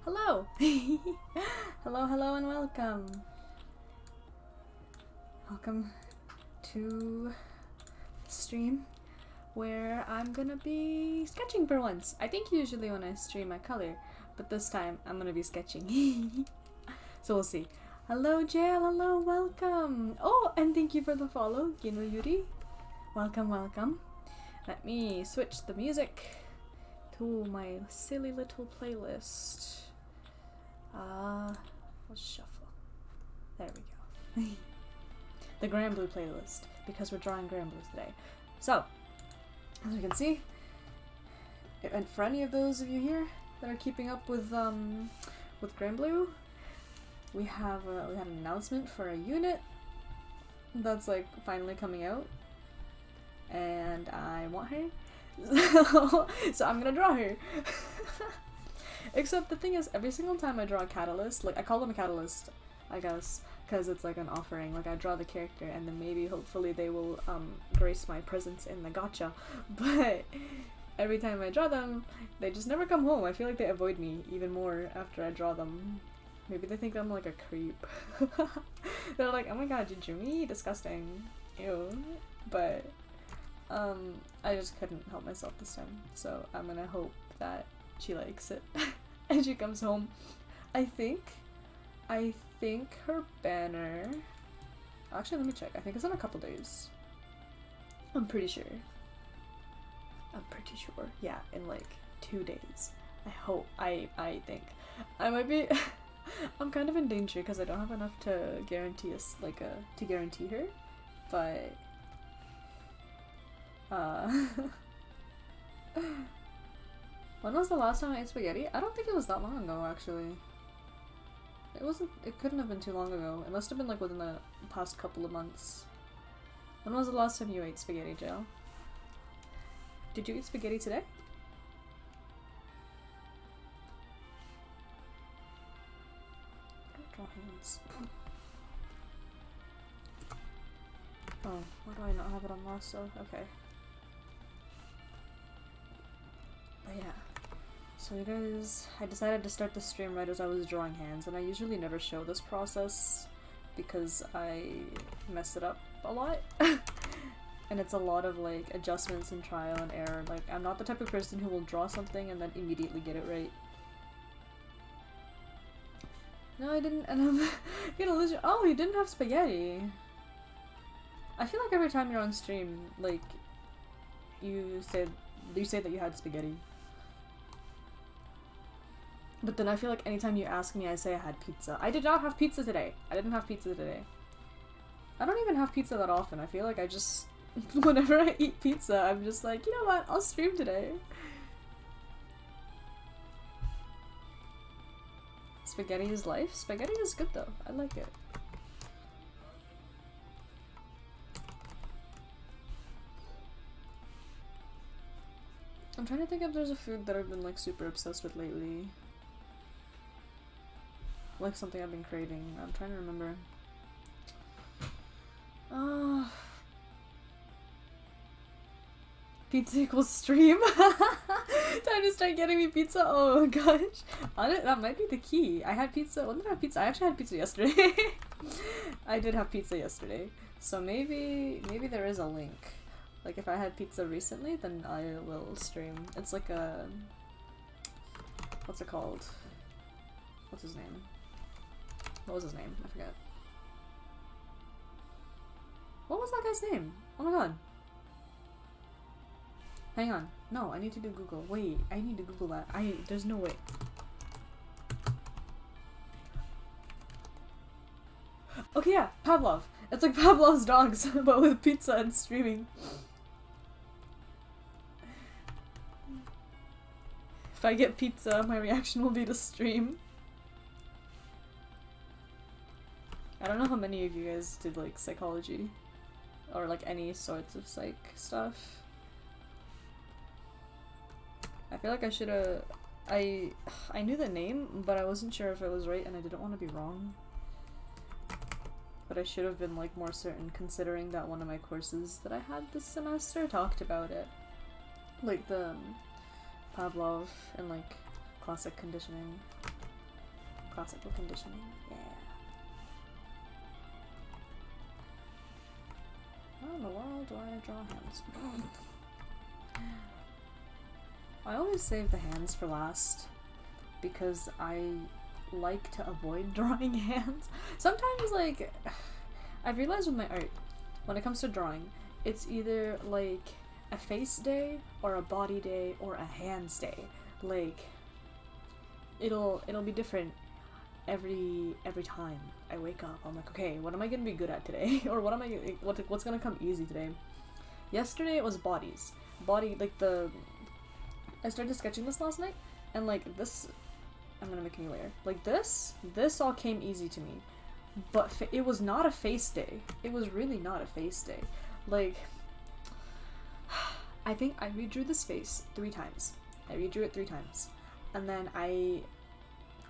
Hello! Hello and welcome. Welcome to the stream where I'm gonna be sketching for once. I think usually when I stream I color, but this time I'm gonna be sketching. So we'll see. Hello Jail, hello, welcome! Oh, and thank you for the follow, Gino Yuri. Welcome. Let me switch the music to my silly little playlist. Let's shuffle. There we go. The granblue playlist, because we're drawing granblues today. So, as you can see, and for any of those of you here that are keeping up with granblue, we had an announcement for a unit that's like finally coming out, and I want her, so I'm gonna draw her. Except the thing is, every single time I draw a catalyst, like I call them a catalyst, I guess, because it's like an offering. Like I draw the character, and then maybe hopefully they will grace my presence in the gacha. But every time I draw them, they just never come home. I feel like they avoid me even more after I draw them. Maybe they think I'm like a creep. They're like, oh my god, you drew me? Disgusting. Ew. But I just couldn't help myself this time. So I'm gonna hope that she likes it and she comes home. I think her banner, actually let me check, I think it's in a couple days. I'm pretty sure, yeah, in like 2 days. I hope, I think I might be I'm kind of in danger because I don't have enough to guarantee us to guarantee her, but when was the last time I ate spaghetti? I don't think it was that long ago, actually. It couldn't have been too long ago. It must have been like within the past couple of months. When was the last time you ate spaghetti, Jill? Did you eat spaghetti today? Don't draw hands. Oh, why do I not have it on lasso? Okay. But yeah. So it is, I decided to start the stream right as I was drawing hands, and I usually never show this process because I mess it up a lot. And it's a lot of like adjustments and trial and error. Like, I'm not the type of person who will draw something and then immediately get it right. No, I didn't, and I'm gonna lose you. Oh, you didn't have spaghetti. I feel like every time you're on stream, like, you say that you had spaghetti. But then I feel like anytime you ask me, I say I had pizza. I did not have pizza today. I didn't have pizza today. I don't even have pizza that often. I feel like I just, whenever I eat pizza, I'm just like, you know what, I'll stream today. Spaghetti is life? Spaghetti is good though. I like it. I'm trying to think if there's a food that I've been like super obsessed with lately. Like something I've been craving. I'm trying to remember. Pizza equals stream. Time to start getting me pizza. Oh gosh. That might be the key. I had pizza. When did I have pizza? I actually had pizza yesterday. I did have pizza yesterday. So maybe there is a link. Like if I had pizza recently, then I will stream. It's like a, what's it called? What's his name? What was his name? I forget. What was that guy's name? Oh my god. Hang on. No, I need to do Google. Wait, I need to Google that. There's no way. Okay, yeah, Pavlov. It's like Pavlov's dogs, but with pizza and streaming. If I get pizza, my reaction will be to stream. I don't know how many of you guys did like psychology or like any sorts of psych stuff. I feel like I should have, I knew the name, but I wasn't sure if I was right and I didn't want to be wrong. But I should have been like more certain, considering that one of my courses that I had this semester talked about it. Like the Pavlov and like classic conditioning. Classical conditioning. Yeah. How in the world do I draw hands? I always save the hands for last because I like to avoid drawing hands. Sometimes, like, I've realized with my art, when it comes to drawing, it's either like a face day or a body day or a hands day. Like, it'll be different every time I wake up. I'm like, okay, what am I gonna be good at today? Or what's gonna come easy today? Yesterday it was bodies. I started sketching this last night, and like this, I'm gonna make a new layer. Like this all came easy to me, but it was not a face day. It was really not a face day. Like, I think I redrew this face 3 times. I redrew it 3 times, and then I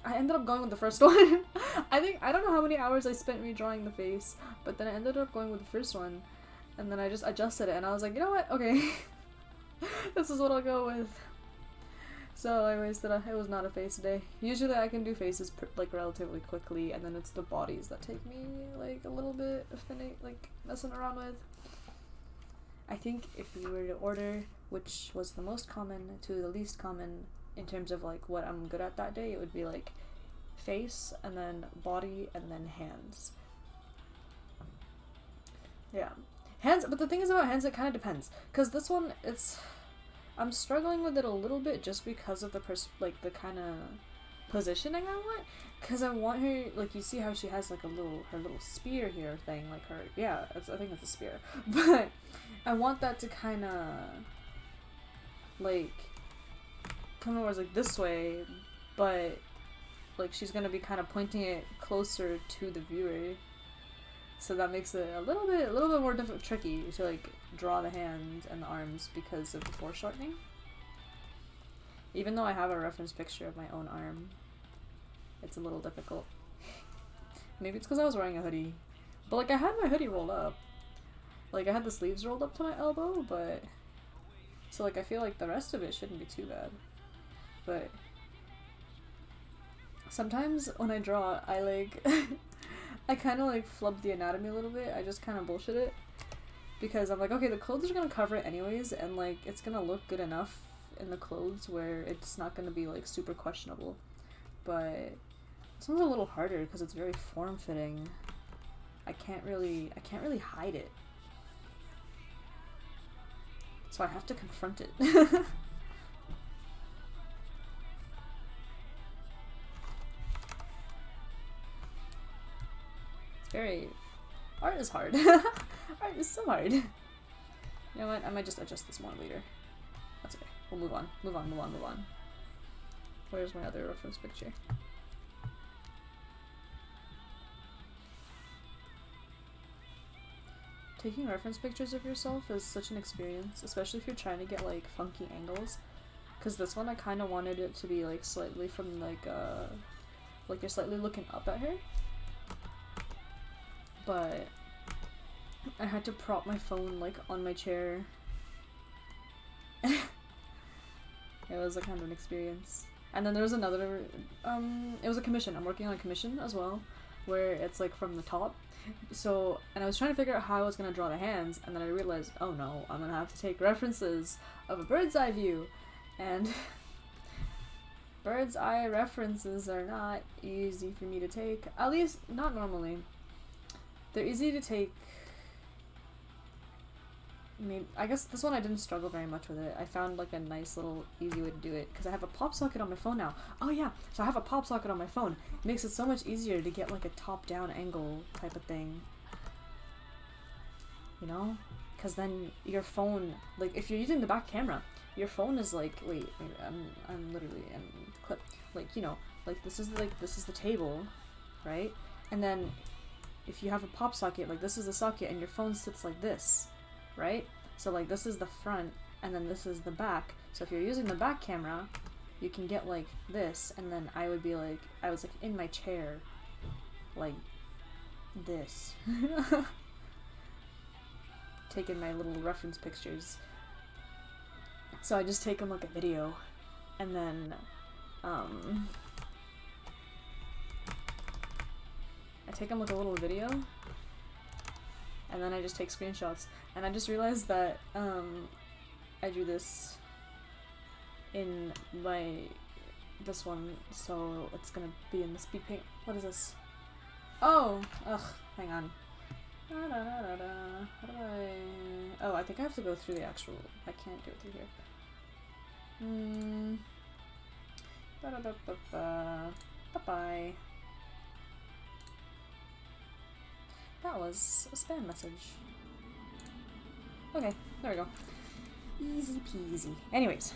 ended up going with the first one. I don't know how many hours I spent redrawing the face, but then I ended up going with the first one, and then I just adjusted it, and I was like, you know what? Okay, this is what I'll go with. So I wasted it was not a face day. Usually I can do faces like relatively quickly, and then it's the bodies that take me like a little bit of like messing around with. I think if we were to order which was the most common to the least common in terms of like what I'm good at that day, it would be like face and then body and then hands. Yeah. Hands, but the thing is about hands, it kind of depends. Because this one, I'm struggling with it a little bit just because of the the kind of positioning I want. Because I want her, like, you see how she has like her little spear here thing, like I think it's a spear. But I want that to kind of like come towards like this way, but like she's gonna be kind of pointing it closer to the viewer. So that makes it a little bit more tricky to like draw the hands and the arms because of the foreshortening. Even though I have a reference picture of my own arm, it's a little difficult. Maybe it's because I was wearing a hoodie, but like I had my hoodie rolled up, like I had the sleeves rolled up to my elbow, but so like I feel like the rest of it shouldn't be too bad. But sometimes when I draw, I like I kind of like flub the anatomy a little bit. I just kind of bullshit it because I'm like, okay, the clothes are gonna cover it anyways, and like it's gonna look good enough in the clothes where it's not gonna be like super questionable. But this one's a little harder because it's very form-fitting. I can't really hide it, so I have to confront it. Art is hard. Art is so hard. You know what? I might just adjust this more later. That's okay. We'll move on. Move on. Where's my other reference picture? Taking reference pictures of yourself is such an experience, especially if you're trying to get like funky angles. Cause this one I kind of wanted it to be like slightly from like you're slightly looking up at her. But I had to prop my phone like on my chair. It was a kind of an experience. And then there was another, it was a commission. I'm working on a commission as well, where it's like from the top. So, and I was trying to figure out how I was going to draw the hands, and then I realized, oh no, I'm going to have to take references of a bird's eye view. And bird's eye references are not easy for me to take. At least, not normally. They're easy to take. I guess this one I didn't struggle very much with it. I found like a nice little easy way to do it because I have a pop socket on my phone now. Oh yeah, so I have a pop socket on my phone. It makes it so much easier to get like a top-down angle type of thing. You know? Because then your phone, like if you're using the back camera, your phone is like, wait, I'm literally in the clip. Like, you know, like this is the table, right? And then if you have a pop socket, like this is the socket and your phone sits like this, right? So like this is the front and then this is the back. So if you're using the back camera, you can get like this, and then I was like in my chair like this. Taking my little reference pictures. So I just take them like a video, and then take them like a little video, and then I just take screenshots. And I just realized that I drew this in this one, so it's gonna be in the speed paint. What is this? Oh, ugh, hang on. How do I... Oh, I think I have to go through the actual... I can't do it through here. Bye-bye. That was a spam message. Okay, there we go. Easy peasy. Anyways.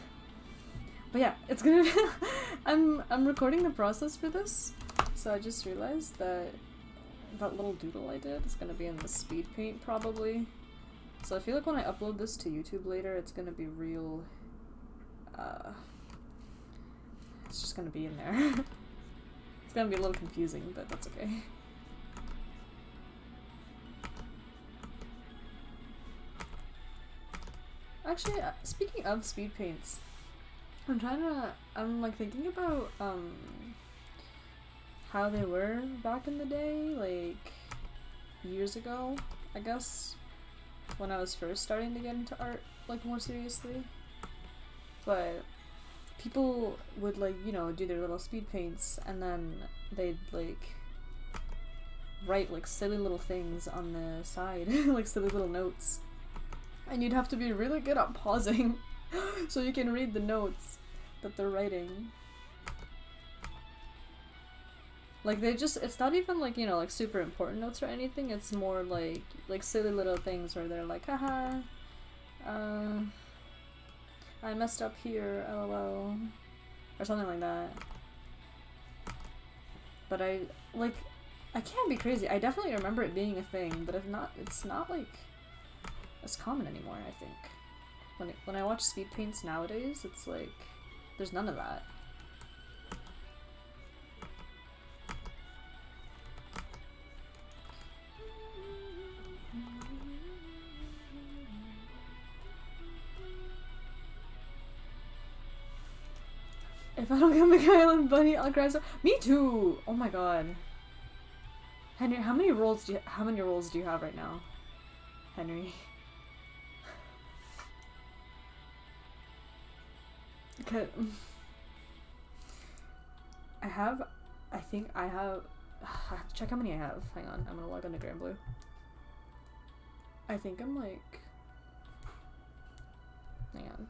But yeah, it's gonna... I'm recording the process for this, so I just realized that that little doodle I did is gonna be in the speed paint probably. So I feel like when I upload this to YouTube later, it's gonna be real, it's just gonna be in there. It's gonna be a little confusing, but that's okay. Actually, speaking of speed paints, I'm like thinking about, how they were back in the day, like years ago, I guess, when I was first starting to get into art, like, more seriously. But people would, like, you know, do their little speed paints, and then they'd, like, write, like, silly little things on the side, like silly little notes. And you'd have to be really good at pausing so you can read the notes that they're writing. Like, they just, it's not even, like, you know, like, super important notes or anything, it's more, like silly little things where they're like, haha, I messed up here, lol, or something like that. But I can't be crazy, I definitely remember it being a thing, but if not, it's not, like, as common anymore, I think. When I watch speed paints nowadays, it's like, there's none of that. If I don't get Mikhail Bunny, I'll cry so. Me too! Oh my god. Henry, how many rolls do you have right now? Henry. Okay. I have to check how many I have. Hang on, I'm gonna log on to granblue. I think I'm like, hang on.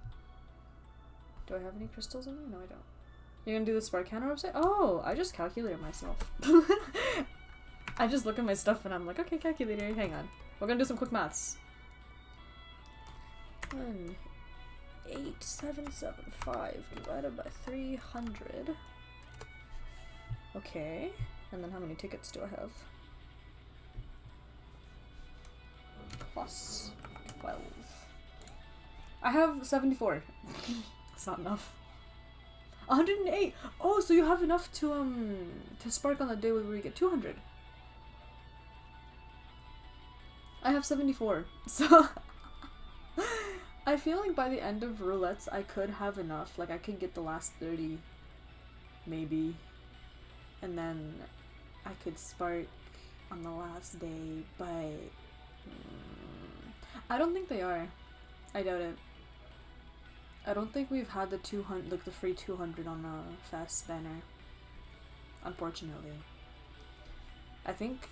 Do I have any crystals in there? No, I don't. You're gonna do the spark counter website? Oh, I just calculated myself. I just look at my stuff and I'm like, okay, calculator, hang on. We're gonna do some quick maths. 1,8775 divided by 300. Okay, and then how many tickets do I have? Plus 12. I have 74. It's not enough. 108! Oh, so you have enough to spark on the day where we get 200. I have 74, so I feel like by the end of roulettes I could have enough, like I could get the last 30, maybe, and then I could spark on the last day, but I don't think they are. I doubt it. I don't think we've had the 200, like the free 200 on the fest banner, unfortunately. I think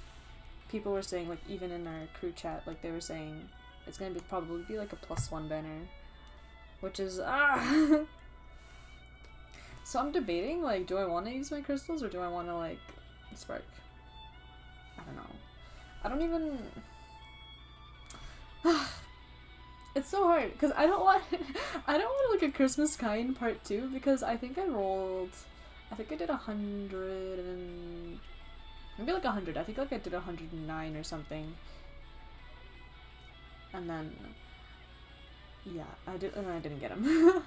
people were saying, like, even in our crew chat, like, they were saying it's gonna probably be like a +1 banner, which is, So I'm debating, like, do I want to use my crystals or do I want to, like, spark? I don't know. I don't even... It's so hard, because I don't want like a Christmas kind part 2, because I think I did 100 and... maybe like 100, I think like I did 109 or something. And then, yeah, I didn't get them.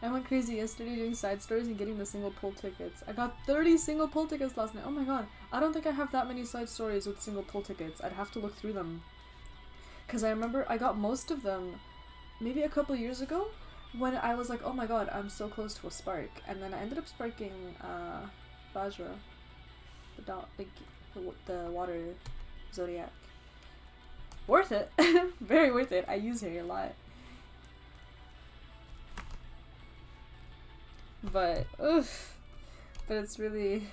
I went crazy yesterday doing side stories and getting the single pull tickets. I got 30 single pull tickets last night. Oh my god, I don't think I have that many side stories with single pull tickets. I'd have to look through them. Because I remember I got most of them maybe a couple years ago when I was like, oh my god, I'm so close to a spark. And then I ended up sparking Vajra. The dog, like, the water zodiac. Worth it. Very worth it. I use her a lot. But oof. But it's really,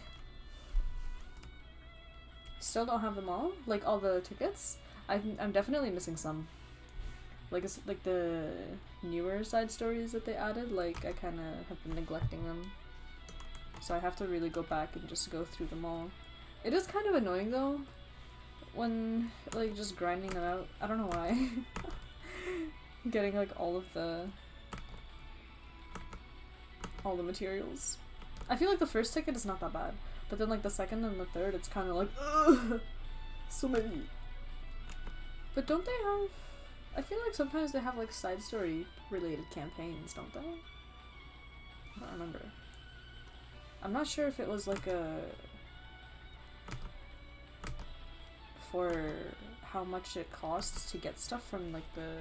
still don't have them all, like all the tickets. I'm definitely missing some. Like it's like the newer side stories that they added, like I kind of have been neglecting them. So I have to really go back and just go through them all. It is kind of annoying though, when like just grinding them out. I don't know why. Getting like all the materials. I feel like the first ticket is not that bad, but then like the second and the third, it's kind of like, ugh, so many. But don't they have, I feel like sometimes they have like side story related campaigns, don't they? I don't remember. I'm not sure if it was like for how much it costs to get stuff from like the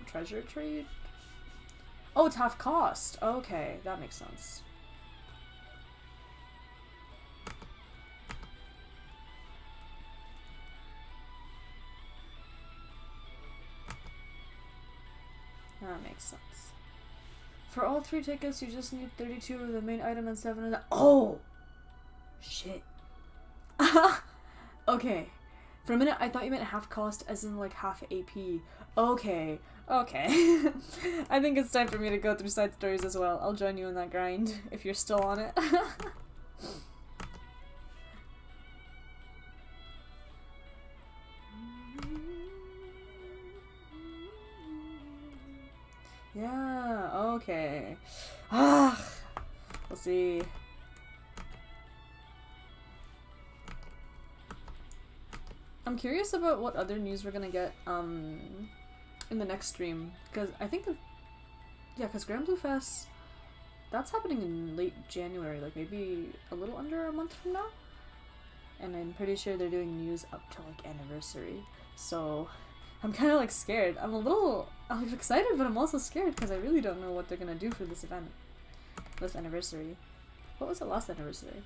treasure trade. Oh, it's half cost. Okay, that makes sense. That makes sense. For all 3 tickets, you just need 32 of the main item and 7 of the— Oh! Shit. Okay. For a minute, I thought you meant half cost as in like half AP. Okay. Okay. I think it's time for me to go through side stories as well. I'll join you in that grind if you're still on it. Yeah, okay. Ah, we'll see. I'm curious about what other news we're gonna get in the next stream, because I think because granblue Fest, that's happening in late January, like maybe a little under a month from now, and I'm pretty sure they're doing news up to like anniversary, so I'm kind of like scared. I'm excited, but I'm also scared because I really don't know what they're gonna do for this event, this anniversary. What was it last anniversary?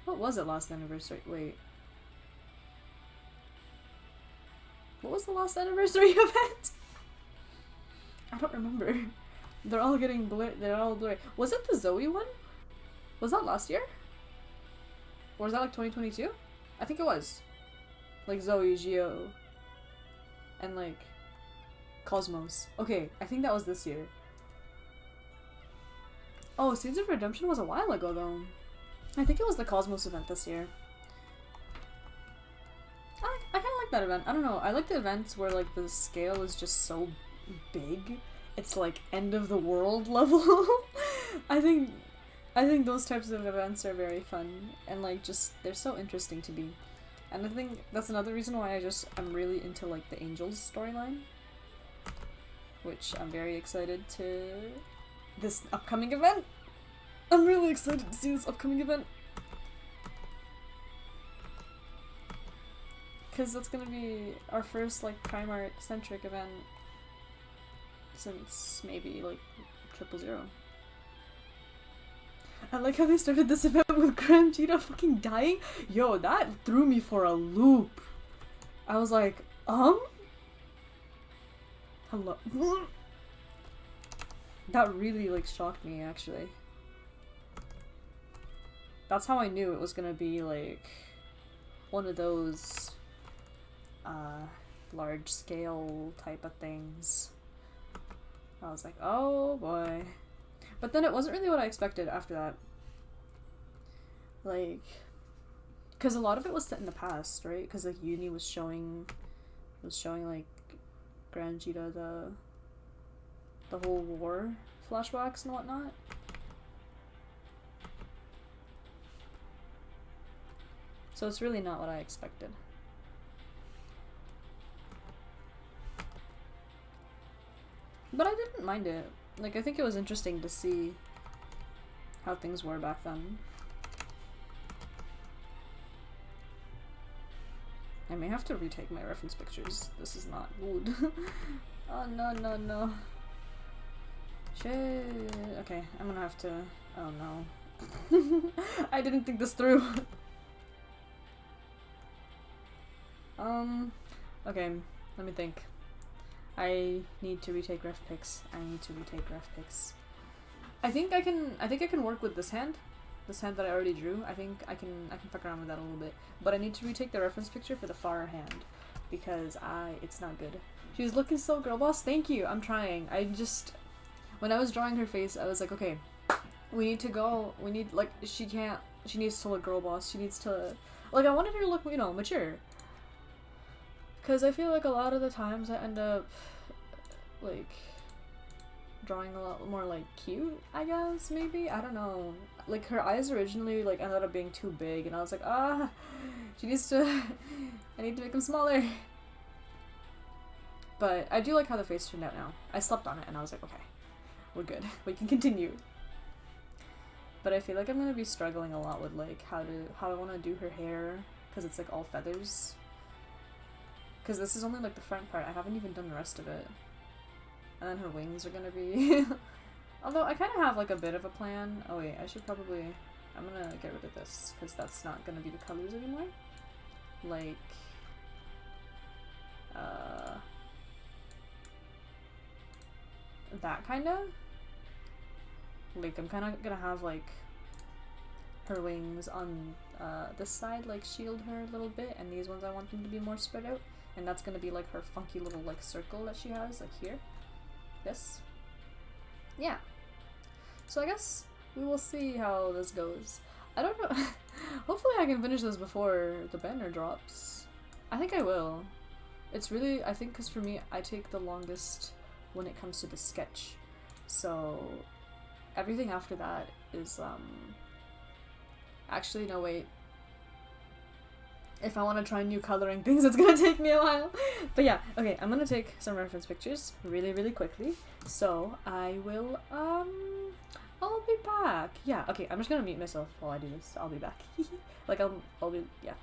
What was it last anniversary? Wait. What was the last anniversary event? I don't remember. They're all getting blurry. They're all blurry. Was it the Zoe one? Was that last year? Or was that like 2022? I think it was. Like Zoe, Gio, and like Cosmos. Okay, I think that was this year. Oh, Seeds of Redemption was a while ago though. I think it was the Cosmos event this year. I kind of like that event. I don't know. I like the events where like the scale is just so big. It's like end of the world level. I think those types of events are very fun and like just they're so interesting to be. And I think that's another reason why I'm really into like the Angels storyline, which I'm very excited to this upcoming event. I'm really excited to see this upcoming event. Because it's gonna be our first like Primarch centric event since maybe like 000. I like how they started this event with Granjita fucking dying. Yo, that threw me for a loop. I was like, hello. That really like shocked me actually. That's how I knew it was gonna be like one of those large scale type of things. I was like, oh boy. But then it wasn't really what I expected after that. Like, because a lot of it was set in the past, right? Because like Uni was showing like Granjita the whole war flashbacks and whatnot. So it's really not what I expected. But I didn't mind it. Like, I think it was interesting to see how things were back then. I may have to retake my reference pictures. This is not good. Oh, no, no, no. Shit. Okay, I'm gonna have to... Oh, no. I didn't think this through. Okay, let me think. I need to retake ref picks. I think I can work with this hand. This hand that I already drew. I think I can fuck around with that a little bit. But I need to retake the reference picture for the far hand because it's not good. She was looking so girl boss. Thank you. I'm trying. When I was drawing her face, I was like, okay, we need like she needs to look girl boss. She needs to like I wanted her to look, mature. Cuz I feel like a lot of the times I end up like drawing a lot more like cute, I guess, maybe. I don't know. Like her eyes originally like ended up being too big and I was like, she needs to I need to make them smaller. But I do like how the face turned out now. I slept on it and I was like, okay, we're good. We can continue. But I feel like I'm gonna be struggling a lot with like how I want to do her hair because it's like all feathers. Because this is only like the front part. I haven't even done the rest of it. And then her wings are gonna be... Although I kind of have like a bit of a plan. Oh wait, I should probably... I'm gonna get rid of this because that's not gonna be the colors anymore. Like... that kind of? Like I'm kind of gonna have like her wings on this side like shield her a little bit, and these ones I want them to be more spread out, and that's gonna be like her funky little like circle that she has like here. This. Yeah. So I guess we will see how this goes. I don't know. Hopefully I can finish this before the banner drops. I think I will. It's really, I think because for me, I take the longest when it comes to the sketch. So everything after that is, actually, no, wait. If I want to try new coloring things, it's gonna take me a while. But yeah, okay, I'm gonna take some reference pictures really, really quickly. So I will, I'll be back. Yeah, okay, I'm just gonna mute myself while I do this. I'll be back. Like, I'll be, yeah.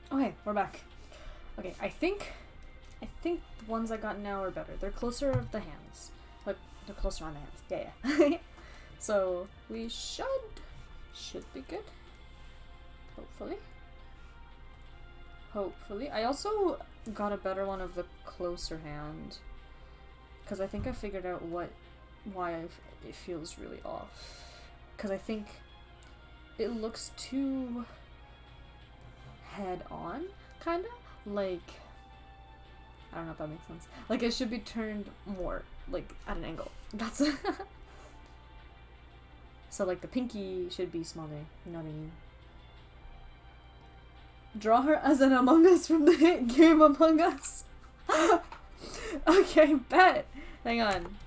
Okay, we're back. Okay, I think the ones I got now are better. They're closer of the hands. Like, they're closer on the hands. Yeah. So, we should be good. Hopefully. Hopefully. I also got a better one of the closer hand. Because I think I figured out why it feels really off. Because I think it looks too head on, kinda? Like, I don't know if that makes sense. Like, it should be turned more, like, at an angle. That's so, like, the pinky should be smaller, you know what I mean? Draw her as an Among Us from the hit game Among Us. Okay, bet. Hang on.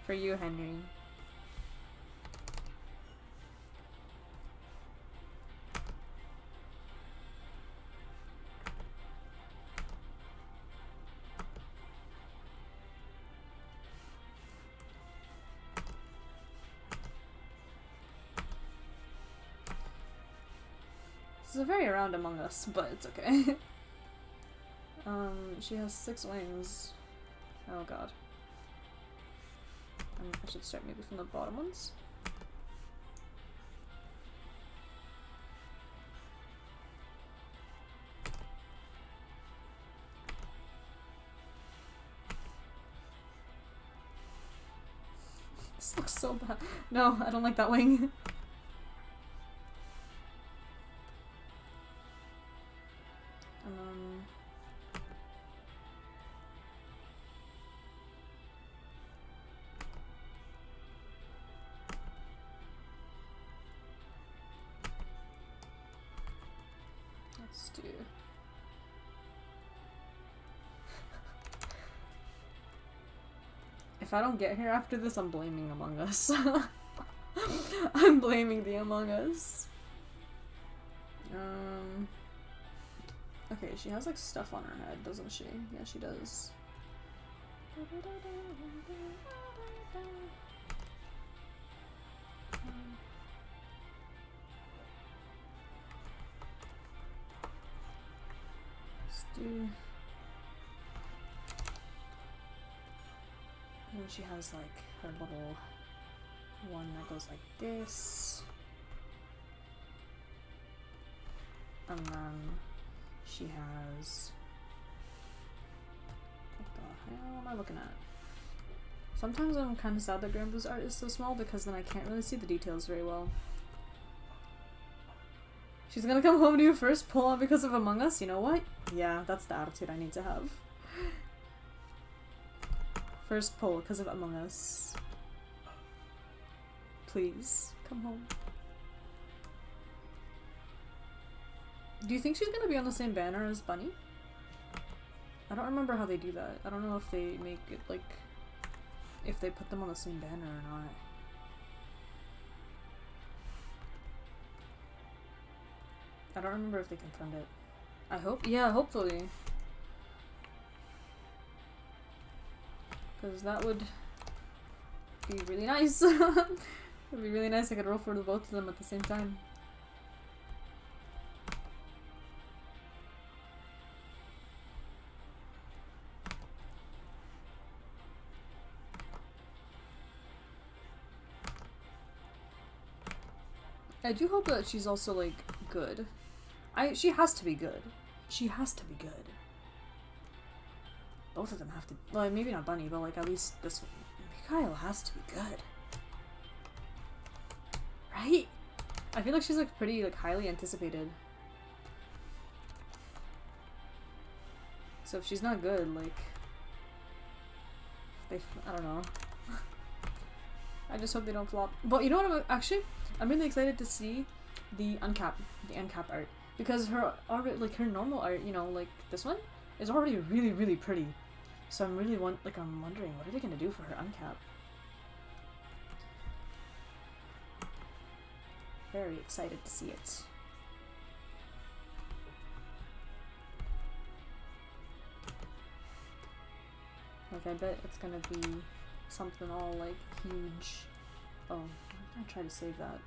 For you, Henry. This is a very round Among Us, but it's okay. She has 6 wings. Oh god. I should start maybe from the bottom ones. This looks so bad. No, I don't like that wing. Let's do... If I don't get here after this, I'm blaming Among Us. I'm blaming the Among Us. Okay, she has like stuff on her head, doesn't she? Yeah, she does. Let's do... And then she has like her little one that goes like this. And then she has... What the hell am I looking at? Sometimes I'm kind of sad that granblue's art is so small because then I can't really see the details very well. She's gonna come home to you first, pull on because of Among Us? You know what? Yeah, that's the attitude I need to have. First pull because of Among Us. Please, come home. Do you think she's gonna be on the same banner as Bunny? I don't remember how they do that. I don't know if they make it like... if they put them on the same banner or not. I don't remember if they confirmed it. I hope? Yeah, hopefully. Because that would be really nice. It would be really nice if I could roll for the both of them at the same time. I do hope that she's also, like, good. She has to be good. She has to be good. Both of them have to... Well, maybe not Bunny, but, like, at least this one. Mikhail has to be good. Right? I feel like she's, like, pretty, like, highly anticipated. So if she's not good, like... I don't know. I just hope they don't flop. But you know what, I'm really excited to see the uncap art. Because her art, like, her normal art, you know, like, this one, is already really, really pretty. So I'm really, I'm wondering, what are they gonna do for her uncap? Very excited to see it. Like, I bet it's gonna be something all, like, huge. Oh, I'm gonna try to save that.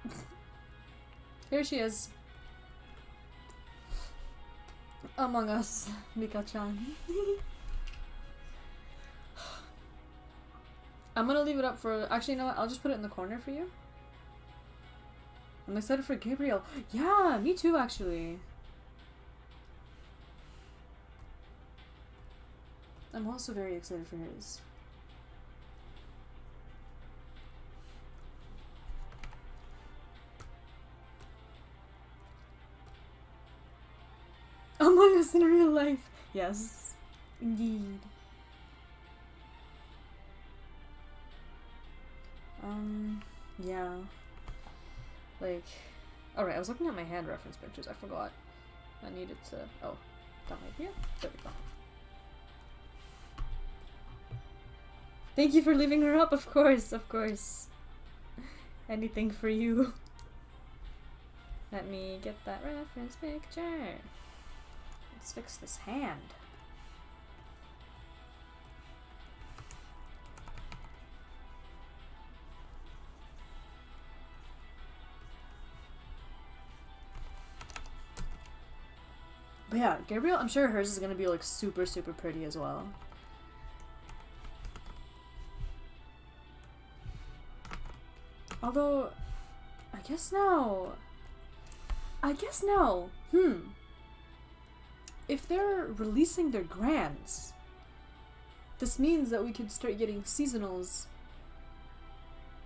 Here she is. Among Us, Mika-chan. I'm gonna leave it up for... Actually, you know what? I'll just put it in the corner for you. I'm excited for Gabriel. Yeah, me too, actually. I'm also very excited for his. Among Us in real life. Yes, indeed. Yeah. Like, alright, I was looking at my hand reference pictures. I forgot. I needed to. Oh, that might be it. There we go. Thank you for leaving her up, of course, of course. Anything for you. Let me get that reference picture. Let's fix this hand. But yeah, Gabriel, I'm sure hers is gonna be like super, super pretty as well. Although, I guess now, if they're releasing their grands, this means that we could start getting seasonals,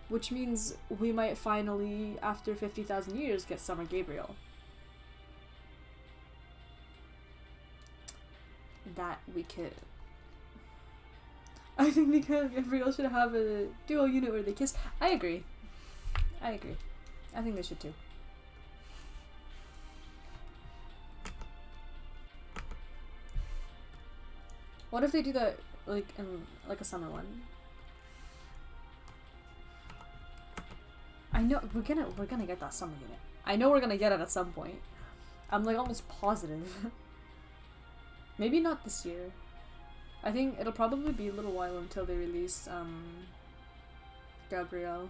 which means we might finally, after 50,000 years, get Summer Gabriel. That we could. I think Mika and Gabriel should have a duo unit where they kiss. I agree. I think they should too. What if they do that like in like a summer one? I know we're gonna get that summer unit. I know we're gonna get it at some point. I'm like almost positive. Maybe not this year. I think it'll probably be a little while until they release Gabriel?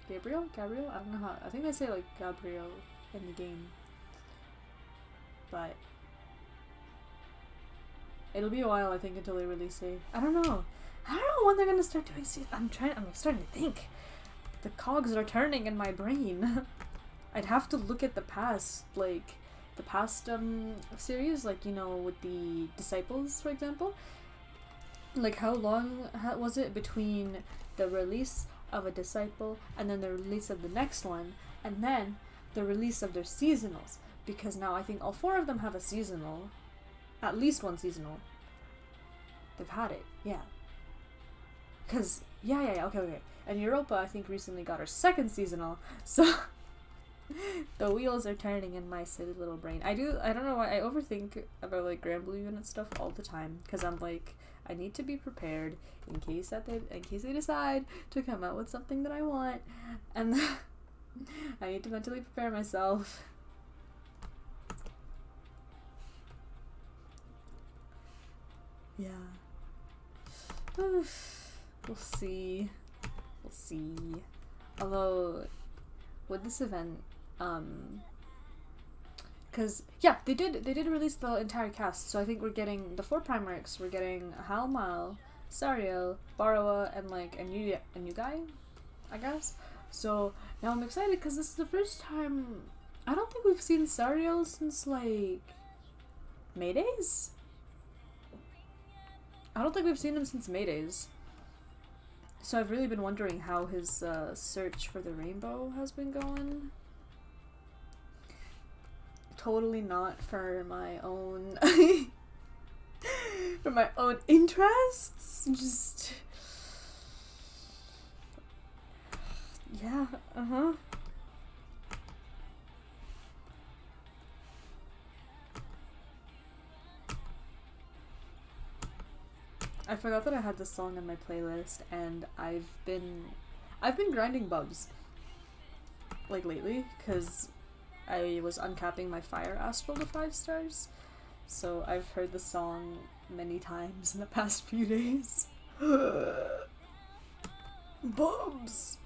I don't know how. I think they say like Gabriel in the game. But it'll be a while, I think, until they release it. I don't know when they're gonna start doing I'm starting to think. The cogs are turning in my brain. I'd have to look at the past, like the past series, like, you know, with the Disciples, for example. Like, how long was it between the release of a Disciple and then the release of the next one, and then the release of their seasonals? Because now I think all 4 of them have a seasonal. At least one seasonal. They've had it, yeah. Because, okay. And Europa, I think, recently got her 2nd seasonal, so... The wheels are turning in my silly little brain. I don't know why I overthink about like granblue unit stuff all the time, because I'm like, I need to be prepared in case they decide to come out with something that I want, and I need to mentally prepare myself. Yeah. We'll see. Although with this event, because yeah, they did release the entire cast, so I think we're getting the 4 Primarchs. We're getting Hal Mal, Sariel, Barawa, and like a new guy, I guess. So now I'm excited because this is the first time. I don't think we've seen Sariel since like Maydays. I don't think we've seen him since Maydays. So I've really been wondering how his search for the rainbow has been going. Totally not for my own for my own interests. Just yeah, I forgot that I had this song on my playlist, and I've been grinding bubs like lately because I was uncapping my Fire Astral to 5 stars, so I've heard the song many times in the past few days. Bubs!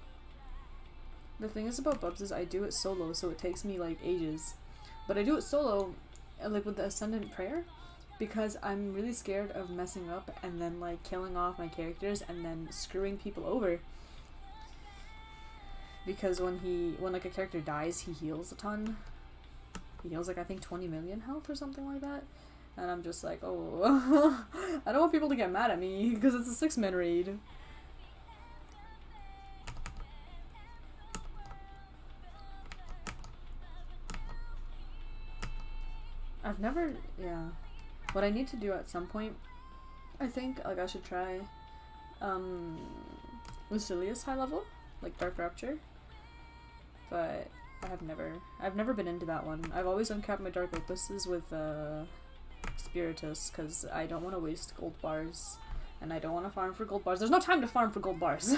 The thing is about Bubs is I do it solo, so it takes me like ages. But I do it solo, like with the Ascendant Prayer, because I'm really scared of messing up and then like killing off my characters and then screwing people over. Because when like a character dies, he heals a ton. He heals like I think 20 million health or something like that. And I'm just like, oh, I don't want people to get mad at me because it's a 6-man raid. I've never, yeah. What I need to do at some point, I think, like I should try, Lucilius high level, like Dark Rapture. But I've never been into that one. I've always uncapped my Dark Opuses with, Spiritus, because I don't want to waste gold bars, and I don't want to farm for gold bars. There's no time to farm for gold bars.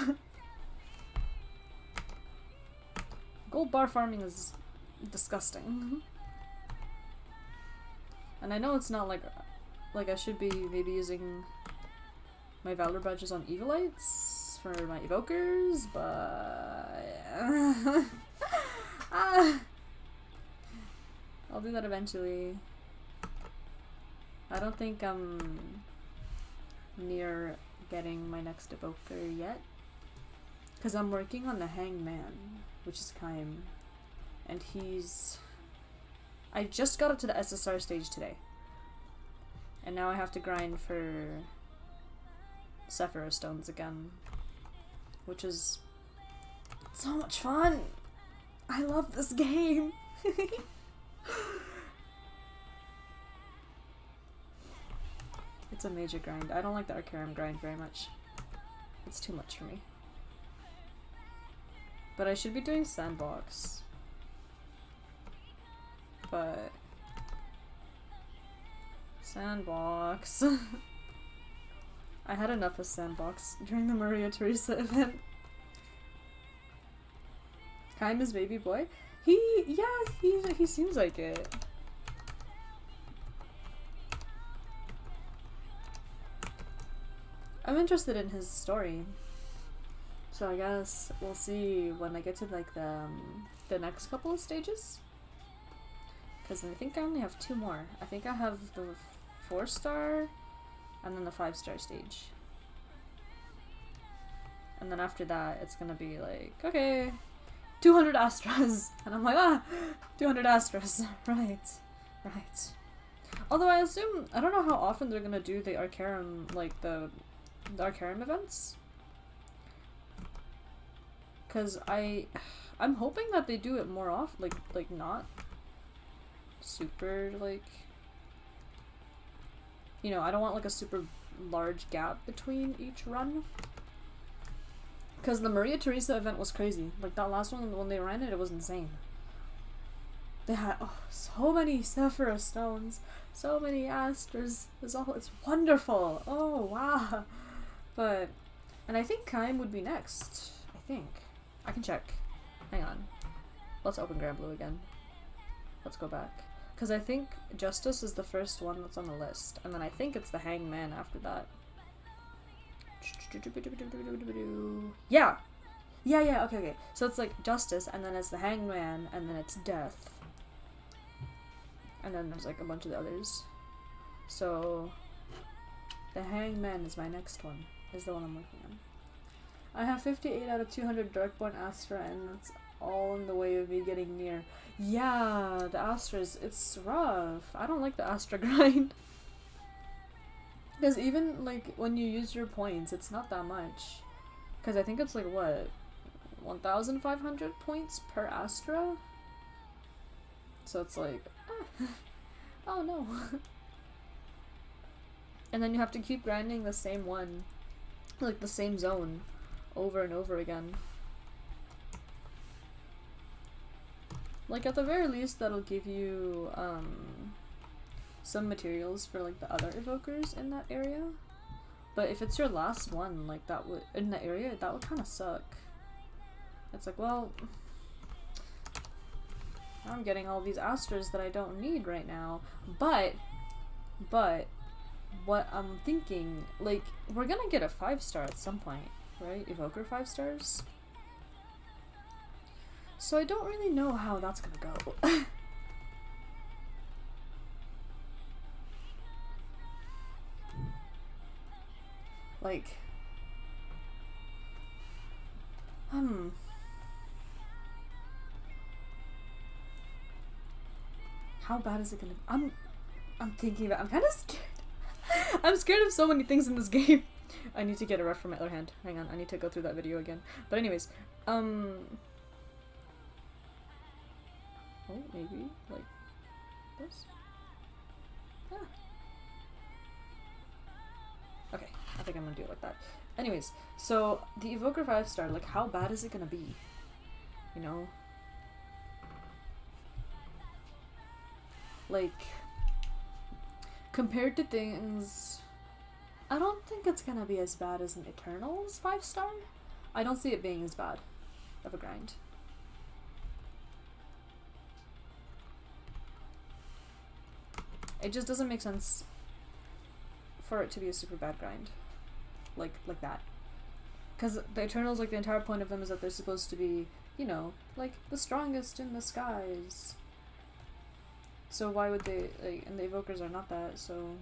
Gold bar farming is disgusting. And I know it's not like I should be maybe using my Valor badges on Evilites for my evokers, but I'll do that eventually. I don't think I'm near getting my next evoker yet, because I'm working on the Hangman, which is Kaim, and I just got up to the SSR stage today, and now I have to grind for Sephiroth stones again, which is so much fun. I love this game. It's a major grind. I don't like the Arcarum grind very much. It's too much for me. But I should be doing Sandbox. But Sandbox. I had enough of Sandbox during the Maria Theresa event. Kaim is baby boy? He seems like it. I'm interested in his story. So I guess we'll see when I get to like the next couple of stages. Because I think I only have 2 more. I think I have the 4-star and then the 5-star stage. And then after that, it's gonna be like, okay, 200 Astras. And I'm like, 200 Astras. Right. Although I assume, I don't know how often they're gonna do the Arcarum, like the Arcarum events. Because I'm hoping that they do it more often, like not super, like, you know, I don't want like a super large gap between each run. Because the Maria Theresa event was crazy. Like that last one, when they ran it, it was insane. They had so many Sephiroth stones, so many Astras. It's wonderful. Oh wow. But, and I think Kaim would be next. I think. I can check. Hang on. Let's open granblue again. Let's go back. Because I think Justice is the first one that's on the list. And then I think it's the Hangman after that. Yeah! Yeah, okay. So it's like Justice, and then it's the Hangman, and then it's Death. And then there's like a bunch of the others. So, the Hangman is my next one. Is the one I'm working on. I have 58 out of 200 Darkborn Astra, and that's all in the way of me getting near. Yeah, the Astras, it's rough. I don't like the Astra grind. Because even, like, when you use your points, it's not that much. Because I think it's, like, what? 1,500 points per Astra? So it's like, oh no. And then you have to keep grinding the same one. Like, the same zone. Over and over again. Like, at the very least, that'll give you, some materials for, like, the other evokers in that area. But if it's your last one, like, that would, in the area, that would kind of suck. It's like, well, I'm getting all these Astras that I don't need right now. But, what I'm thinking, like, we're gonna get a 5-star at some point, right? Evoker 5 stars? So I don't really know how that's gonna go. Like, how bad is it gonna be? I'm thinking about, I'm kind of scared. I'm scared of so many things in this game. I need to get a ref from my other hand. Hang on, I need to go through that video again. But anyways, oh, maybe, like, this? Yeah. Okay, I think I'm gonna do it like that. Anyways, so the Evoker 5-star, like, how bad is it gonna be? You know? Like, compared to things, I don't think it's gonna be as bad as an Eternals 5-star. I don't see it being as bad of a grind. It just doesn't make sense for it to be a super bad grind. Like that. Because the Eternals, like, the entire point of them is that they're supposed to be, you know, like, the strongest in the skies. So why would they, like, and the Evokers are not that, so,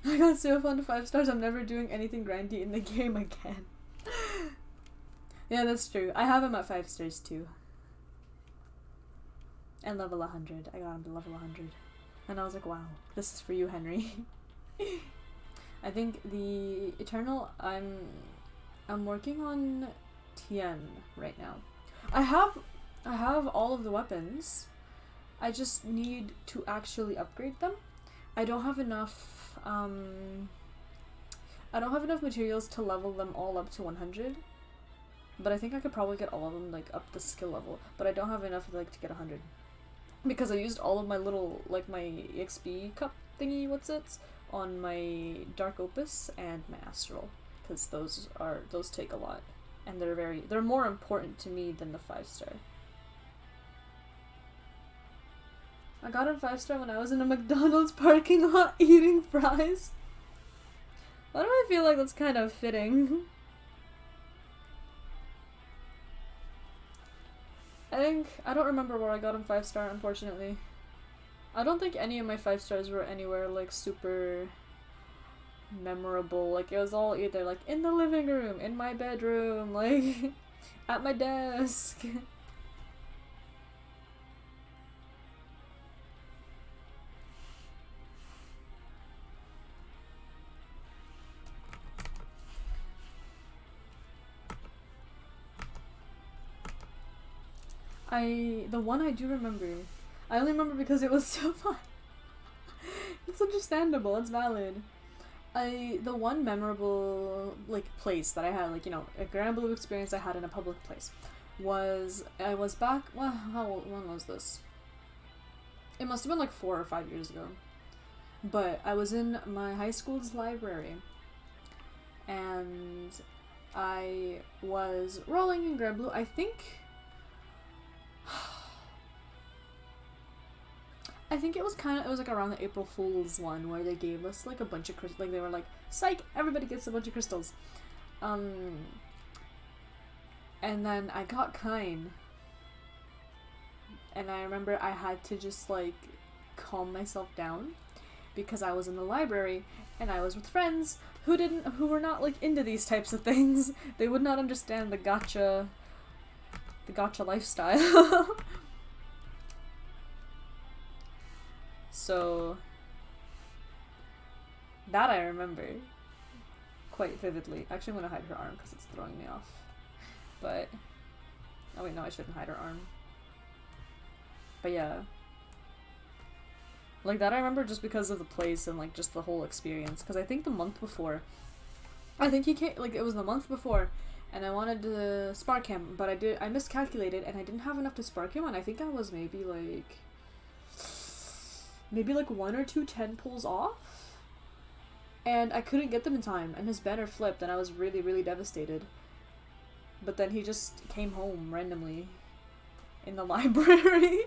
I got so fun to 5 stars, I'm never doing anything grindy in the game again. Yeah, that's true. I have him at 5 stars too. And level 100. I got him to level 100. And I was like, wow, this is for you, Henry. I think the Eternal, I'm working on Tien right now. I have all of the weapons. I just need to actually upgrade them. I don't have enough materials to level them all up to 100. But I think I could probably get all of them, like, up the skill level. But I don't have enough, like, to get 100. Because I used all of my little, like, my EXP cup thingy, on my Dark Opus and my Astral. Because those take a lot. And they're more important to me than the 5-star. I got a 5-star when I was in a McDonald's parking lot eating fries. Why do I feel like that's kind of fitting? I don't remember where I got him 5-star, unfortunately. I don't think any of my 5 stars were anywhere, like, super memorable. Like, it was all either, like, in the living room, in my bedroom, like, at my desk. The one I do remember, I only remember because it was so fun. It's understandable, it's valid. The one memorable, like, place that I had, like, you know, a granblue experience I had in a public place was, I was back, well, when was this? It must have been like 4 or 5 years ago. But I was in my high school's library, and I was rolling in granblue, I think it was like around the April Fool's one where they gave us, like, a bunch of crystals. Like, they were like, psych, everybody gets a bunch of crystals. And then I got Kine. And I remember I had to just, like, calm myself down because I was in the library and I was with friends who were not, like, into these types of things. They would not understand the gacha lifestyle. So that I remember quite vividly. Actually, I'm gonna hide her arm because it's throwing me off. But oh wait, no, I shouldn't hide her arm. But yeah, like, that I remember just because of the place and, like, just the whole experience. Because I think the month before, I think he came, like, it was the month before, and I wanted to spark him, but I miscalculated and I didn't have enough to spark him, and I think I was maybe like 1 or 2 10 pulls off, and I couldn't get them in time, and his banner flipped, and I was really, really devastated. But then he just came home randomly in the library.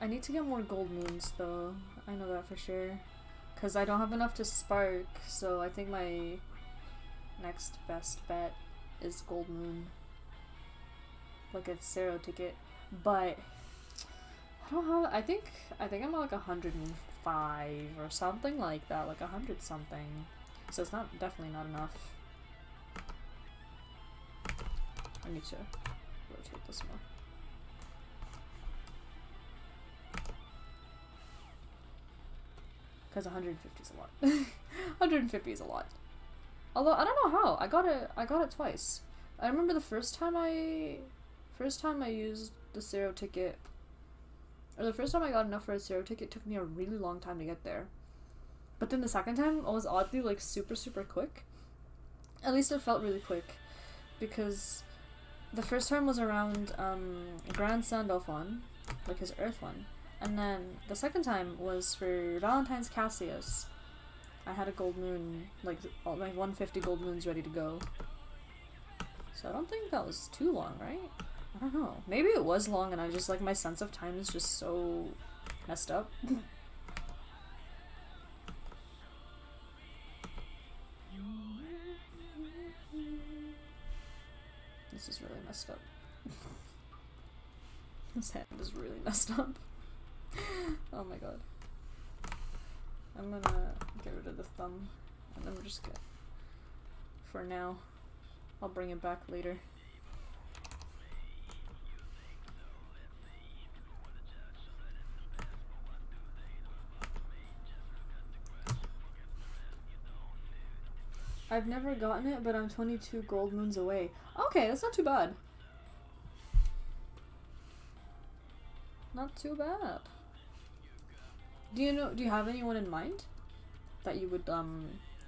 I need to get more gold moons though. I know that for sure. Because I don't have enough to spark, so I think my next best bet is gold moon. Like a Zero ticket. But I don't have, I think I'm at like 105 or something like that, like 100 something. So it's not, definitely not enough. I need to rotate this more. Because 150 is a lot. 150 is a lot. Although I don't know how. I got it twice. I remember the first time I used the Zero ticket, or the first time I got enough for a Zero ticket took me a really long time to get there. But then the second time it was oddly like super quick. At least it felt really quick. Because the first time was around Grand Sandalph one, like his Earth one. And then the second time was for Valentine's Cassius. I had a gold moon, like all my 150 gold moons ready to go. So I don't think that was too long, right? I don't know. Maybe it was long and I just, like, my sense of time is just so messed up. This is really messed up. This hand is really messed up. Oh my god. I'm gonna get rid of the thumb and then we'll just get, for now, I'll bring it back later. I've never gotten it, but I'm 22 gold moons away. Okay, that's not too bad. Not too bad. Do you have anyone in mind that you would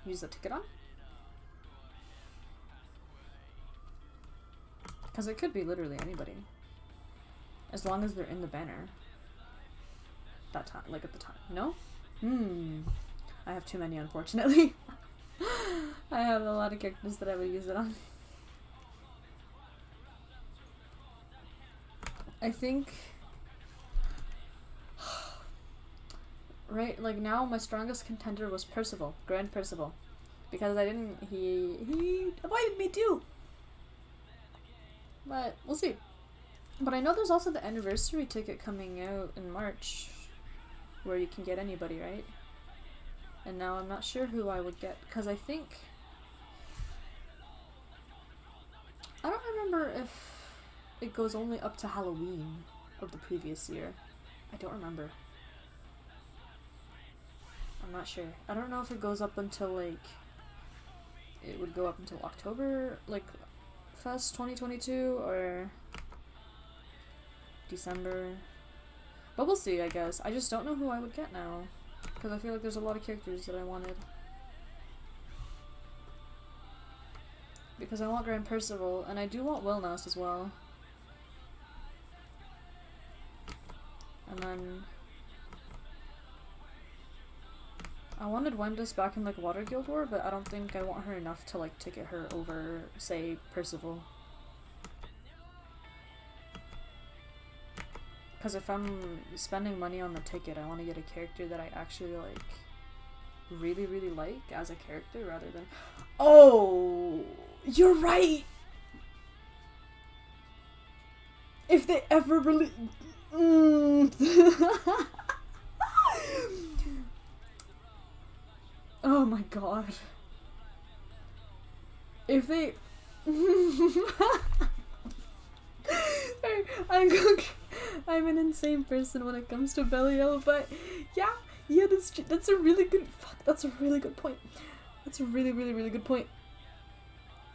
use the ticket on? Because it could be literally anybody. As long as they're in the banner. That time, like at the time. No? I have too many, unfortunately. I have a lot of characters that I would use it on. I think... Right, like now my strongest contender was Percival, Grand Percival. Because I didn't, he avoided me too! But, we'll see. But I know there's also the anniversary ticket coming out in March. Where you can get anybody, right? And now I'm not sure who I would get, because I think... I don't remember if it goes only up to Halloween of the previous year. I don't remember. I'm not sure. I don't know if it goes up until, like... It would go up until October, like, Fest 2022, or... December. But we'll see, I guess. I just don't know who I would get now. Because I feel like there's a lot of characters that I wanted. Because I want Grand Percival, and I do want Wilnas as well. And then... I wanted Wendus back in, like, Water Guild War, but I don't think I want her enough to, like, ticket her over, say, Percival. Because if I'm spending money on the ticket, I want to get a character that I actually, like, really like as a character rather than... Oh! You're right! If they ever release... Oh my god. If they... I'm an insane person when it comes to Belial, but yeah, that's a really good, that's a really good point. That's a really good point.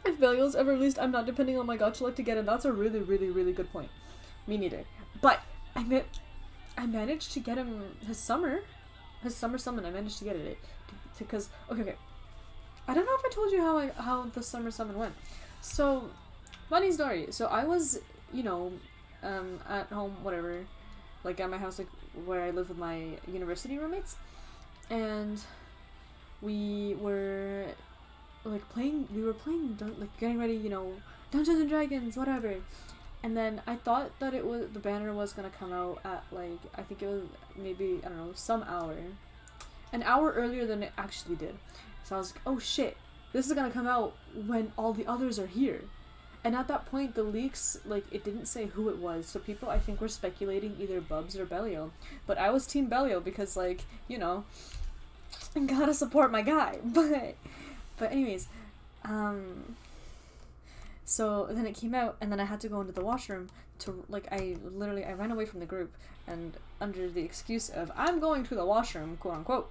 If Belial's ever released, I'm not depending on my gacha luck to get it. That's a really good point. Me neither. But I managed to get him his summer summon. I managed to get it because okay. I don't know if I told you how the summer summon went. So, funny story. So I was, you know, at home, whatever, like at my house, like where I live with my university roommates, and we were playing, like getting ready, you know, Dungeons and Dragons, whatever, And then I thought that the banner was gonna come out at like, I think it was maybe, I don't know, some hour. An hour earlier than it actually did. So I was like, oh shit, this is gonna come out when all the others are here. And at that point, the leaks, like, it didn't say who it was, so people, I think, were speculating either Bubs or Belial. But I was Team Belial because, like, you know, I gotta support my guy. But anyways, so then it came out, and then I had to go into the washroom to, like, I ran away from the group, and under the excuse of, I'm going to the washroom, quote unquote.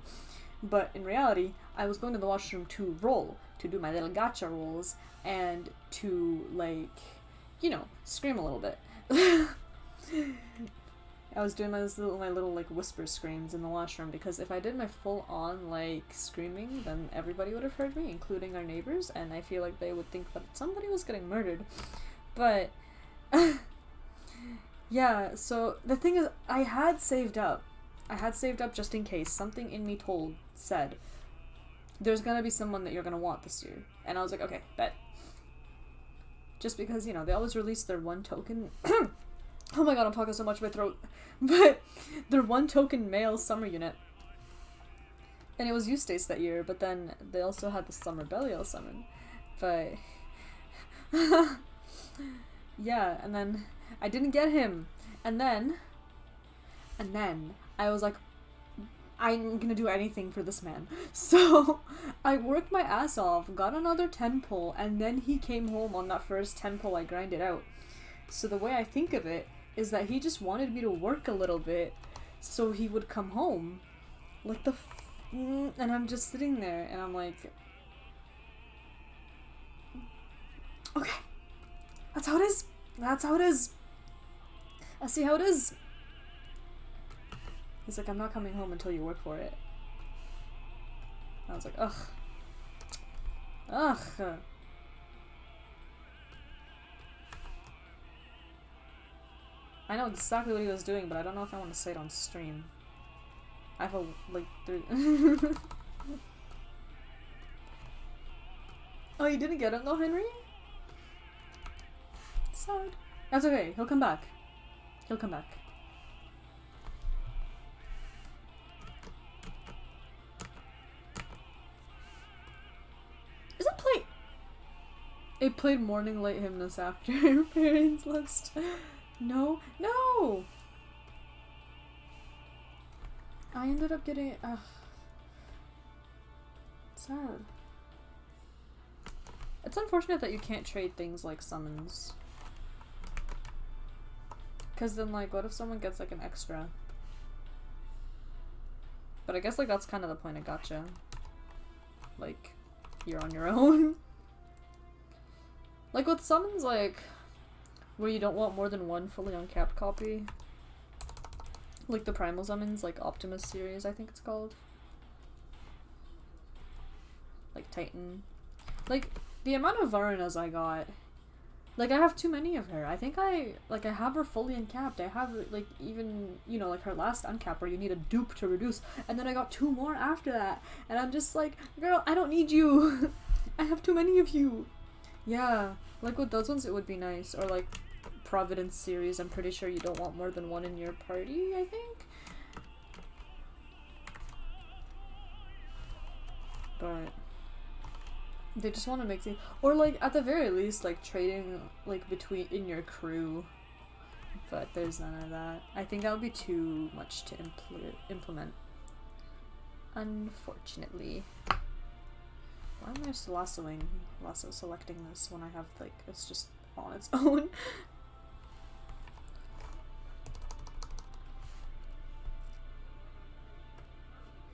But in reality, I was going to the washroom to roll, to do my little gacha rolls, and to, like, you know, scream a little bit. I was doing my little like whisper screams in the washroom, because if I did my full on like screaming, then everybody would have heard me, including our neighbors, and I feel like they would think that somebody was getting murdered. But yeah, so the thing is, I had saved up just in case. Something in me said there's gonna be someone that you're gonna want this year, and I was like, okay, bet. Just because, you know, they always release their one token. Oh my god, I'm talking so much in my throat. But their one token male summer unit. And it was Eustace that year, but then they also had the summer Belial summon. But yeah, and then I didn't get him. And then I was like, I'm gonna do anything for this man. So I worked my ass off, got another 10 pull, and then he came home on that first 10 pull I grinded out. So the way I think of it is that he just wanted me to work a little bit so he would come home. Like and I'm just sitting there and I'm like, okay, that's how it is. That's how it is. I see how it is. He's like, I'm not coming home until you work for it. I was like, ugh. I know exactly what he was doing, but I don't know if I want to say it on stream. I have like, Oh, you didn't get him though, Henry? Sad. That's okay, he'll come back. He'll come back. Is it play? It played Morning Light Hymnus after Parents List. No, no! I ended up getting, sad. It's unfortunate that you can't trade things like summons. Cause then, like, what if someone gets like an extra? But I guess like that's kind of the point of gacha. Like, you're on your own. Like with summons, like, where you don't want more than one fully uncapped copy. Like the primal summons, like Optimus series, I think it's called. Like Titan. Like, the amount of Varunas I got, like, I have too many of her. I think I have her fully uncapped. I have, like, even, you know, like her last uncap where you need a dupe to reduce. And then I got 2 more after that. And I'm just like, girl, I don't need you. I have too many of you. Yeah, like with those ones it would be nice. Or like Providence series, I'm pretty sure you don't want more than one in your party, I think. But they just want to make things, or like at the very least like trading like between in your crew, but there's none of that. I think that would be too much to implement, unfortunately. Why am I just lasso selecting this when I have like it's just on its own?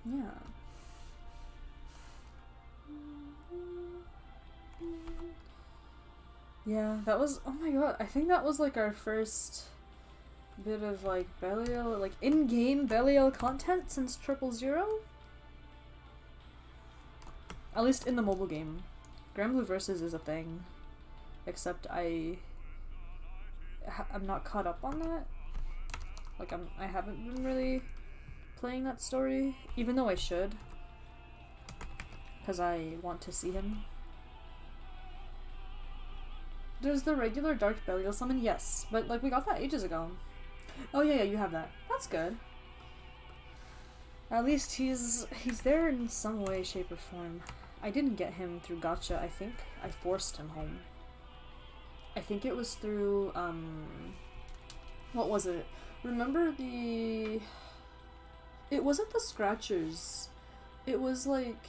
Yeah. Yeah, that was, oh my god, I think that was like our first bit of like Belial, like in-game Belial content since 000. At least in the mobile game. Granblue Versus is a thing, except I'm not caught up on that. Like I haven't been really playing that story, even though I should, because I want to see him. There's the regular Dark Belial summon, yes. But, like, we got that ages ago. Oh, yeah, you have that. That's good. At least he's there in some way, shape, or form. I didn't get him through gacha, I think. I forced him home. I think it was through, what was it? Remember the... It wasn't the Scratchers. It was like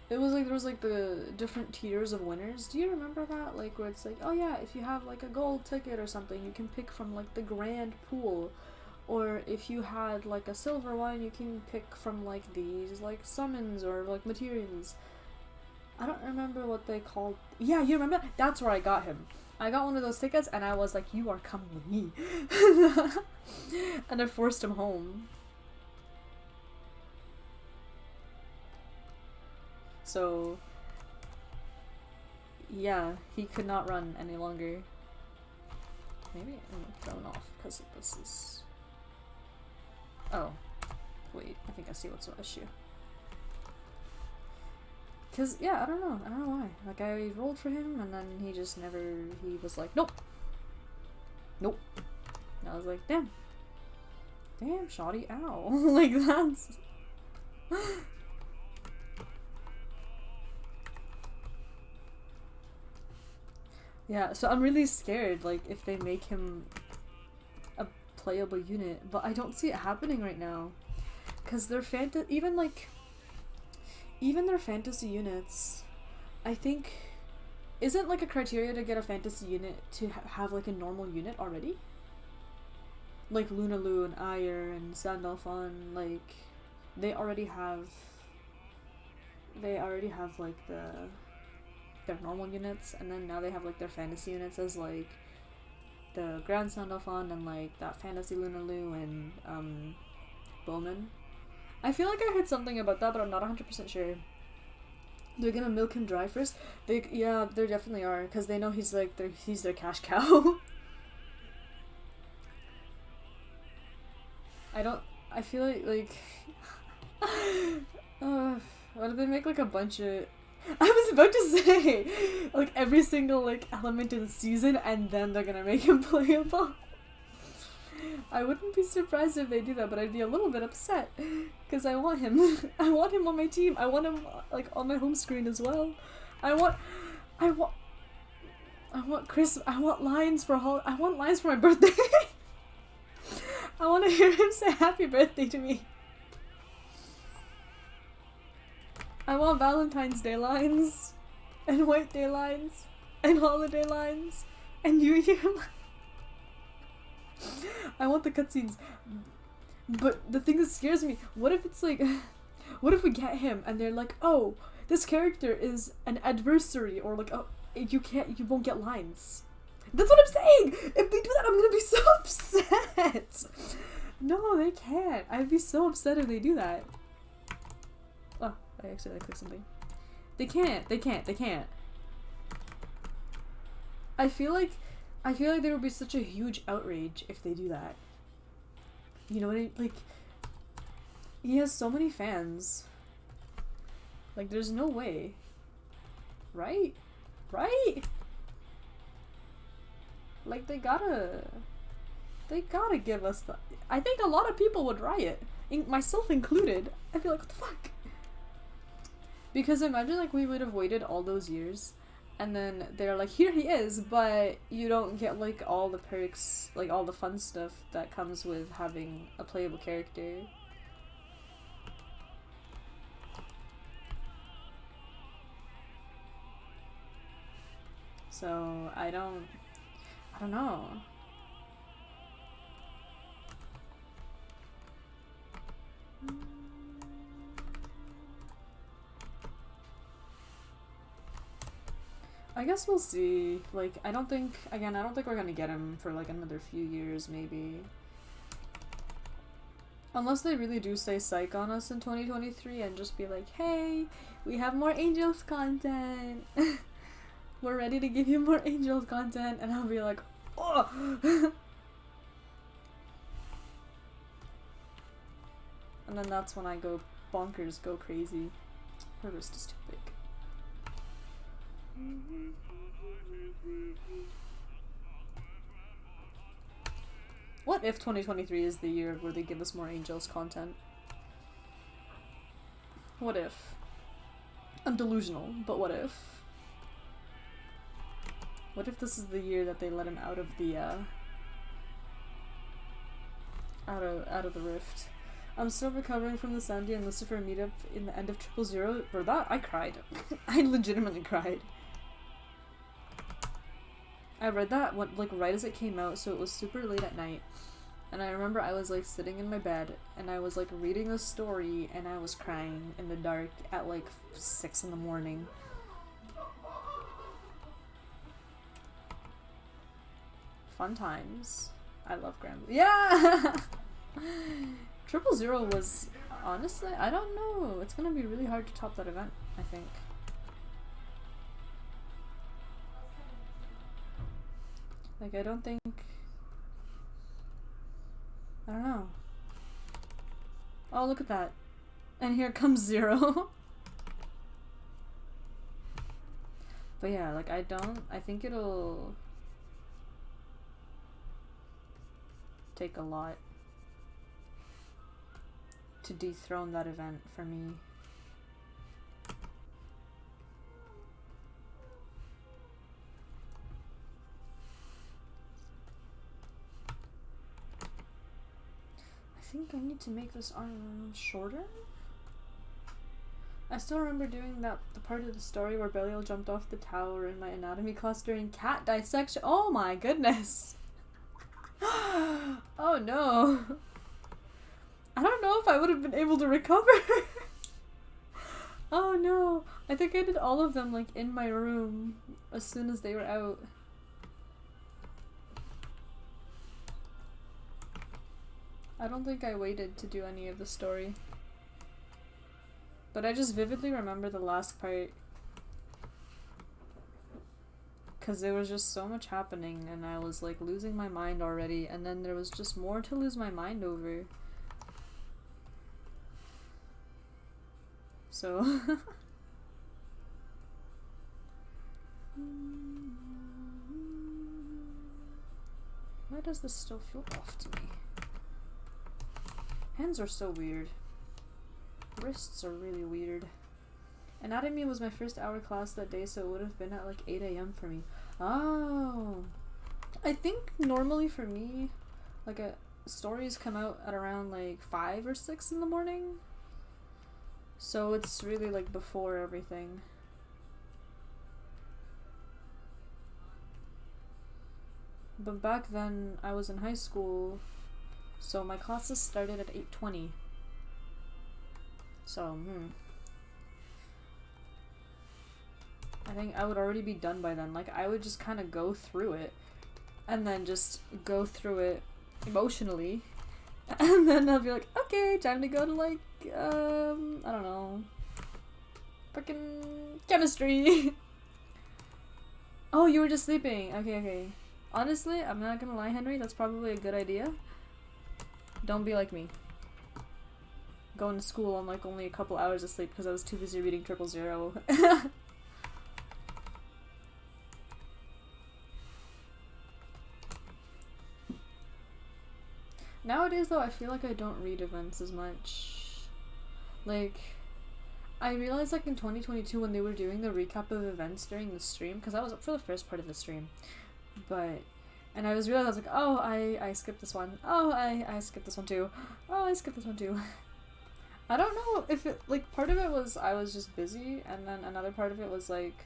there was like the different tiers of winners. Do you remember that? Like where it's like, oh yeah, if you have like a gold ticket or something, you can pick from like the grand pool. Or if you had like a silver one, you can pick from like these like summons or like materials. I don't remember what they called. Yeah, you remember? That's where I got him. I got one of those tickets and I was like, you are coming with me. And I forced him home. So, yeah, he could not run any longer. Maybe I'm thrown off because this is... Oh, wait, I think I see what's the issue. Cause, yeah, I don't know why. Like, I rolled for him and then he just never, he was like, nope. Nope. And I was like, damn. Damn, shoddy, ow. Like, that's... Yeah, so I'm really scared, like, if they make him a playable unit, but I don't see it happening right now. Because their even their fantasy units, I think, isn't like a criteria to get a fantasy unit to have like a normal unit already? Like Lunalu and Ire and Sandalphon, like, they already have like their normal units, and then now they have like their fantasy units as like the Grand Sandalphon and like that fantasy Lunalu and Bowman. I feel like I heard something about that, but I'm not 100% sure. They're gonna milk him dry first. Yeah, they definitely are, because they know he's like he's their cash cow. I feel like what if they make like a bunch of... I was about to say, like, every single, like, element in the season, and then they're gonna make him playable. I wouldn't be surprised if they do that, but I'd be a little bit upset, because I want him. I want him on my team. I want him, like, on my home screen as well. I want lines for my birthday. I want to hear him say happy birthday to me. I want Valentine's Day lines, and White Day lines, and holiday lines, and New Year lines. I want the cutscenes. But the thing that scares me, what if it's like, what if we get him and they're like, oh, this character is an adversary, or like, oh, you won't get lines. That's what I'm saying! If they do that, I'm gonna be so upset! No, they can't. I'd be so upset if they do that. Oh, I accidentally clicked something. They can't. I feel like there would be such a huge outrage if they do that. You know what I mean? Like, he has so many fans. Like, there's no way. Right? Right? Like, they gotta give us the... I think a lot of people would riot. Myself included. I'd be like, what the fuck? Because imagine, like, we would have waited all those years, and then they're like, here he is, but you don't get, like, all the perks, like, all the fun stuff that comes with having a playable character. So, I don't know. I guess we'll see. Like, I don't think we're gonna get him for like another few years, maybe. Unless they really do say psych on us in 2023 and just be like, hey, we have more Angels content. We're ready to give you more Angels content. And I'll be like, oh! And then that's when I go bonkers, go crazy. Her wrist is too big. What if 2023 is the year where they give us more Angels content? What if? I'm delusional, but what if? What if this is the year that they let him out of the out of the rift? I'm still recovering from the Sandy and Lucifer meetup in the end of 000. For that, I cried. I legitimately cried. I read that when, like, right as it came out, so it was super late at night. And I remember I was, like, sitting in my bed, and I was, like, reading the story, and I was crying in the dark at, like, 6 in the morning. Fun times. I love granblue. Yeah! 000 was, honestly, I don't know. It's gonna be really hard to top that event, I think. Like, I don't think... I don't know. Oh, look at that. And here comes 0. But yeah, like, I think it'll take a lot to dethrone that event for me. I think I need to make this arm shorter. I still remember doing the part of the story where Belial jumped off the tower in my anatomy class during cat dissection. Oh my goodness! Oh no! I don't know if I would have been able to recover. Oh no! I think I did all of them, like, in my room as soon as they were out. I don't think I waited to do any of the story. But I just vividly remember the last part. Because there was just so much happening and I was, like, losing my mind already, and then there was just more to lose my mind over. So... Why does this still feel off to me? Hands are so weird. Wrists are really weird. Anatomy was my first hour class that day, so it would have been at like 8 AM for me. Oh. I think normally for me, like, stories come out at around like 5 or 6 in the morning. So it's really like before everything. But back then, I was in high school, so my classes started at 8:20. So, I think I would already be done by then. Like, I would just kind of go through it, and then just go through it emotionally, and then I'll be like, okay, time to go to, like, I don't know, freaking chemistry. Oh, you were just sleeping. Okay. Honestly, I'm not gonna lie, Henry, that's probably a good idea. Don't be like me. Going to school on, like, only a couple hours of sleep because I was too busy reading 000. Nowadays, though, I feel like I don't read events as much. Like, I realized, like, in 2022 when they were doing the recap of events during the stream, because I was up for the first part of the stream, and I was like, oh, I skipped this one. Oh, I skipped this one too. Oh, I skipped this one too. I don't know if it, like, part of it was I was just busy, and then another part of it was, like,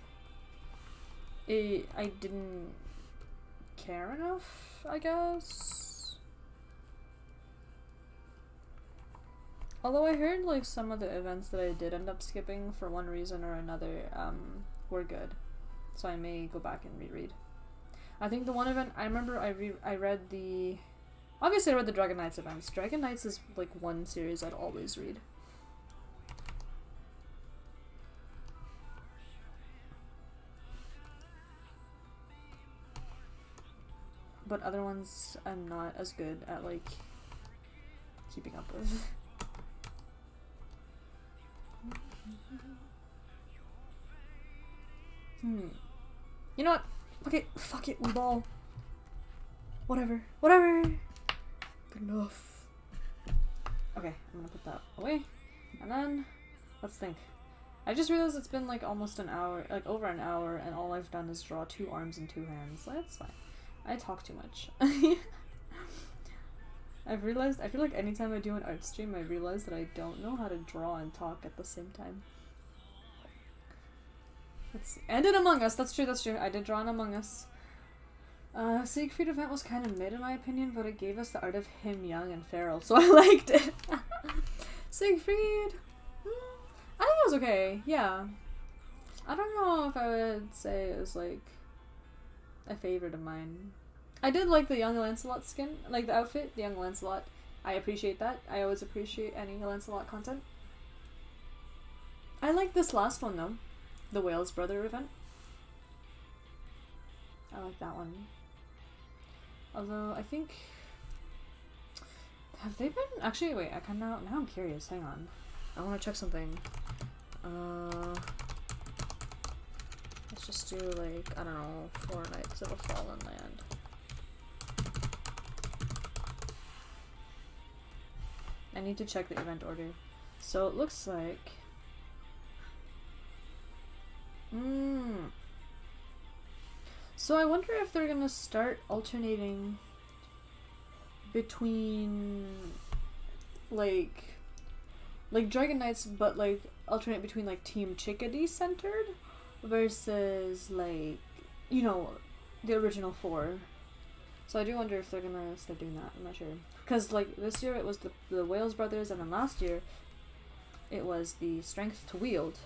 I didn't care enough, I guess. Although I heard, like, some of the events that I did end up skipping for one reason or another, were good. So I may go back and reread. I think the one event, I remember I read the... Obviously I read the Dragon Knights events. Dragon Knights is, like, one series I'd always read. But other ones I'm not as good at, like, keeping up with. You know what? Fuck it, we ball. Whatever. Good enough. Okay, I'm gonna put that away. And then, let's think. I just realized it's been like almost an hour, like over an hour, and all I've done is draw 2 arms and 2 hands. That's fine. I talk too much. I've realized, I feel like anytime I do an art stream, I realize that I don't know how to draw and talk at the same time. And in Among Us, that's true. I did draw an Among Us. Siegfried event was kind of mid in my opinion, but it gave us the art of him young and feral, so I liked it. Siegfried! I think it was okay, yeah. I don't know if I would say it was like a favorite of mine. I did like the young Lancelot skin, like the outfit, the young Lancelot. I appreciate that. I always appreciate any Lancelot content. I like this last one though. The Wales Brother event. I like that one. Although, I think... Have they been... Actually, wait, now I'm curious. Hang on. I want to check something. Let's just do, like, I don't know, 4 Knights of a Fallen Land. I need to check the event order. So, it looks like... So I wonder if they're gonna start alternating between like Dragon Knights, but like alternate between like Team Chickadee centered versus like, you know, the original 4. So I do wonder if they're gonna start doing that. I'm not sure, because like this year it was the Wales brothers, and then last year it was the Strength to Wield,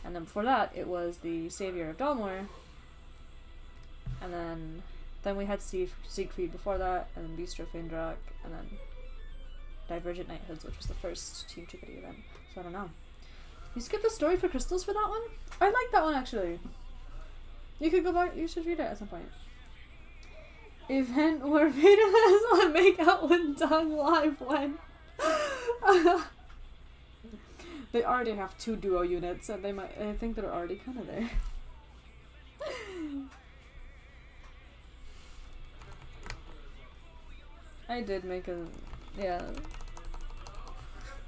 and then before that it was the Savior of Dalmor. And then we had Siegfried before that, and then Bistro Feindrak, and then Divergent Knighthoods, which was the first Team Chickadee event. So I don't know. You skipped the story for crystals for that one? I like that one actually. You could go back, you should read it at some point. Event where Vader has make out with Doug live when they already have 2 duo units, and I think they're already kind of there. I did make a... Yeah,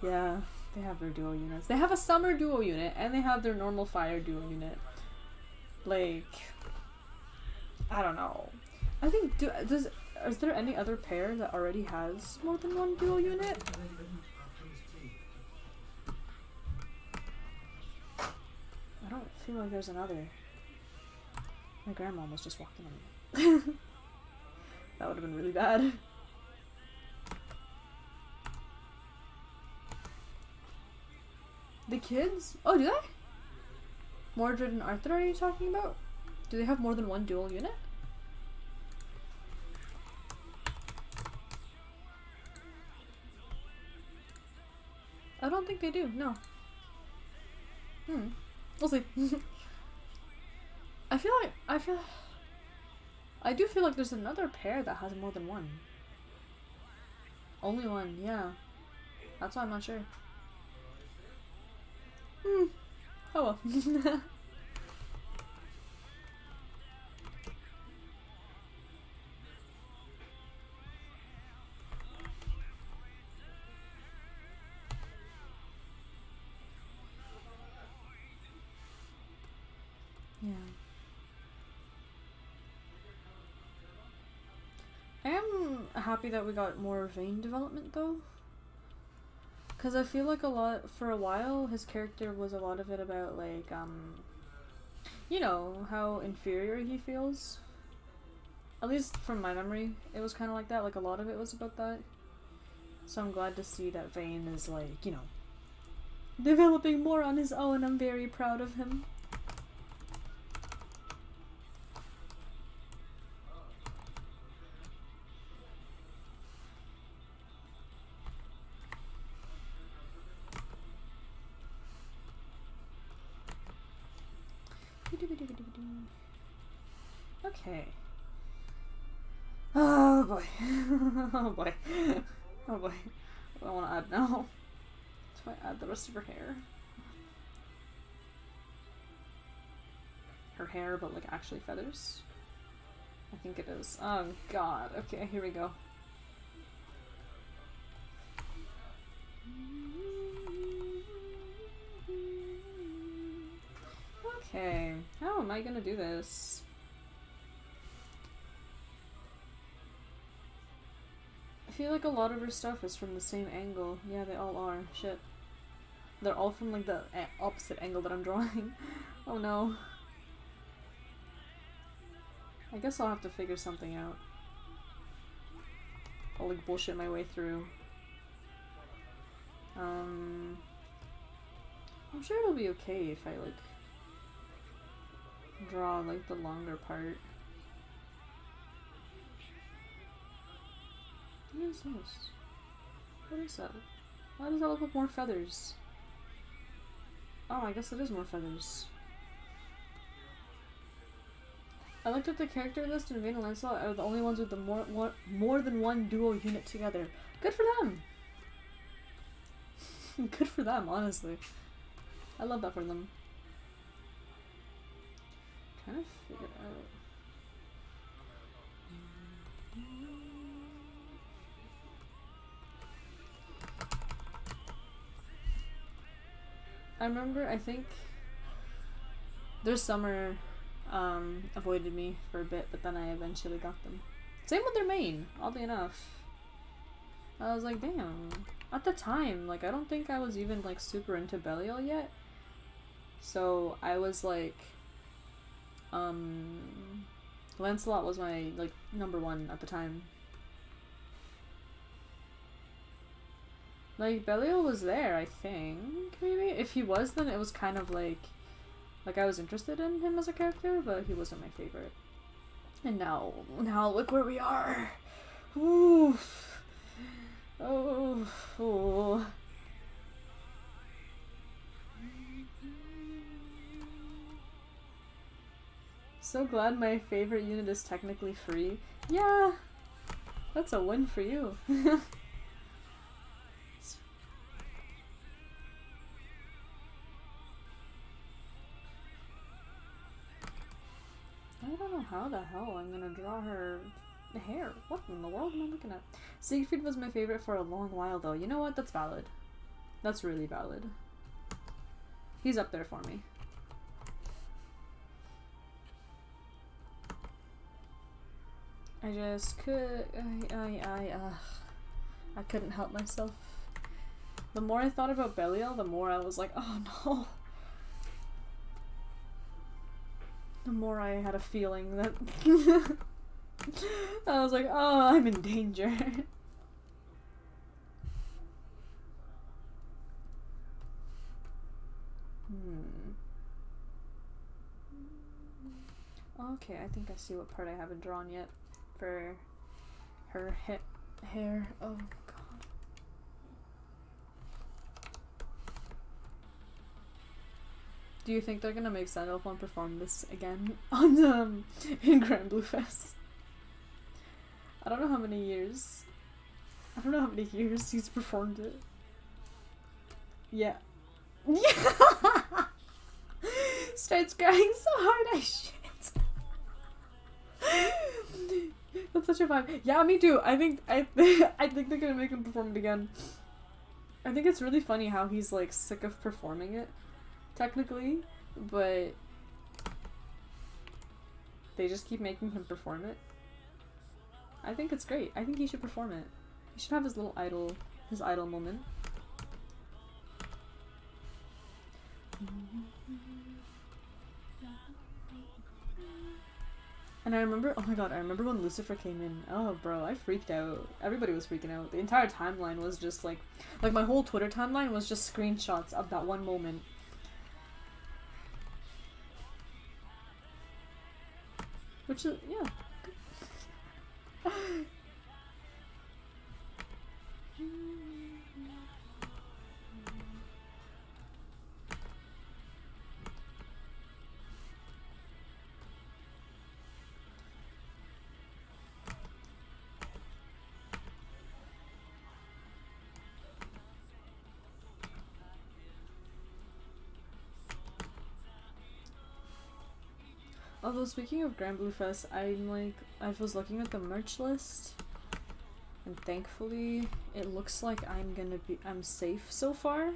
they have their duo units. They have a summer duo unit, and they have their normal fire duo unit. Like... I don't know. I think... Is there any other pair that already has more than 1 duo unit? I don't feel like there's another. My grandma almost just walked in on me. That would have been really bad. The kids? Oh, do they? Mordred and Arthur, are you talking about? Do they have more than 1 dual unit? I don't think they do, no. We'll see. I do feel like there's another pair that has more than 1. Only 1, yeah. That's why I'm not sure. Oh well. Yeah. I am happy that we got more Vayne development though. Because I feel like for a while, his character was a lot of it about, like, you know, how inferior he feels. At least from my memory, it was kind of like that. Like, a lot of it was about that. So I'm glad to see that Vayne is, like, you know, developing more on his own. I'm very proud of him. Okay. Oh boy. Oh boy. Oh boy. What do I want to add now? Do I add the rest of her hair? Her hair, but like actually feathers? I think it is. Oh god. Okay, here we go. Okay, how am I gonna do this? I feel like a lot of her stuff is from the same angle. Yeah, they all are. Shit. They're all from like the opposite angle that I'm drawing. Oh no. I guess I'll have to figure something out. I'll like bullshit my way through. I'm sure it'll be okay if I like draw like the longer part. What is this? What is that? Why does that look like more feathers? Oh, I guess it is more feathers. I looked at the character list and Vayne and Lancelot are the only ones with the more than one duo unit together. Good for them! Good for them, honestly. I love that for them. I'm trying to figure out. I remember, I think their summer avoided me for a bit, but then I eventually got them. Same with their main, oddly enough. I was like, damn. At the time, like, I don't think I was even, like, super into Belial yet. So, I was like, Lancelot was my, like, #1 at the time. Like, Belial was there, I think, maybe? If he was, then it was kind of like I was interested in him as a character, but he wasn't my favorite. And now look where we are! Oof! Oh, oh. So glad my favorite unit is technically free. Yeah! That's a win for you. I don't know how the hell I'm gonna draw her hair. What in the world am I looking at? Siegfried was my favorite for a long while though. You know what? That's valid. That's really valid. He's up there for me. I just I couldn't help myself. The more I thought about Belial, the more I was like, oh no. The more I had a feeling that I was like, oh, I'm in danger. Okay, I think I see what part I haven't drawn yet for her hair. Oh god. Do you think they're gonna make Sandalphon perform this again on in granblue Fest? I don't know how many years. I don't know how many years he's performed it. Yeah. Yeah. Starts crying so hard I shit. That's such a vibe. Yeah, me too. I think they're gonna make him perform it again. I think it's really funny how he's like sick of performing it, technically, but they just keep making him perform it. I think it's great. I think he should perform it. He should have his little his idol moment. And I remember, oh my god, I remember when Lucifer came in. Oh, bro, I freaked out. Everybody was freaking out. The entire timeline was just like my whole Twitter timeline was just screenshots of that one moment. Which is, yeah. Although speaking of granblue Fest, I was looking at the merch list, and thankfully it looks like I'm safe so far.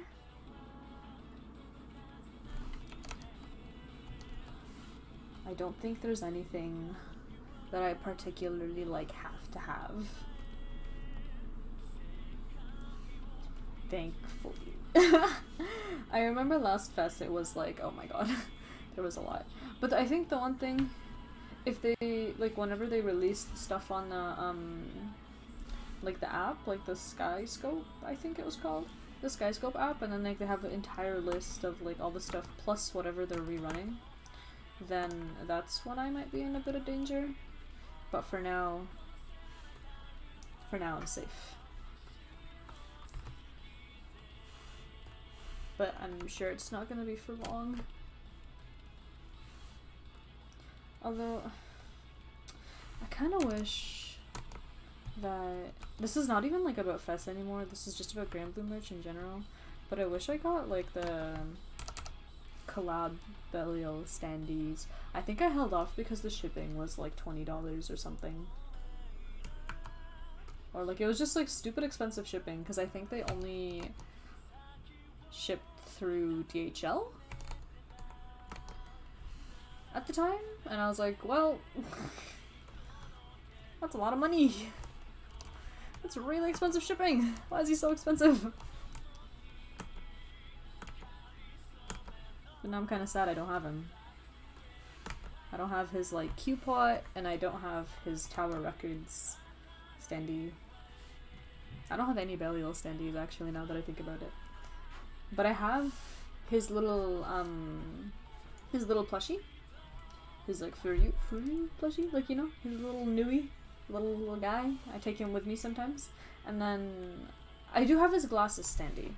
I don't think there's anything that I particularly have to have. Thankfully. I remember last fest it was like, oh my god, there was a lot. But I think the one thing, if they, whenever they release the stuff on the, the app, the Skyscope, I think it was called, the Skyscope app, and then they have an entire list of, all the stuff plus whatever they're rerunning, then that's when I might be in a bit of danger. But for now I'm safe. But I'm sure it's not gonna be for long. Although, I kind of wish that... This is not even, about Fest anymore, this is just about granblue merch in general. But I wish I got, the collab Belial standees. I think I held off because the shipping was, $20 or something. Or, it was just, stupid expensive shipping, because I think they only shipped through DHL at the time, and I was like, well, that's a lot of money. That's really expensive shipping. Why is he so expensive? But now I'm kind of sad I don't have him. I don't have his Q-Pot, and I don't have his Tower Records standee. I don't have any Belial standees actually, now that I think about it. But I have his little plushie. His furry plushie, his little Nui, little guy. I take him with me sometimes. And then I do have his glasses standee.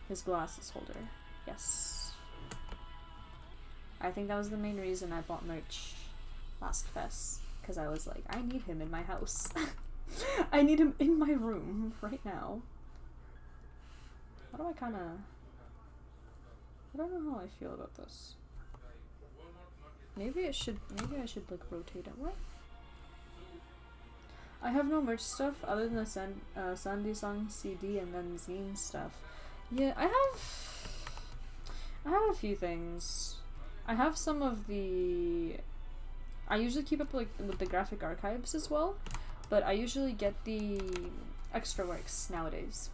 His glasses holder. Yes. I think that was the main reason I bought merch last fest. Because I was like, I need him in my house. I need him in my room right now. How do I don't know how I feel about this. Maybe I should rotate it. What? I have no merch stuff other than the Sandy Song CD and then zine stuff. Yeah, I have a few things. I have some of the... I usually keep up with the graphic archives as well, but I usually get the extra works nowadays.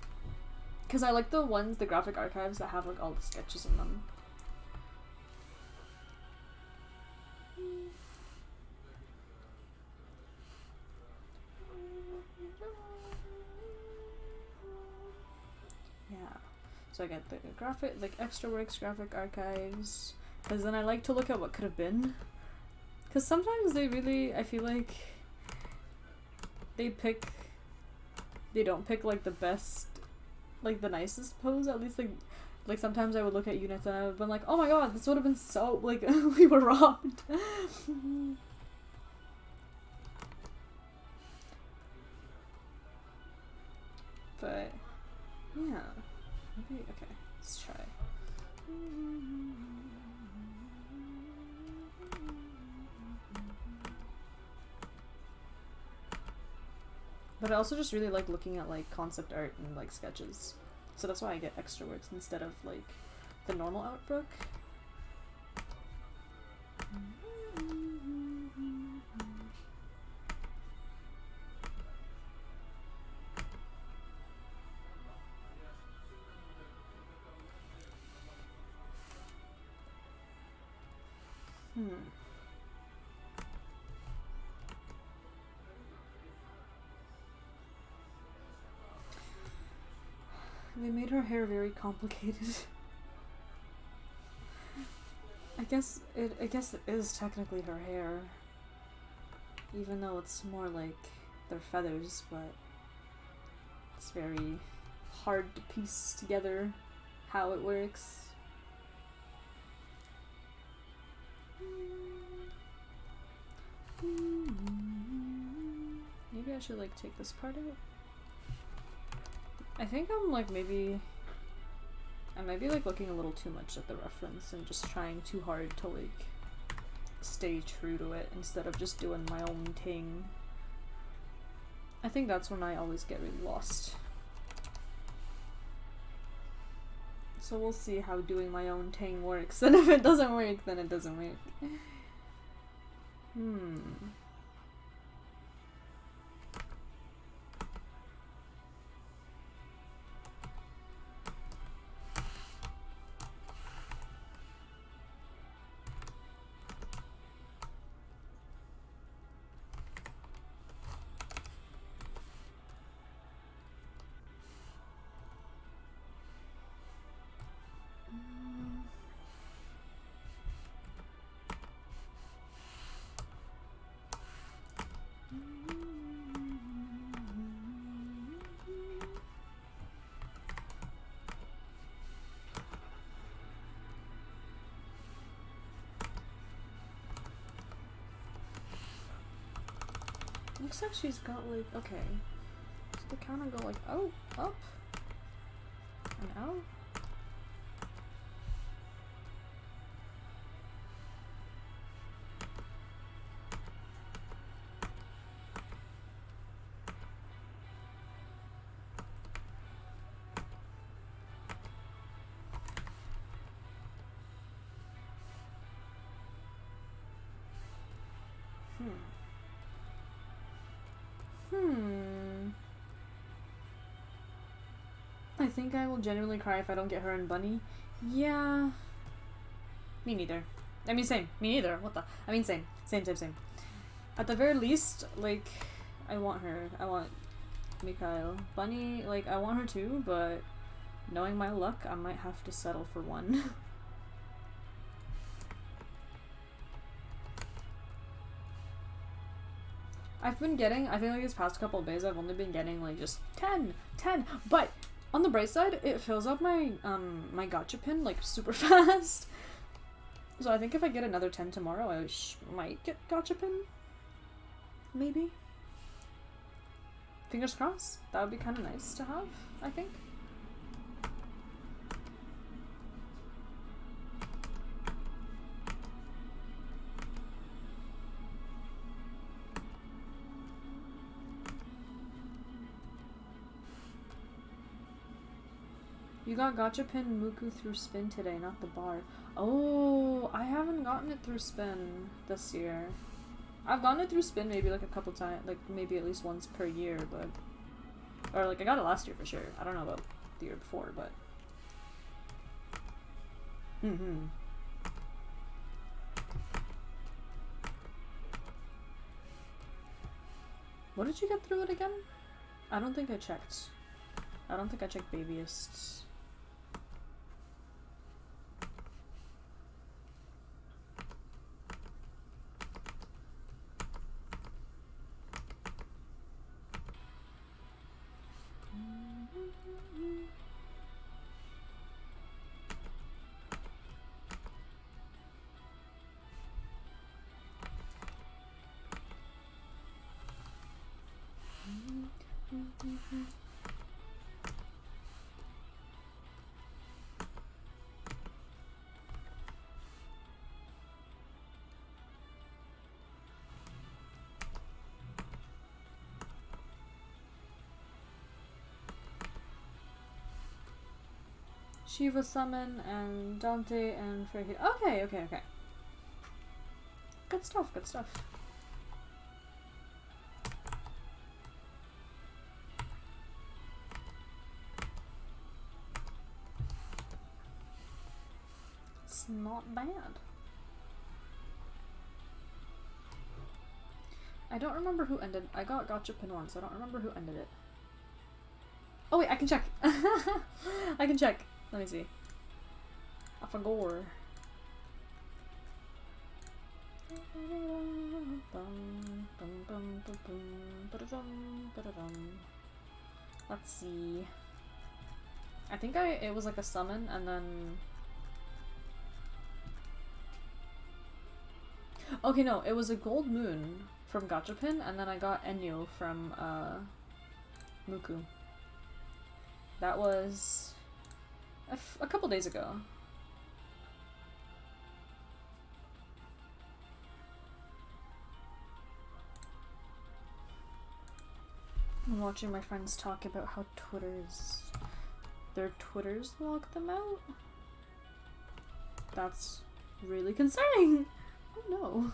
Because I like the graphic archives that have all the sketches in them. Yeah. So I get the graphic, extra works, graphic archives. Because then I like to look at what could have been. Because sometimes they really, I feel like they don't pick the best, the nicest pose. At least sometimes I would look at units and I would have been like, oh my god, this would have been so, we were robbed. But yeah, maybe, okay, let's try. But I also just really like looking at concept art and sketches. So that's why I get extra works instead of the normal art book. They made her hair very complicated. I guess it is technically her hair, even though it's more their feathers, but it's very hard to piece together how it works. Maybe I should take this part out. I think I'm maybe looking a little too much at the reference and just trying too hard to stay true to it instead of just doing my own thing. I think that's when I always get really lost. So we'll see how doing my own thing works, and if it doesn't work, then it doesn't work. Looks like she's got like, okay. So they kind of go like, oh, up, and out. I think I will genuinely cry if I don't get her and Bunny. Yeah. Me neither. I mean, same. Me neither. What the? I mean, same. Same. At the very least, like, I want her. I want Mikhail. Bunny, like, I want her too, but knowing my luck, I might have to settle for one. I've been getting, I think like these past couple of days, I've only been getting like just 10, but on the bright side, it fills up my, my gacha pin like super fast. So I think if I get another 10 tomorrow, I might get gacha pin. Maybe. Fingers crossed. That would be kind of nice to have, I think. You got gacha pin Muku through spin today, not the bar. Oh, I haven't gotten it through spin this year. I've gotten it through spin maybe like a couple times, like maybe at least once per year, but... Or like I got it last year for sure. I don't know about the year before, but... What did you get through it again? I don't think I checked. I don't think I checked Babyists. Shiva Summon and Dante and Freya. Okay. Good stuff. It's not bad. I don't remember who ended. I got gacha pin once. I don't remember who ended it. Oh wait, I can check. I can check. Let me see. I forgot. Let's see. I think it was like a summon and then... Okay, no, it was a gold moon from Gachapin and then I got Enyo from Muku. That was a couple days ago. I'm watching my friends talk about how their Twitters log them out. That's really concerning. Oh no.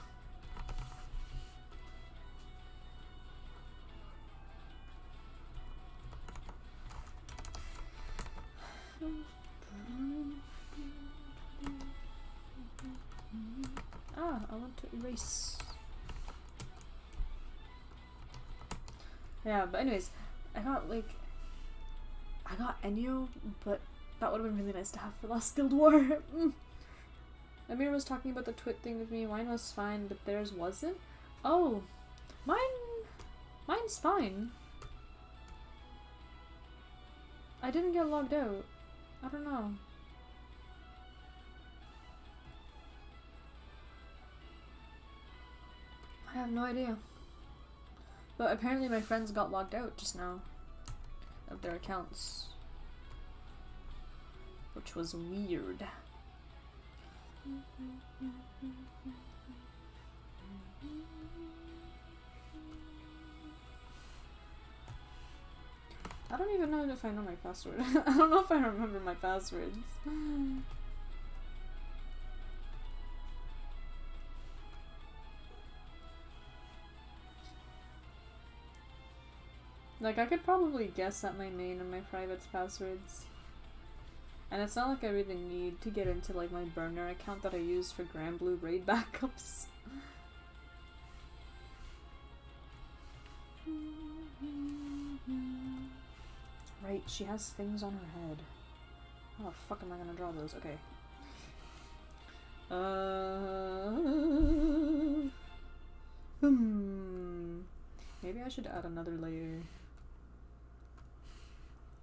Ah, I want to erase. Yeah, but anyways, I got Enyo, but that would have been really nice to have for Last Guild War. Amir was talking about the twit thing with me. Mine was fine, but theirs wasn't. Oh, mine's fine. I didn't get logged out. I don't know. I have no idea. But apparently my friends got logged out just now of their accounts, which was weird. I don't even know if I know my password. I don't know if I remember my passwords. Like, I could probably guess at my main and my private's passwords. And it's not like I really need to get into, like, my burner account that I use for granblue raid backups. Right, she has things on her head. How the fuck am I gonna draw those? Okay. Maybe I should add another layer.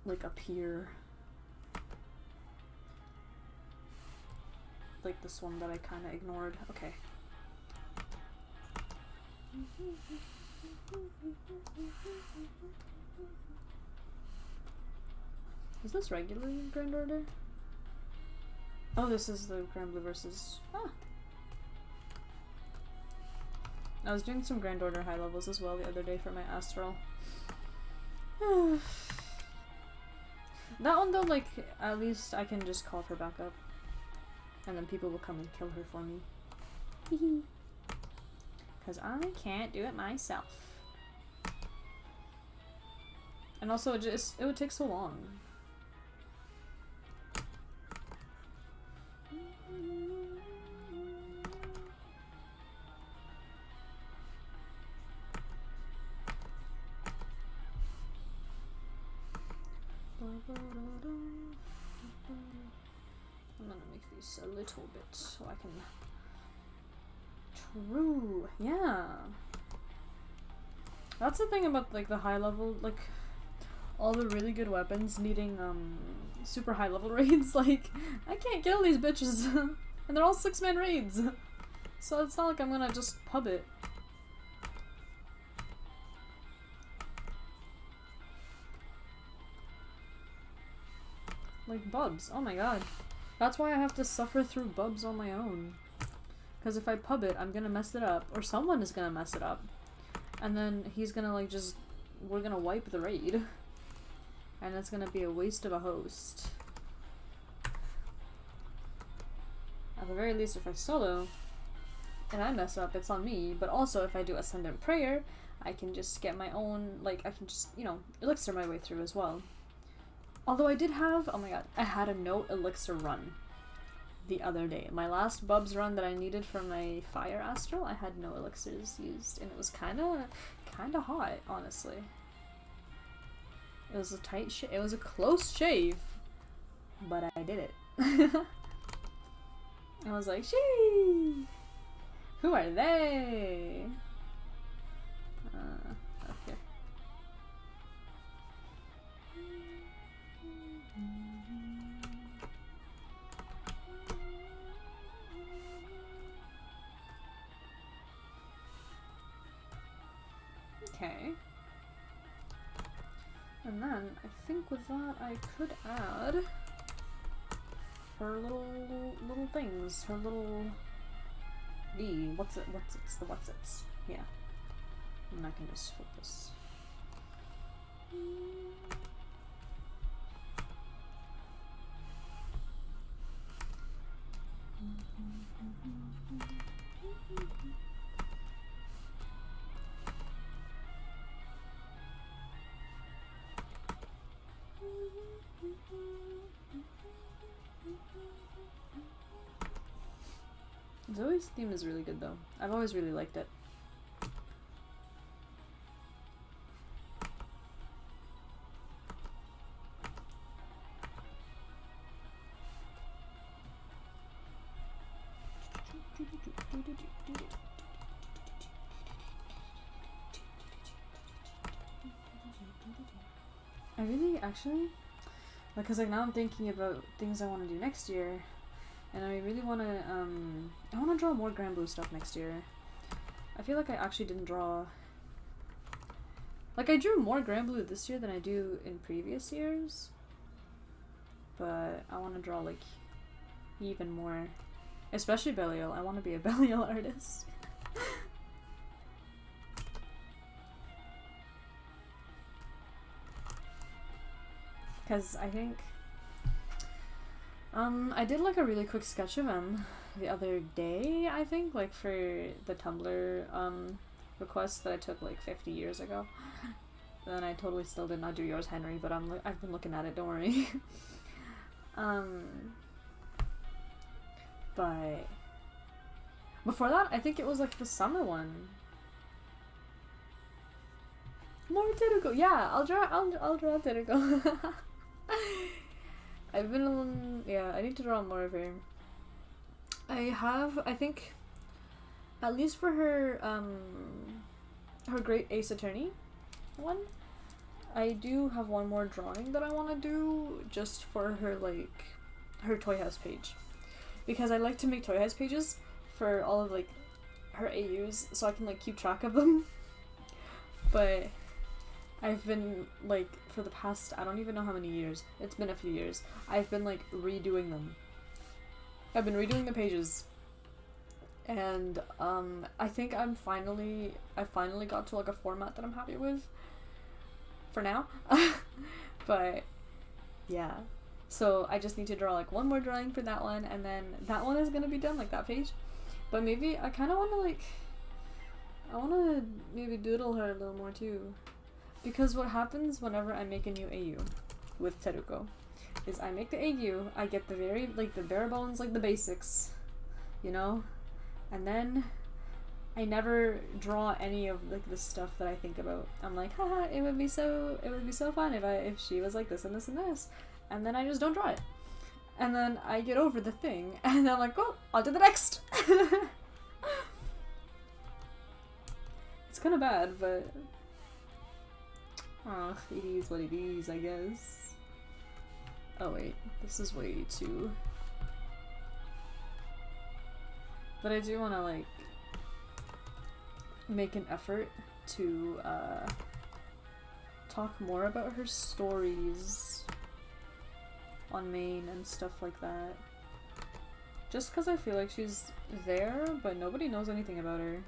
Like up here. Like this one that I kinda ignored. Okay. Is this regular Grand Order? Oh, this is the granblue versus... Ah! I was doing some Grand Order high levels as well the other day for my Astral. That one though, like, at least I can just call her back up. And then people will come and kill her for me. Because I can't do it myself. And also, it would take so long. I'm gonna make these a little bit so I can... True, yeah. That's the thing about, like, the high level, like, all the really good weapons needing, super high level raids. Like, I can't kill these bitches. And they're all 6-man raids. So it's not like I'm gonna just pub it. Like Bubs, oh my god. That's why I have to suffer through Bubs on my own. Because if I pub it, I'm gonna mess it up. Or someone is gonna mess it up. And then he's gonna, like, we're gonna wipe the raid. And it's gonna be a waste of a host. At the very least, if I solo, and I mess up, it's on me. But also, if I do Ascendant Prayer, I can just get my own, like, I can just, you know, elixir my way through as well. Although I did have, oh my god, I had a no elixir run the other day. My last Bubs run that I needed for my Fire Astral, I had no elixirs used, and it was kinda hot, honestly. It was a tight it was a close shave, but I did it. I was like, shee! Who are they? Okay. Okay. And then, I think with that, I could add her little things, her little the what's its, yeah. And I can just flip this. Zoe's theme is really good though. I've always really liked it. I really actually, because like now I'm thinking about things I want to do next year, and I really want to I want to draw more granblue stuff next year. I feel like I actually didn't draw, like I drew more granblue this year than I do in previous years, but I want to draw like even more, especially Belial. I want to be a Belial artist. Because I think I did like a really quick sketch of him the other day, I think, like for the Tumblr request that I took like 50 years ago. Then I totally still did not do yours, Henry, but I've been looking at it, don't worry. But before that, I think it was like the summer one. More Teruko. Yeah, I'll draw Teruko. I've been on, yeah, I need to draw more of her. I think, at least for her, her Great Ace Attorney one, I do have one more drawing that I want to do just for her, like, her Toy House page. Because I like to make Toy House pages for all of, like, her AUs, so I can, like, keep track of them. But I've been, like, for the past, I don't even know how many years, it's been a few years, I've been, like, redoing them. I've been redoing the pages. And, I think I finally got to, like, a format that I'm happy with. For now. But, yeah. So, I just need to draw, like, one more drawing for that one, and then that one is gonna be done, like, that page. But maybe, I kinda wanna, like, I wanna maybe doodle her a little more, too. Because what happens whenever I make a new AU with Teruko is I make the AU, I get the very, like, the bare bones, like, the basics, you know? And then I never draw any of, like, the stuff that I think about. I'm like, haha, it would be so fun if she was like this and this and this. And then I just don't draw it. And then I get over the thing, and I'm like, well, I'll do the next! It's kinda bad, but it is what it is, I guess. Oh wait, this is way too... But I do want to, like, make an effort to, talk more about her stories on main and stuff like that. Just because I feel like she's there, but nobody knows anything about her.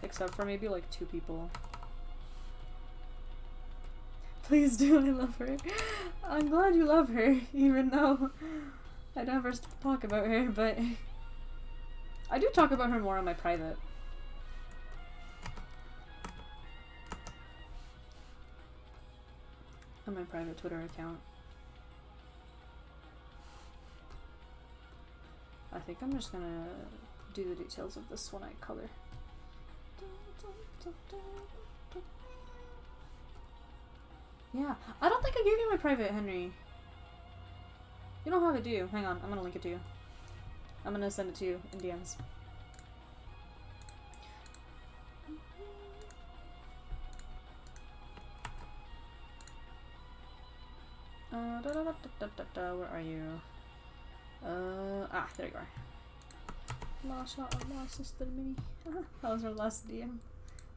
Except for maybe, like, 2 people. Please do, I love her. I'm glad you love her, even though I never talk about her, but I do talk about her more on my private. On my private Twitter account. I think I'm just gonna do the details of this when I color. Yeah, I don't think I gave you my private, Henry. You don't have it, do you? Hang on, I'm gonna link it to you. I'm gonna send it to you in DMs. Where are you? There you are. Last shot of my sister mini. That was our last DM.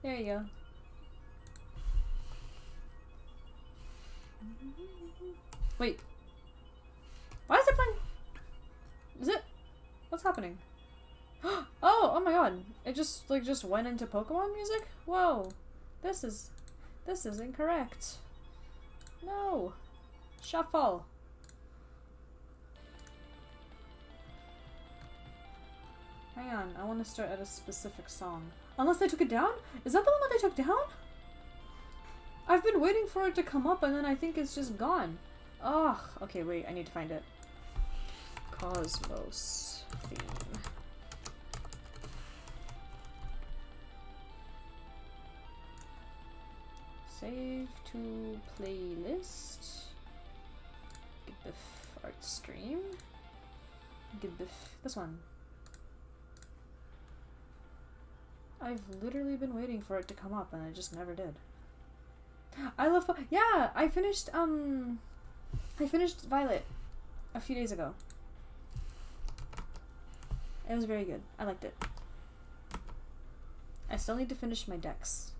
There you go. Wait. Why is it playing? Is it? What's happening? Oh my god. It just went into Pokemon music? Whoa. This is This is incorrect. No. Shuffle. Hang on, I want to start at a specific song. Unless they took it down? Is that the one that they took down? I've been waiting for it to come up and then I think it's just gone. Ugh. Okay, wait, I need to find it. Cosmos theme. Save to playlist. Gibbif art stream. Gibbif. This one. I've literally been waiting for it to come up and it just never did. I love yeah, I finished Violet a few days ago. It was very good. I liked it. I still need to finish my decks.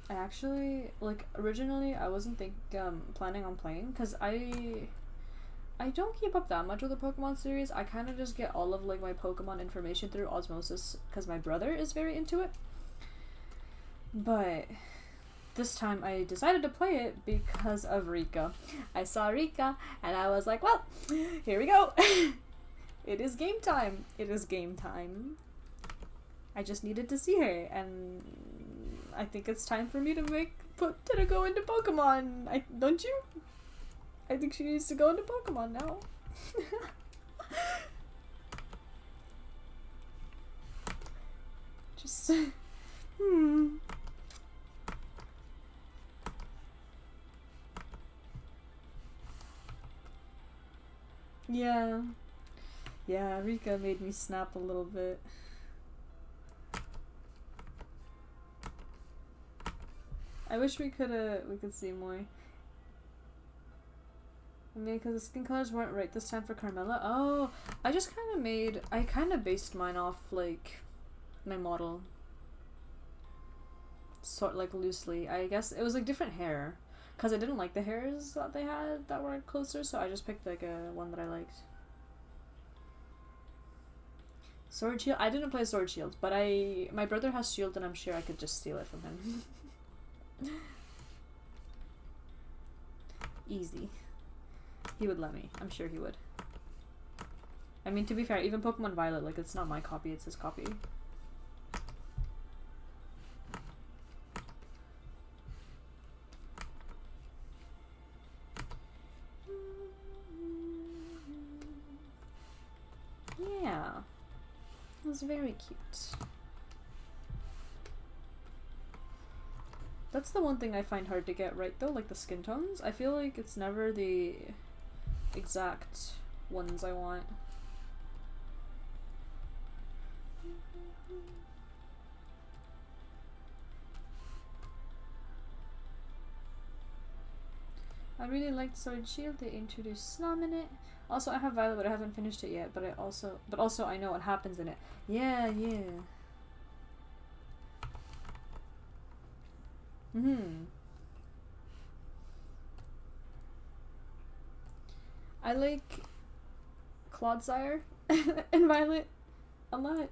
I actually, like, originally I wasn't planning on playing because I don't keep up that much with the Pokemon series. I kind of just get all of like my Pokemon information through osmosis because my brother is very into it. But this time I decided to play it because of Rika. I saw Rika and I was like, well, here we go. It is game time. It is game time. I just needed to see her and I think it's time for me to to go into Pokemon. Don't you? I think she needs to go into Pokemon now. Just Yeah. Yeah, Rika made me snap a little bit. I wish we could see more. I mean, because the skin colors weren't right this time for Carmella. Oh, I kind of based mine off, like, my model. Sort like loosely. I guess it was like different hair. Because I didn't like the hairs that they had that were closer, so I just picked like one that I liked. Sword Shield? I didn't play Sword Shield, but my brother has Shield and I'm sure I could just steal it from him. Easy. He would let me. I'm sure he would. I mean, to be fair, even Pokemon Violet, like, it's not my copy, it's his copy. Yeah. It was very cute. That's the one thing I find hard to get right though, like the skin tones. I feel like it's never the exact ones I want. I really liked Sword Shield. They introduced Snom in it. Also, I have Violet, but I haven't finished it yet. But also I know what happens in it. Yeah. I like Clodsire and Violet a lot.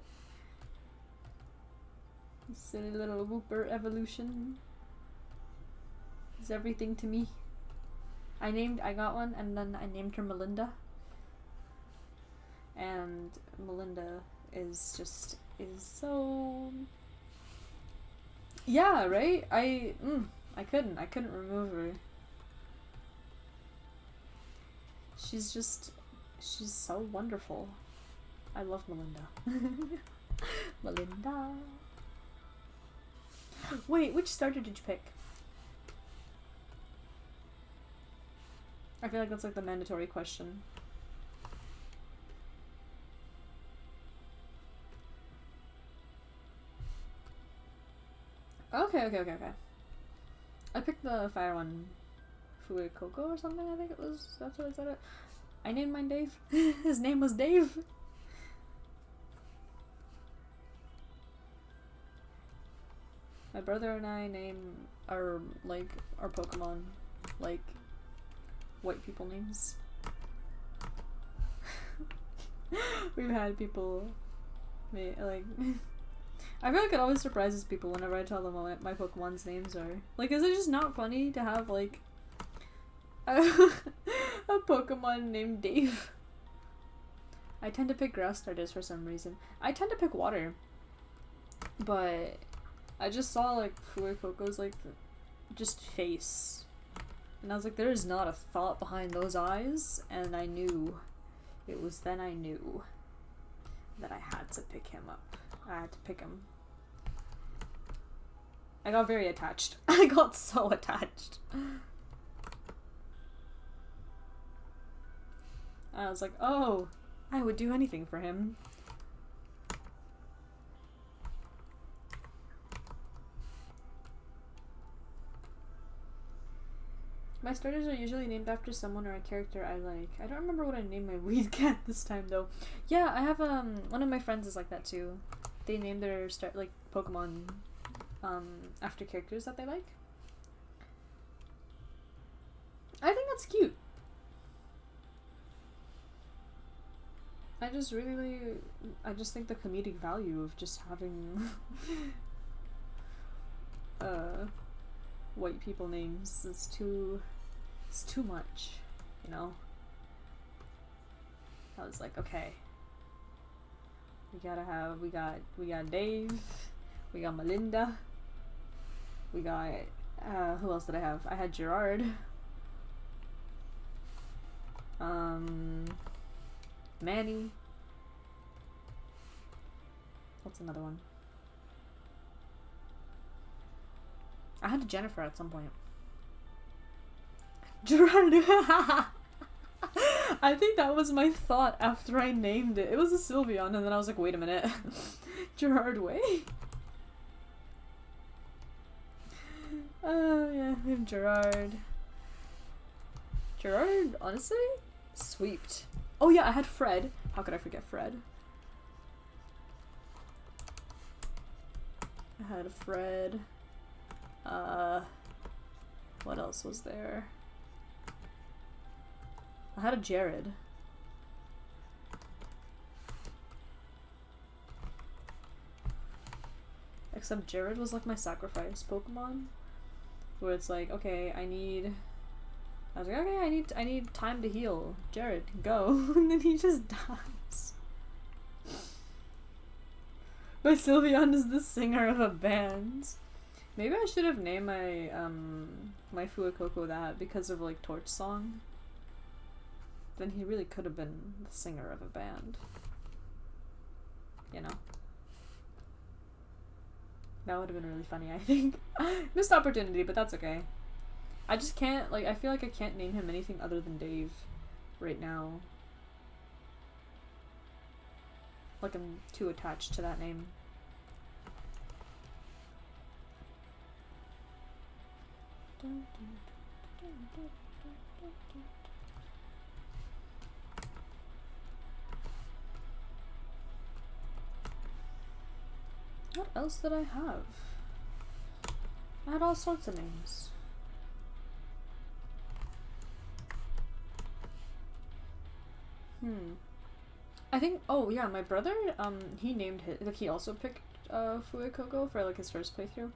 Silly little Wooper evolution is everything to me. I got one and then I named her Melinda. And Melinda is so... Yeah, right? I couldn't remove her. She's so wonderful. I love Melinda. Melinda. Wait, which starter did you pick? I feel like that's like the mandatory question. Okay. I picked the fire one. Fuecoco or something, I think it was. That's what I said it. I named mine Dave. His name was Dave. My brother and I name our Pokemon like white people names. We've had people like I feel like it always surprises people whenever I tell them what my Pokemon's names are. Like, is it just not funny to have, like, a Pokemon named Dave? I tend to pick grass starters for some reason. I tend to pick water. But I just saw, like, Fuecoco's, like, just face. And I was like, there is not a thought behind those eyes. And I knew. It was then I knew that I had to pick him up. I had to pick him. I got very attached. I got so attached. I was like, oh, I would do anything for him. My starters are usually named after someone or a character I like. I don't remember what I named my weed cat this time though. Yeah, I have one of my friends is like that too. They name their Pokemon after characters that they like. I think that's cute. I just think the comedic value of just having white people names is too much, you know? I was like, okay. We got Dave, we got Melinda, we got who else did I have? I had Gerard. Manny. What's another one? I had a Jennifer at some point. Gerard. I think that was my thought after I named it. It was a Sylveon, and then I was like, wait a minute. Gerard Way? Oh, yeah, we have Gerard. Gerard, honestly, sweeped. Oh yeah, I had Fred. How could I forget Fred? I had Fred. What else was there? I had a Jared. Except Jared was like my sacrifice Pokemon. Where it's like, okay, I was like, okay, I need time to heal. Jared, go. And then he just dies. But Sylveon is the singer of a band. Maybe I should have named my my Fuecoco that because of like Torch Song. Then he really could have been the singer of a band. You know? That would have been really funny, I think. Missed opportunity, but that's okay. I just can't, like, I feel like I can't name him anything other than Dave right now. Like, I'm too attached to that name. What else did I have? I had all sorts of names. I think, oh yeah, my brother, he named his, like, he also picked, Fuecoco for, like, his first playthrough.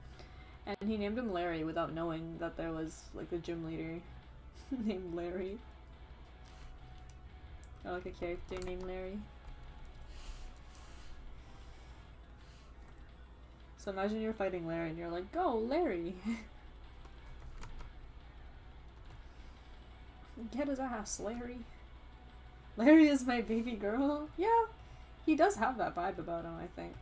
And he named him Larry without knowing that there was, like, a gym leader named Larry. Or, like, a character named Larry. So imagine you're fighting Larry and you're like, go, Larry! Get his ass, Larry. Larry is my baby girl. Yeah, he does have that vibe about him, I think.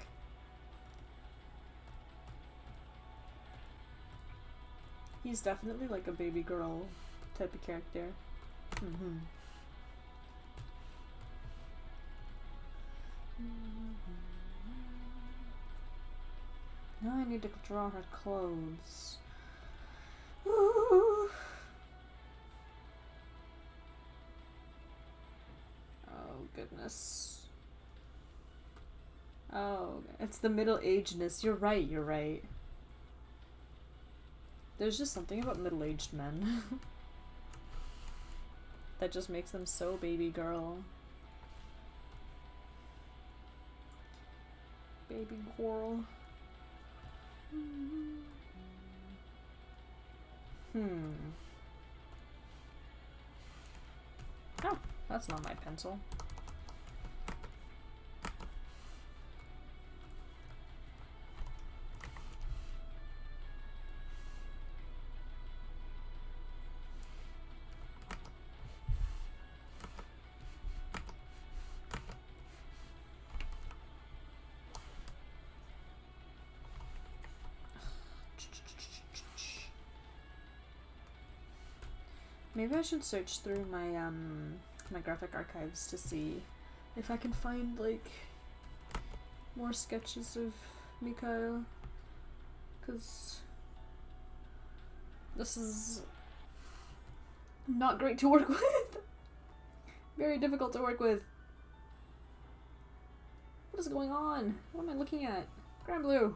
He's definitely like a baby girl type of character. Now I need to draw her clothes. Ooh. Oh goodness. Oh, it's the middle-agedness. You're right, you're right. There's just something about middle-aged men that just makes them so baby girl. Baby girl. Oh, that's not my pencil. Maybe I should search through my my graphic archives to see if I can find like more sketches of Mikhail, because this is not great to work with. Very difficult to work with. What is going on? What am I looking at? Granblue.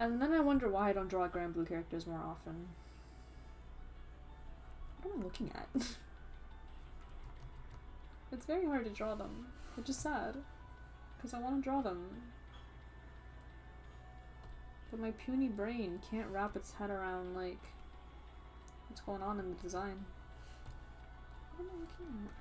And then I wonder why I don't draw granblue characters more often. What am I looking at? It's very hard to draw them, which is sad, because I want to draw them. But my puny brain can't wrap its head around, like, what's going on in the design. What am I looking at?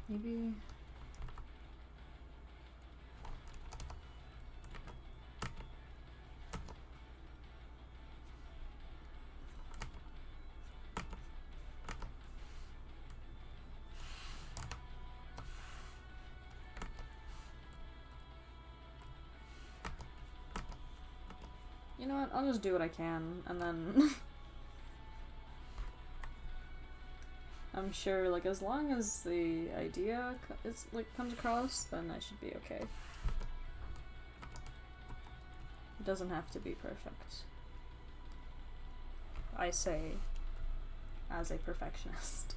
Maybe... You know what, I'll just do what I can, and then... I'm sure, like, as long as the idea comes across, then I should be okay. It doesn't have to be perfect. I say, as a perfectionist.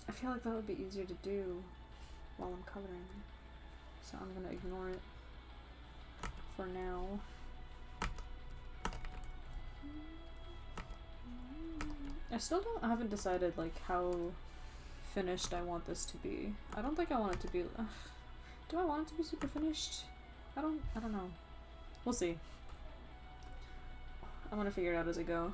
I feel like that would be easier to do while I'm coloring, so I'm gonna ignore it for now. I haven't decided like how finished I want this to be. I don't think I want it to be. Do I want it to be super finished? I don't know. We'll see. I'm gonna figure it out as I go.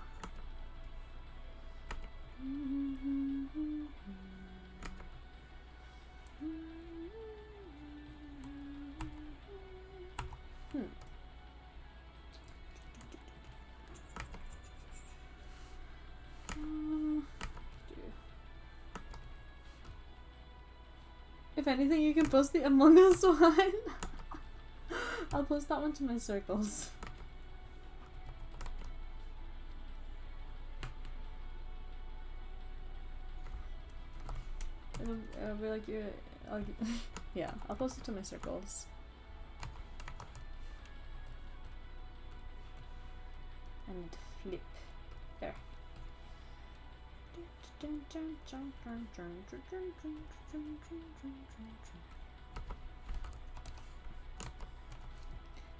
If anything, you can post the Among Us one. I'll post that one to my circles. It'll be like you. Yeah, I'll post it to my circles. I need to flip. There.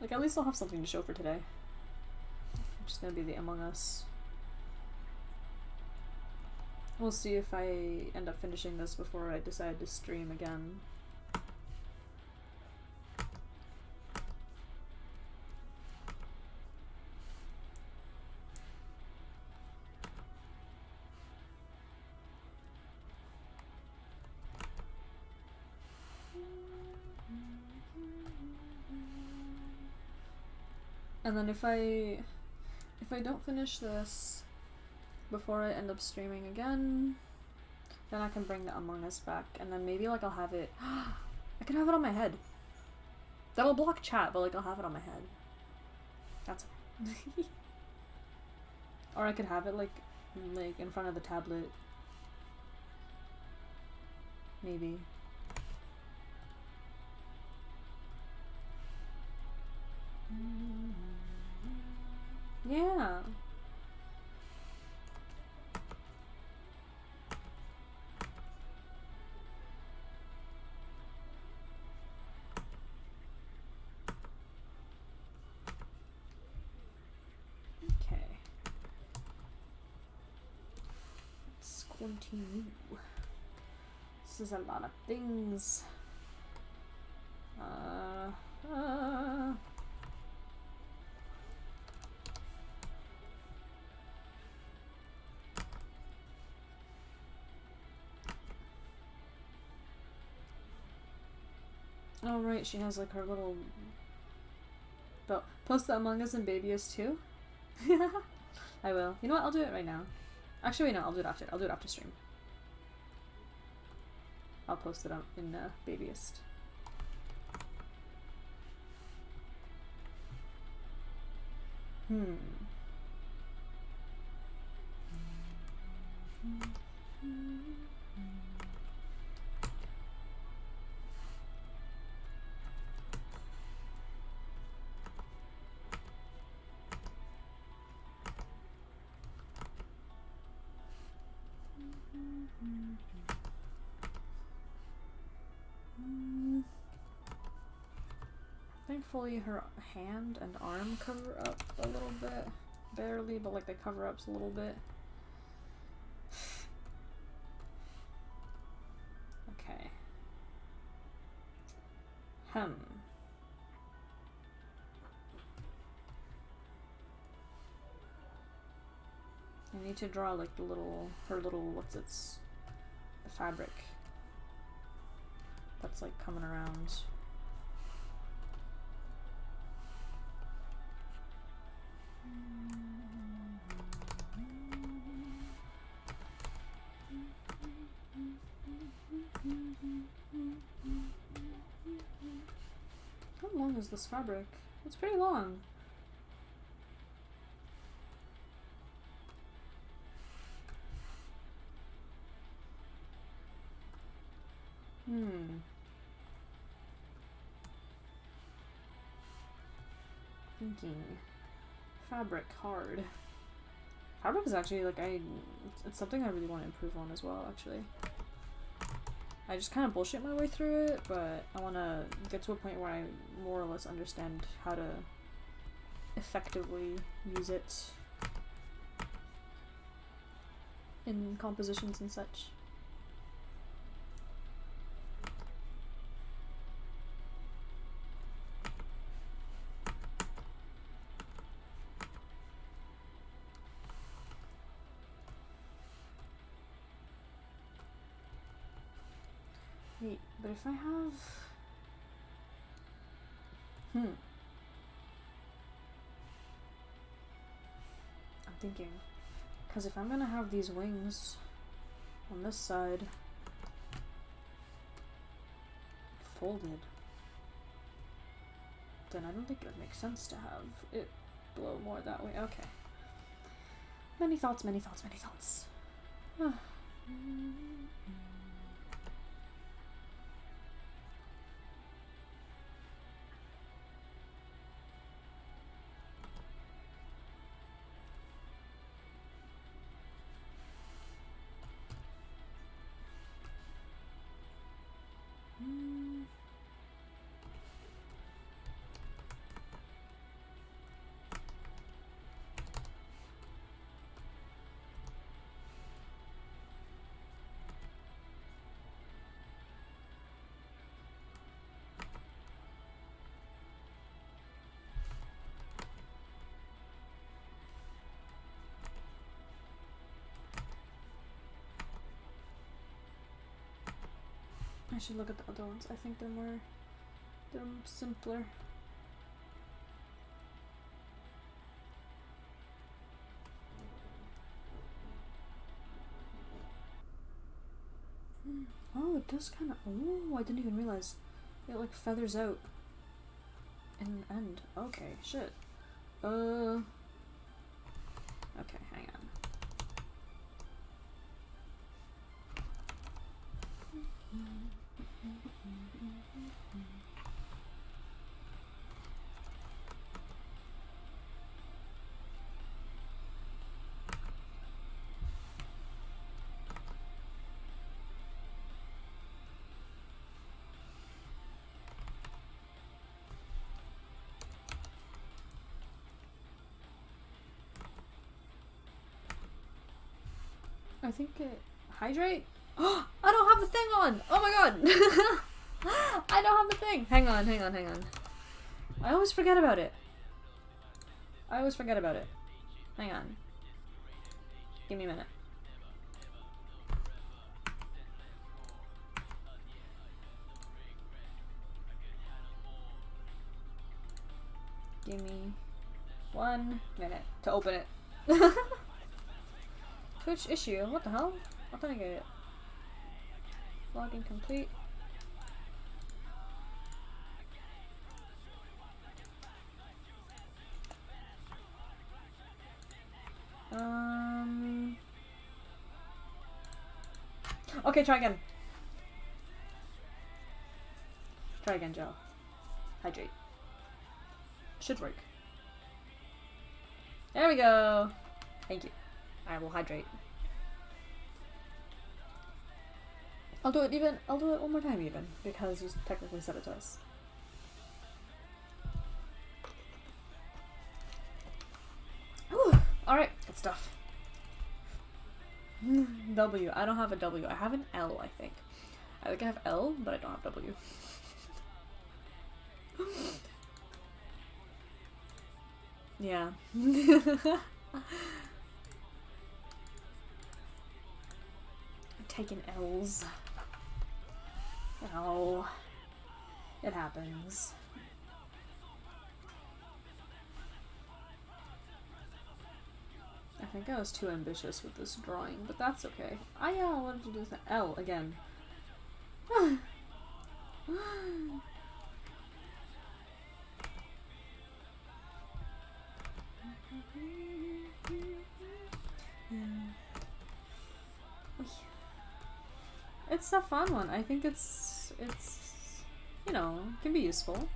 Like, at least I'll have something to show for today. I'm just gonna be the Among Us. We'll see if I end up finishing this before I decide to stream again. And then if I don't finish this before I end up streaming again, then I can bring the Among Us back, and then maybe like I'll have it I can have it on my head. That'll block chat, but like I'll have it on my head. That's okay. Or I could have it like in front of the tablet. Maybe. Yeah. continue. This is a lot of things. Oh right, she has like her little belt. Post the Among Us and Babyist too? I will. You know what, I'll do it right now. Actually wait, no, I'll do it after. I'll do it after stream. I'll post it up in Babyist. Thankfully her hand and arm cover up a little bit. Barely, but like they cover up a little bit. Okay. I need to draw like the her little, the fabric that's like coming around. How long is this fabric? It's pretty long. Thinking. Fabric hard. Fabric is actually like it's something I really want to improve on as well, actually. I just kind of bullshit my way through it, but I want to get to a point where I more or less understand how to effectively use it in compositions and such. Wait, but if I have... I'm thinking. Because if I'm gonna have these wings on this side folded, then I don't think it would make sense to have it blow more that way. Okay. Many thoughts, many thoughts, many thoughts. I should look at the other ones. I think they're simpler. Oh, it does kind of. Oh, I didn't even realize. It like feathers out in the end. Okay, shit. Okay, hang on. I think it Hydrate? I don't have the thing on! Oh my god! I don't have the thing! Hang on. I always forget about it. Hang on. Give me a minute. Give me 1 minute to open it. Twitch issue. What the hell? Authenticate it. Login complete. Okay, try again. Try again, Joe. Hydrate. Should work. There we go. Thank you. I will hydrate. I'll do it one more time even, because you technically said it twice. Alright, good stuff. W. I don't have a W. I have an L, I think. I think I have L, but I don't have W. Yeah. Taking L's. Oh. It happens. I think I was too ambitious with this drawing, but that's okay. I wanted to do the L again. It's a fun one. I think it's you know, can be useful.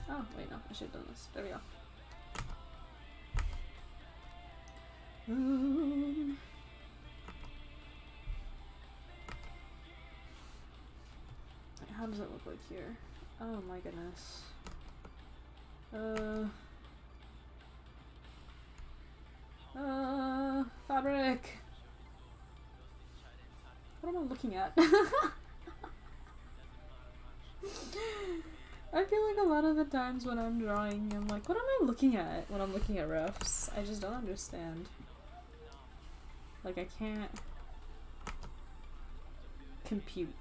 Oh, wait, no, I should have done this. There we go. How does it look like here? Oh my goodness. Fabric! What am I looking at? I feel like a lot of the times when I'm drawing, I'm like, what am I looking at when I'm looking at refs? I just don't understand. Like, I can't compute.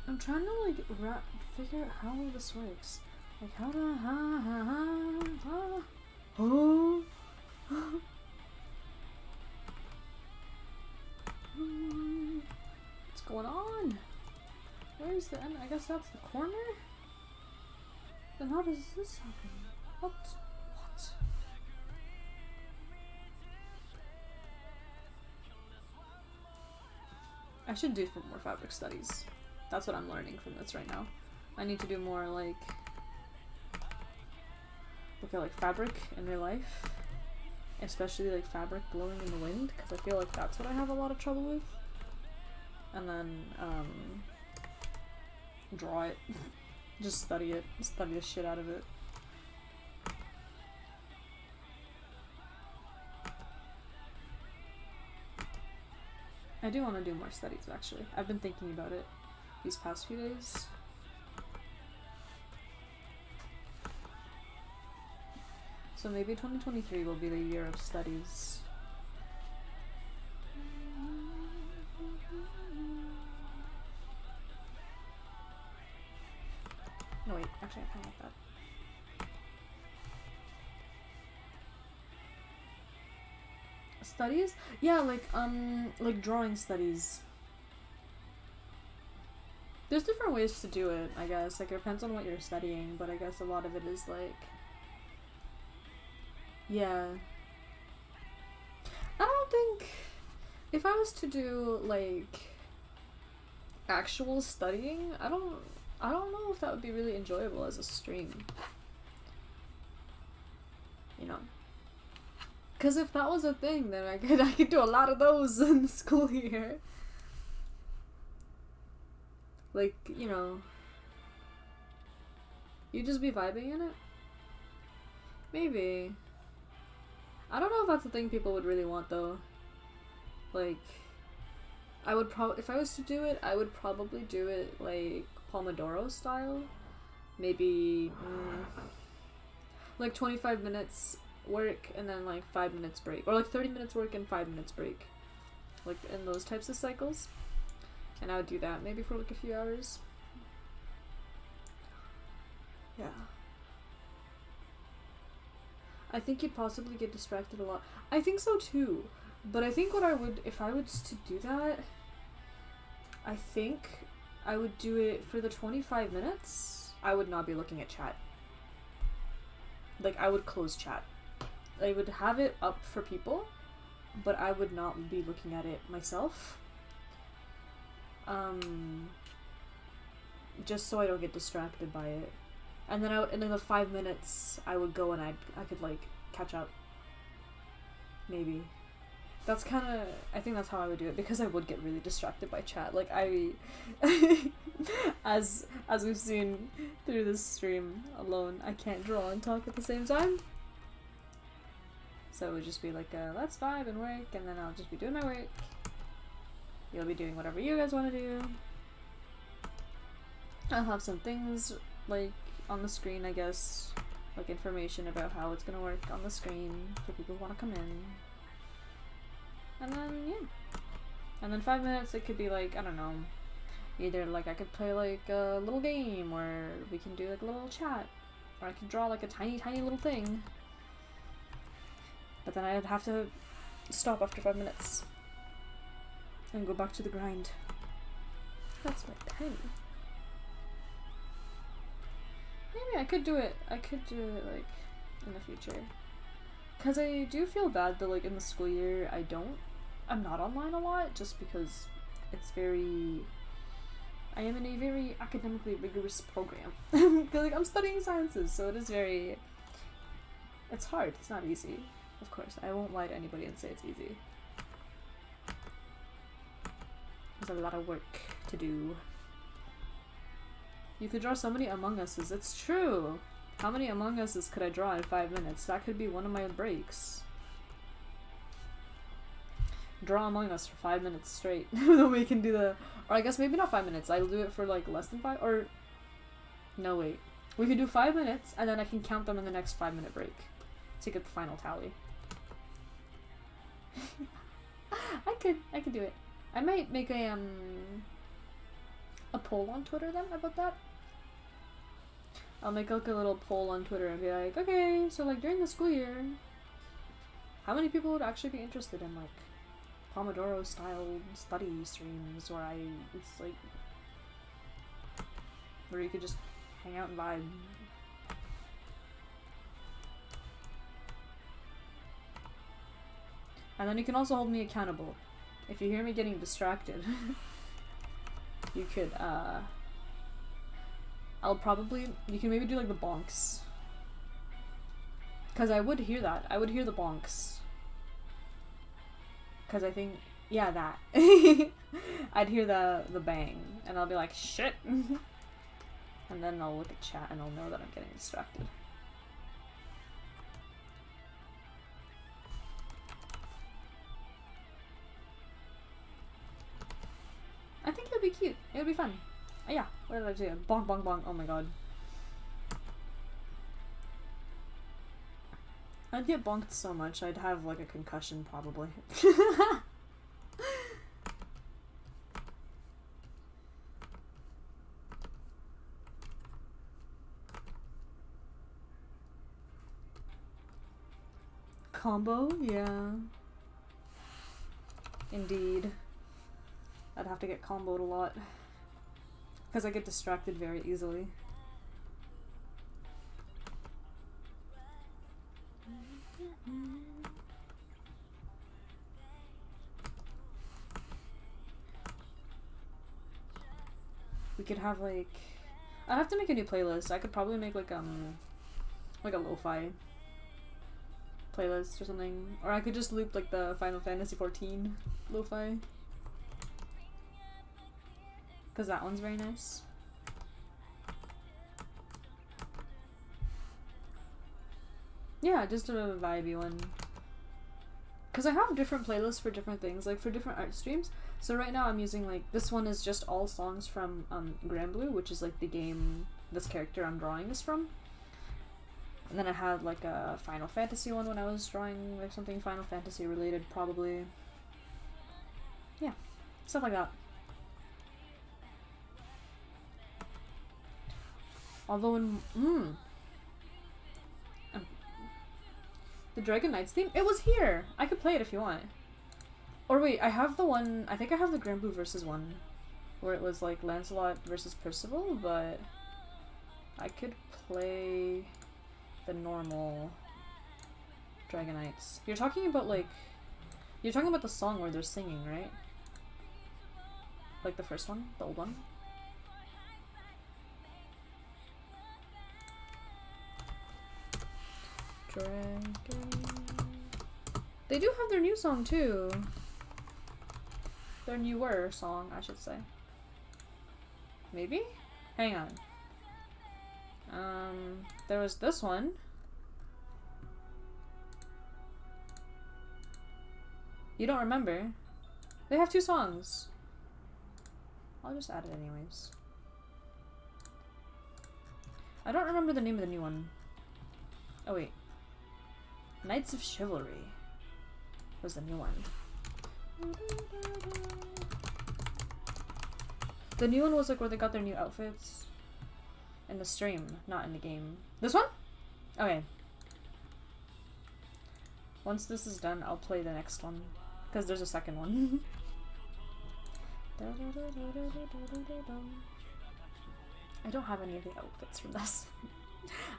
I'm trying to like figure out how this works. Like how to oh. What's going on? Where's the end? I guess that's the corner? Then how does this happen? What? I should do more fabric studies. That's what I'm learning from this right now. I need to do more like look at like fabric in real life, especially like fabric blowing in the wind, because I feel like that's what I have a lot of trouble with. And then draw it. Just study it. Study the shit out of it. I do want to do more studies actually. I've been thinking about it these past few days. So maybe 2023 will be the year of studies. No wait, actually I kind of like that. Studies? Yeah, like drawing studies. There's different ways to do it, I guess. Like, it depends on what you're studying, but I guess a lot of it is, like... Yeah. I don't think... If I was to do, like... actual studying, I I don't know if that would be really enjoyable as a stream. You know? Because if that was a thing, then I could do a lot of those in the school year. Like, you know, you just be vibing in it? Maybe. I don't know if that's a thing people would really want, though. Like, I would if I was to do it, I would probably do it, like, Pomodoro style. Maybe, like 25 minutes work and then, like, 5 minutes break. Or, like, 30 minutes work and 5 minutes break. Like, in those types of cycles. And I would do that maybe for, like, a few hours. Yeah. I think you'd possibly get distracted a lot. I think so too. But I think what I would, if I was to do that, I think I would do it for the 25 minutes. I would not be looking at chat. Like, I would close chat. I would have it up for people, but I would not be looking at it myself. Just so I don't get distracted by it. And then in the 5 minutes, I would go and I could, like, catch up. Maybe. That's kind of, I think that's how I would do it, because I would get really distracted by chat. Like, as we've seen through this stream alone, I can't draw and talk at the same time. So it would just be like, let's vibe and work, and then I'll just be doing my work. You'll be doing whatever you guys want to do. I'll have some things, like, on the screen, I guess, like information about how it's gonna work on the screen for people who want to come in. And then, yeah. And then 5 minutes, it could be like, I don't know, either like I could play like a little game, or we can do like a little chat, or I could draw like a tiny, tiny little thing. But then I'd have to stop after 5 minutes and go back to the grind. That's my pen. Maybe I could do it. I could do it, like, in the future. Because I do feel bad that, like, in the school year, I'm not online a lot, just because it's I am in a very academically rigorous program. Because, like, I'm studying sciences, so it is it's hard. It's not easy. Of course, I won't lie to anybody and say it's easy. There's a lot of work to do. You could draw so many Among Us's. It's true. How many Among Us's could I draw in 5 minutes? That could be one of my breaks. Draw Among Us for 5 minutes straight. Then we can do or I guess maybe not 5 minutes. I'll do it for like less than 5, or no, wait. We can do 5 minutes and then I can count them in the next 5 minute break to get the final tally. I could do it. I might make a poll on Twitter then about that. I'll make like a little poll on Twitter and be like, okay, so like during the school year, how many people would actually be interested in like Pomodoro style study streams where it's like where you could just hang out and vibe. And then you can also hold me accountable. If you hear me getting distracted, you could, you can maybe do like the bonks. Because I would hear that. I would hear the bonks. Because I think, yeah, that. I'd hear the bang, and I'll be like, shit! And then I'll look at chat and I'll know that I'm getting distracted. I think it would be cute. It would be fun. Yeah, what did I do? Bonk, bonk, bonk. Oh my god. I'd get bonked so much, I'd have like a concussion probably. Combo? Yeah. Indeed. I'd have to get comboed a lot. Because I get distracted very easily. We could have like... I have to make a new playlist. I could probably make like a lo-fi playlist or something, or I could just loop like the Final Fantasy 14 lo-fi, because that one's very nice. Yeah, just a vibey one. Because I have different playlists for different things, like for different art streams. So right now I'm using like, this one is just all songs from granblue, which is like the game this character I'm drawing is from. And then I had like a Final Fantasy one when I was drawing like something Final Fantasy related, probably. Yeah, stuff like that. Although in the Dragon Knights theme, it was here. I could play it if you want. Or wait, I have the one. I think I have the granblue versus one, where it was like Lancelot versus Percival, but I could play the normal Dragon Knights. You're talking about like, you're talking about the song where they're singing, right? Like the first one, the old one. Dragon. They do have their new song too. Their newer song, I should say. Maybe? Hang on. There was this one. You don't remember? They have 2 songs. I'll just add it anyways. I don't remember the name of the new one. Oh wait. Knights of Chivalry was the new one. The new one was like where they got their new outfits in the stream, not in the game. This one? Okay. Once this is done, I'll play the next one, because there's a second one. I don't have any of the outfits from this.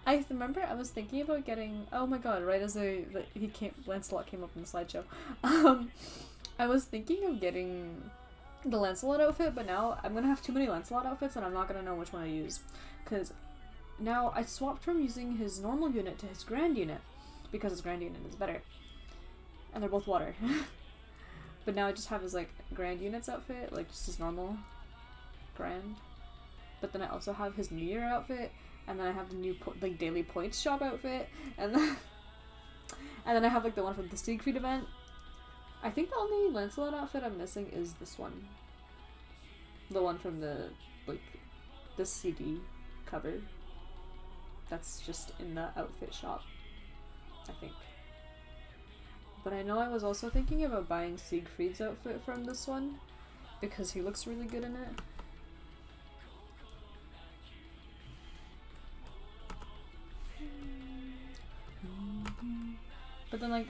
I remember I was thinking about getting, oh my god, right as Lancelot came up in the slideshow. I was thinking of getting the Lancelot outfit, but now I'm gonna have too many Lancelot outfits and I'm not gonna know which one to use. Because now I swapped from using his normal unit to his grand unit, because his grand unit is better. And they're both water. But now I just have his like grand unit's outfit, like just his normal grand. But then I also have his New Year outfit, and then I have the new like daily points shop outfit, and then I have like the one from the Siegfried event. I think the only Lancelot outfit I'm missing is this one. The one from the CD cover. That's just in the outfit shop, I think. But I know I was also thinking about buying Siegfried's outfit from this one, because he looks really good in it. But then, like,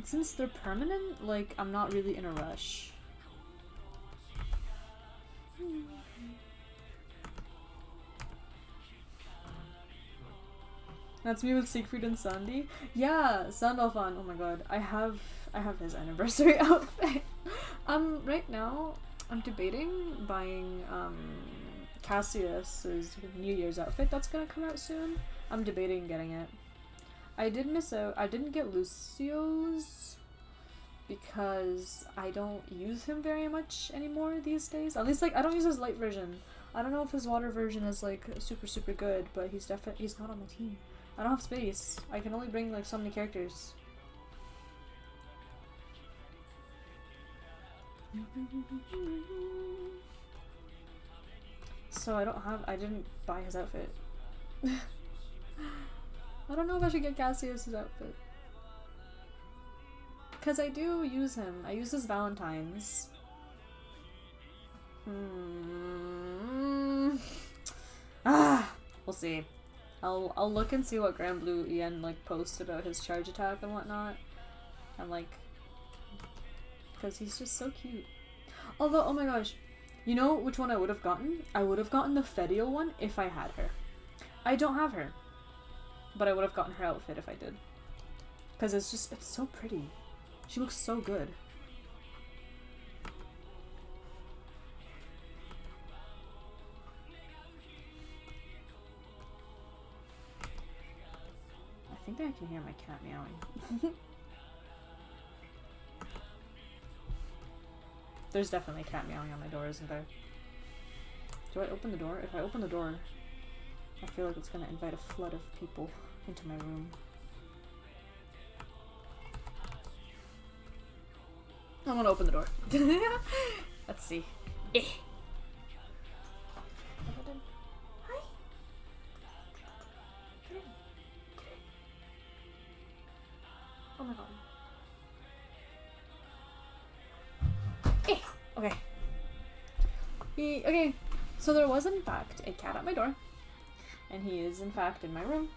since they're permanent, like, I'm not really in a rush. That's me with Siegfried and Sandy. Yeah, Sandalfon. Oh my god, I have his anniversary outfit. Right now, I'm debating buying Cassius's New Year's outfit that's gonna come out soon. I'm debating getting it. I did miss out. I didn't get Lucio's because I don't use him very much anymore these days. At least, like, I don't use his light version. I don't know if his water version is like super good, but he's not on my team. I don't have space. I can only bring like so many characters. So I didn't buy his outfit. I don't know if I should get Cassius's outfit. Because I do use him. I use his Valentine's. We'll see. I'll look and see what granblue EN like posts about his charge attack and whatnot. And like, because he's just so cute. Although, oh my gosh, you know which one I would have gotten? I would have gotten the Fedial one if I had her. I don't have her, but I would have gotten her outfit if I did. Because it's so pretty. She looks so good. think that I can hear my cat meowing. There's definitely a cat meowing on my door, isn't there? Do I open the door? If I open the door, I feel like it's gonna invite a flood of people into my room. I'm gonna open the door. Let's see. Eh. Hi. Get in. Oh my god. Eh. Okay. Okay. So there was in fact a cat at my door, and he is in fact in my room,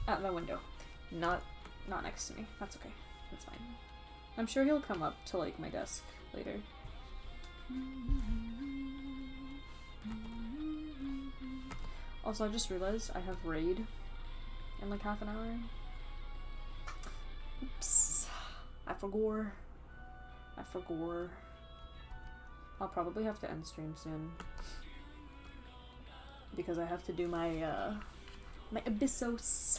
at my window, not next to me. That's okay. That's fine. I'm sure he'll come up to like my desk later. Also, I just realized I have raid in like half an hour. Oops. I forgot. I'll probably have to end stream soon because I have to do my my abyssos.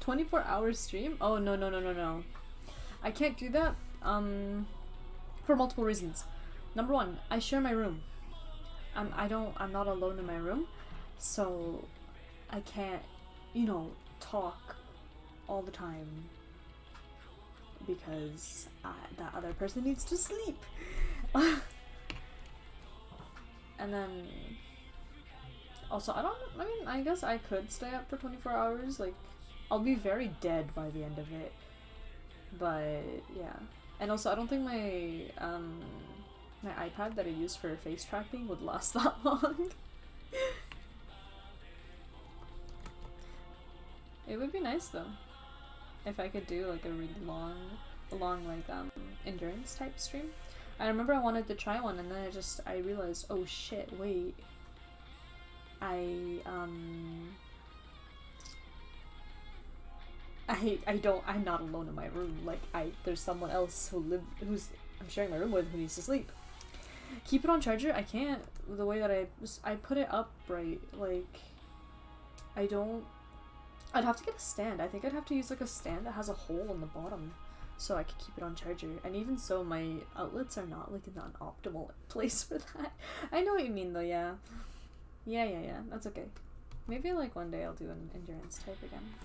24-hour stream? Oh, no. I can't do that, for multiple reasons. Number one, I share my room. I'm not alone in my room, so I can't, you know, talk all the time because that other person needs to sleep. And then also, I guess I could stay up for 24 hours, like, I'll be very dead by the end of it, but yeah. And also, I don't think my my iPad that I use for face tracking would last that long. It would be nice though, if I could do like a really long like endurance type stream. I remember I wanted to try one, and then I realized, oh shit, wait, I'm not alone in my room. Like, there's someone else who's I'm sharing my room with who needs to sleep. Keep it on charger? I can't. The way that I put it up right, like, I'd have to get a stand. I think I'd have to use like a stand that has a hole in the bottom so I could keep it on charger. And even so, my outlets are not like in an optimal place for that. I know what you mean though, yeah. Yeah, that's okay. Maybe like one day I'll do an endurance type again.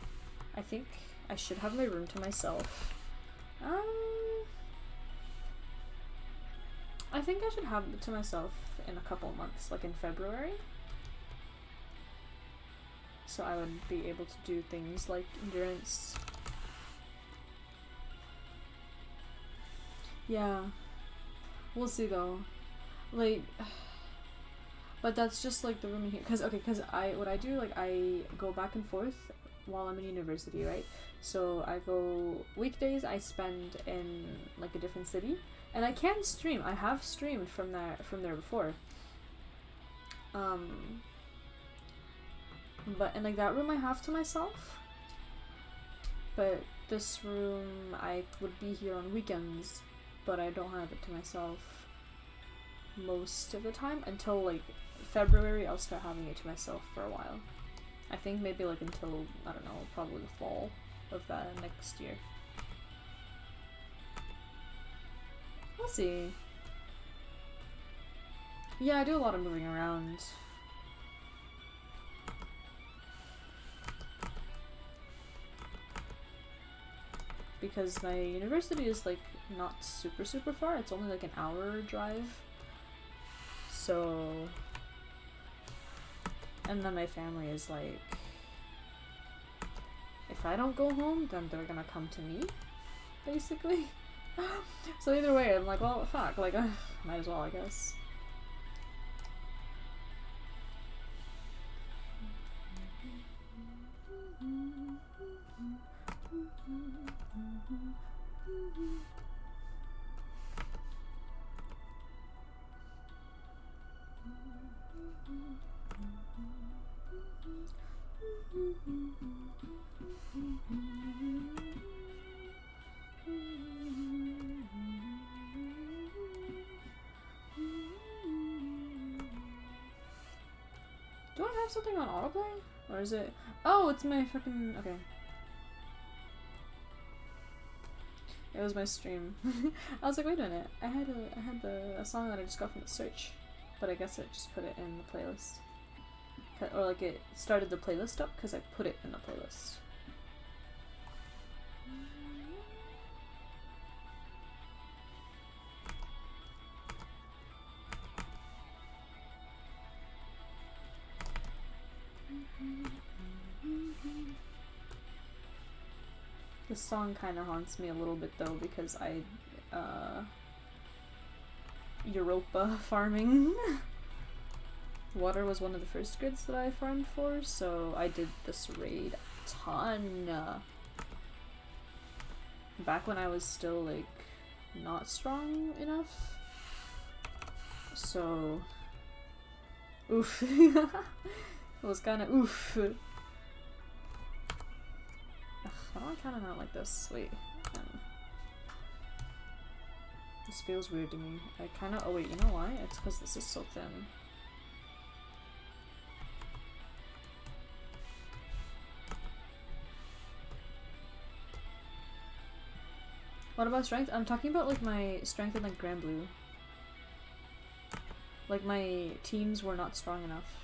I think I should have my room to myself. I think I should have it to myself in a couple months, like in February. So I would be able to do things like endurance. Yeah. We'll see though. Like, but that's just like the room in here. Cause what I do, like, I go back and forth while I'm in university, right? So I go, weekdays I spend in like a different city, and I can stream. I have streamed from there before. But in like that room I have to myself. But this room I would be here on weekends, but I don't have it to myself most of the time until like February. I'll start having it to myself for a while. I think maybe like until, I don't know, probably the fall of that next year. We'll see. Yeah, I do a lot of moving around. Because my university is like not super far. It's only like an hour drive. So, and then my family is like, if I don't go home, then they're gonna come to me, basically. So either way, I'm like, well, fuck, like, might as well, I guess. Do I have something on autoplay? Or is it... Oh, it's my fucking... Okay. It was my stream. I was like, wait a minute. I had a song that I just got from the search. But I guess I just put it in the playlist. Or like it started the playlist up because I put it in the playlist. This song kind of haunts me a little bit though because I, Europa farming. Water was one of the first grids that I farmed for, so I did this raid a ton. Back when I was still, like, not strong enough. So... Oof. It was kinda oof. Ugh, how do I kinda not like this? Wait. This feels weird to me. I kinda- oh wait, you know why? It's because this is so thin. What about strength? I'm talking about like my strength in like granblue. Like my teams were not strong enough.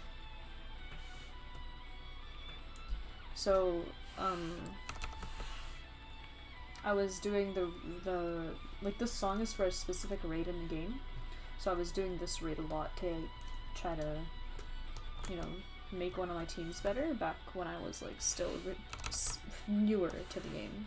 So, I was doing the like this song is for a specific raid in the game. So I was doing this raid a lot to try to, you know, make one of my teams better back when I was like still newer to the game.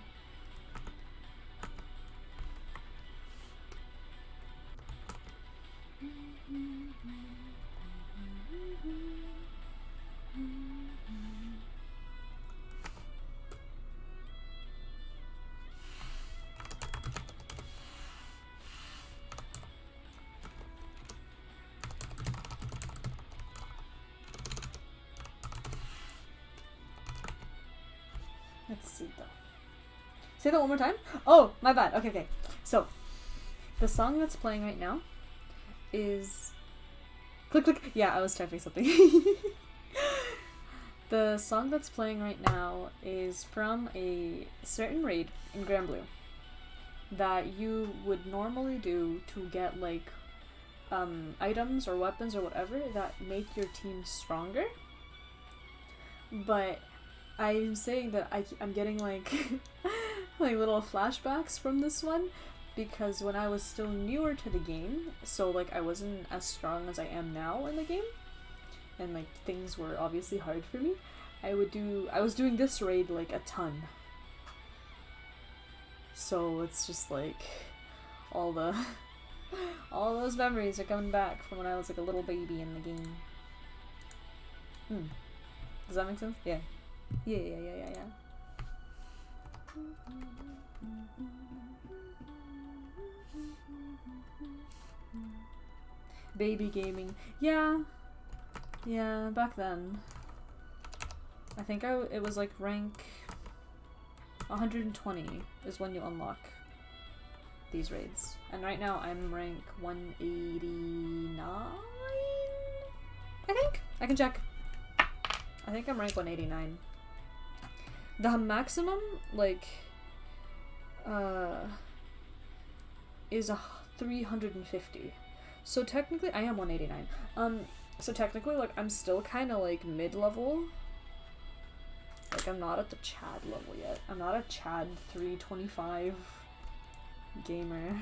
Let's see though. Say that one more time? Oh, my bad. Okay, okay. So, the song that's playing right now is... Click, click. Yeah, I was typing something. The song that's playing right now is from a certain raid in granblue that you would normally do to get, like, items or weapons or whatever that make your team stronger. But I'm saying that I'm getting, like, like little flashbacks from this one because when I was still newer to the game, so, like, I wasn't as strong as I am now in the game, and, like, things were obviously hard for me, I was doing this raid, like, a ton. So it's just, like, all those memories are coming back from when I was, like, a little baby in the game. Does that make sense? Yeah. Yeah. Baby gaming. Yeah, back then. I think it was like rank 120 is when you unlock these raids. And right now I'm rank 189? I think? I can check. I think I'm rank 189. The maximum, like, is 350. So technically, I am 189. So technically, like, I'm still kind of, like, mid-level. Like, I'm not at the Chad level yet. I'm not a Chad 325 gamer.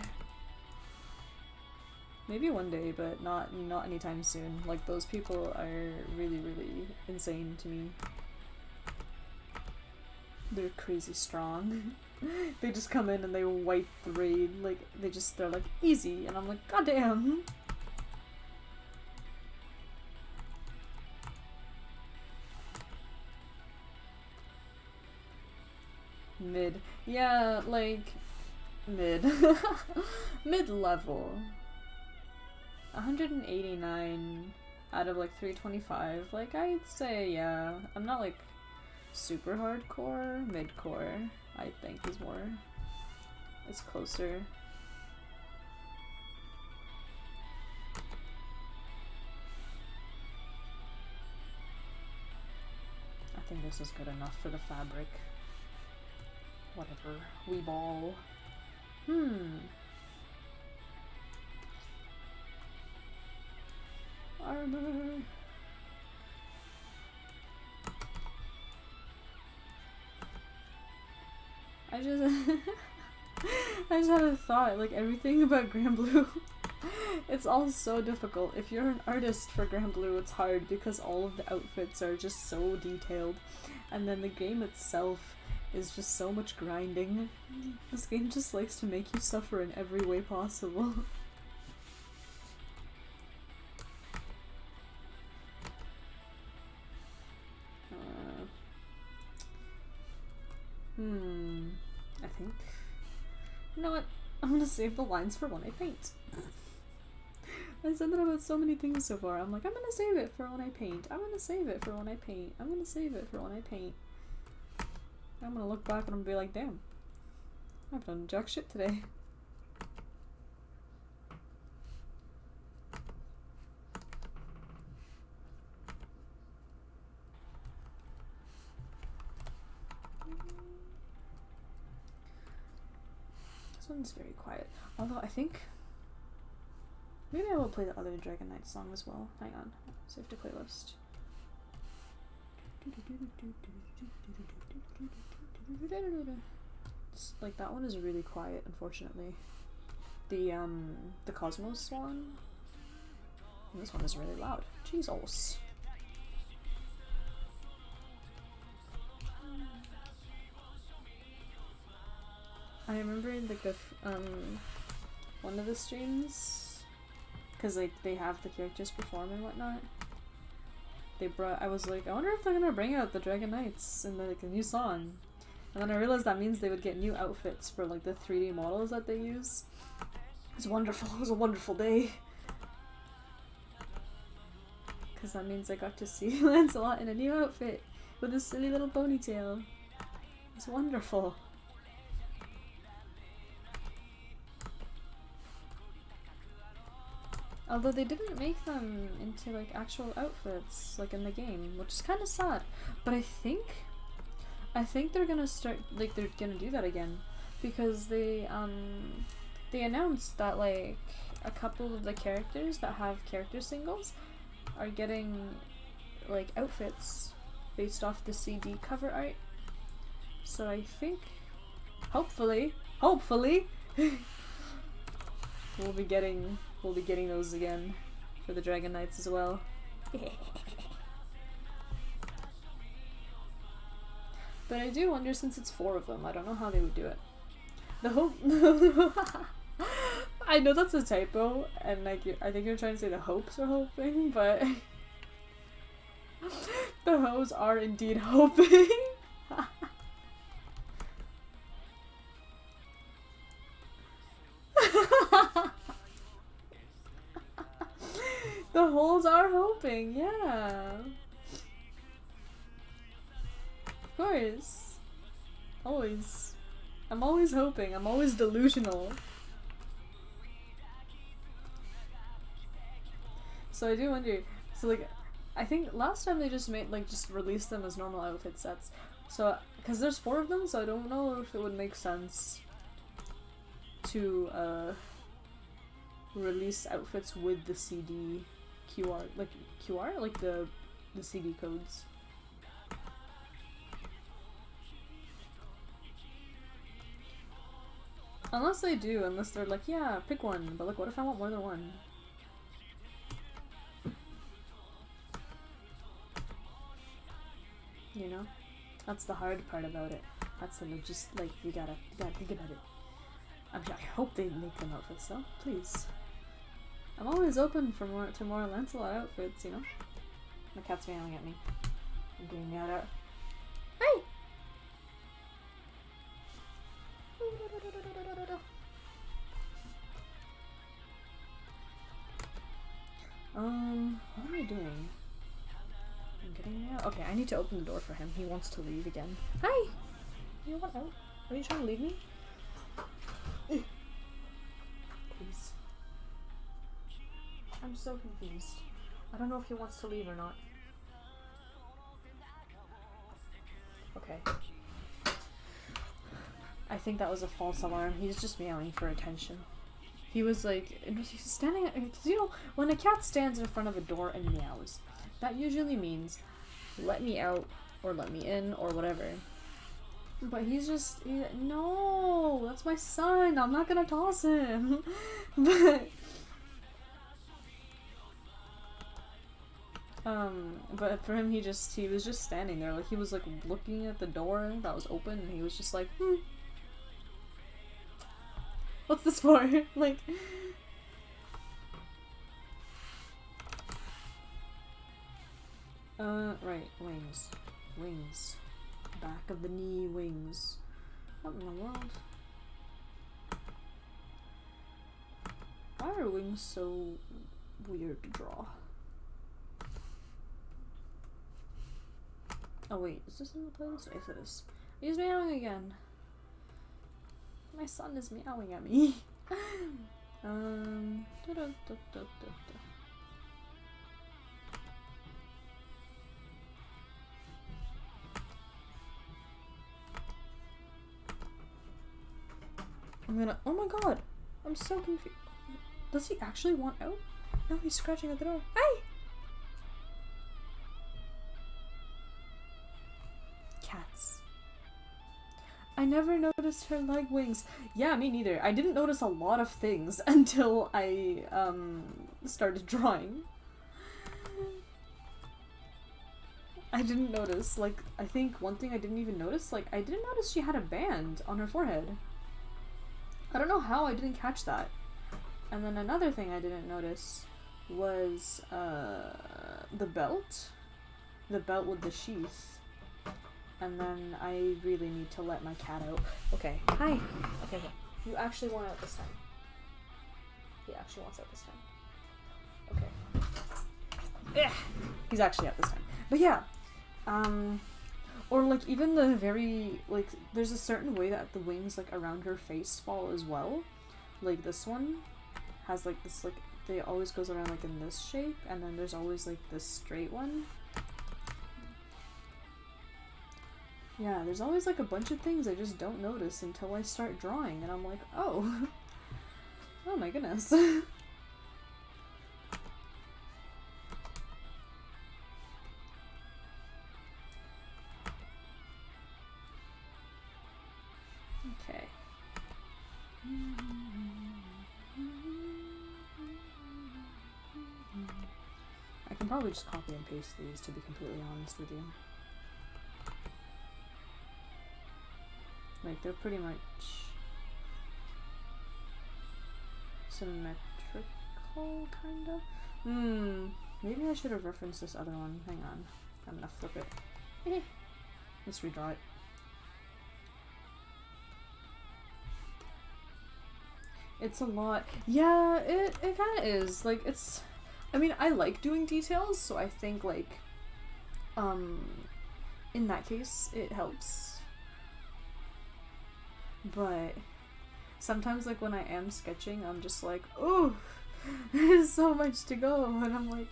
Maybe one day, but not anytime soon. Like, those people are really, really insane to me. They're crazy strong. They just come in and they wipe the raid. Like, they're like, easy. And I'm like, goddamn. Mid. Yeah, like, mid. Mid-level. 189 out of, like, 325. Like, I'd say, yeah. I'm not, like, super hardcore, midcore, I think is more. It's closer. I think this is good enough for the fabric. Whatever. We ball. Armor. I just had a thought, like everything about granblue, it's all so difficult. If you're an artist for granblue, it's hard because all of the outfits are just so detailed, and then the game itself is just so much grinding. This game just likes to make you suffer in every way possible. I think, you know what, I'm gonna save the lines for when I paint. I said that about so many things so far. I'm like, I'm gonna save it for when I paint. I'm gonna save it for when I paint. I'm gonna save it for when I paint. I'm gonna look back and I'm gonna be like, damn, I've done jack shit today. This one's very quiet. Although I think maybe I will play the other Dragon Knight song as well. Hang on. Save to playlist. It's like that one is really quiet, unfortunately. The Cosmos Swan. And this one is really loud. Jesus. I remember like one of the streams, cause like they have the characters perform and whatnot. I was like, I wonder if they're gonna bring out the Dragon Knights in like a new song, and then I realized that means they would get new outfits for like the 3D models that they use. It was wonderful. It was a wonderful day. Cause that means I got to see Lancelot in a new outfit with a silly little ponytail. It's wonderful. Although they didn't make them into like actual outfits like in the game, which is kind of sad. But I think they're gonna start, like they're gonna do that again, because they announced that like a couple of the characters that have character singles are getting like outfits based off the CD cover art. So I think hopefully we'll be getting those again for the Dragon Knights as well. But I do wonder, since it's 4 of them, I don't know how they would do it. The hope I know that's a typo, and like I think you're trying to say the hopes are hoping, but the hoes are indeed hoping. The holes are hoping, yeah. Of course. Always. I'm always hoping. I'm always delusional. So I do wonder, so like, I think last time they just released them as normal outfit sets. So, cause there's 4 of them, so I don't know if it would make sense to, release outfits with the CD QR, like the CD codes. Unless they do, unless they're like, yeah, pick one, but like, what if I want more than one? You know? That's the hard part about it. That's the like, you gotta think about it. I hope they make them outfits though, please. I'm always open for more Lancelot outfits, you know? My cat's meowing at me. I'm getting meowed at. Hey! What am I doing? I'm letting me out? Okay, I need to open the door for him. He wants to leave again. Hi! You want out? Are you trying to leave me? Please. I'm so confused. I don't know if he wants to leave or not. Okay. I think that was a false alarm. He's just meowing for attention. He was like, he's standing, because you know, when a cat stands in front of a door and meows, that usually means, let me out, or let me in, or whatever. But he's just, no, that's my son, I'm not gonna toss him. But for him, he was just standing there, like, he was like looking at the door that was open, and he was just like, what's this for? Like, right, wings. Wings. Back of the knee wings. What in the world? Why are wings so weird to draw? Oh wait, is this in the playlist? Yes, it is. He's meowing again. My son is meowing at me. I'm gonna, oh my god, I'm so confused. Does he actually want out? No, he's scratching at the door. Hey! Cats. I never noticed her leg wings. Yeah, me neither. I didn't notice a lot of things until I started drawing. I didn't notice, like, I think one thing I didn't even notice, like, I didn't notice she had a band on her forehead. I don't know how I didn't catch that. And then another thing I didn't notice was the belt. The belt with the sheath. And then I really need to let my cat out. Okay, hi. Okay, okay. You actually want out this time. He actually wants out this time. Okay. Ugh. He's actually out this time. But yeah. Or like even the very, like, there's a certain way that the wings like around her face fall as well. Like this one has like this, like, they always goes around like in this shape, and then there's always like this straight one. Yeah, there's always like a bunch of things I just don't notice until I start drawing, and I'm like, oh. Oh my goodness. Okay. I can probably just copy and paste these, to be completely honest with you. Like, they're pretty much symmetrical, kinda? Maybe I should have referenced this other one. Hang on. I'm gonna flip it. Let's redraw it. It's a lot. Yeah, it kinda is. Like, it's... I mean, I like doing details, so I think, like, in that case, it helps. But sometimes, like, when I am sketching, I'm just like, oh, there's so much to go, and I'm like,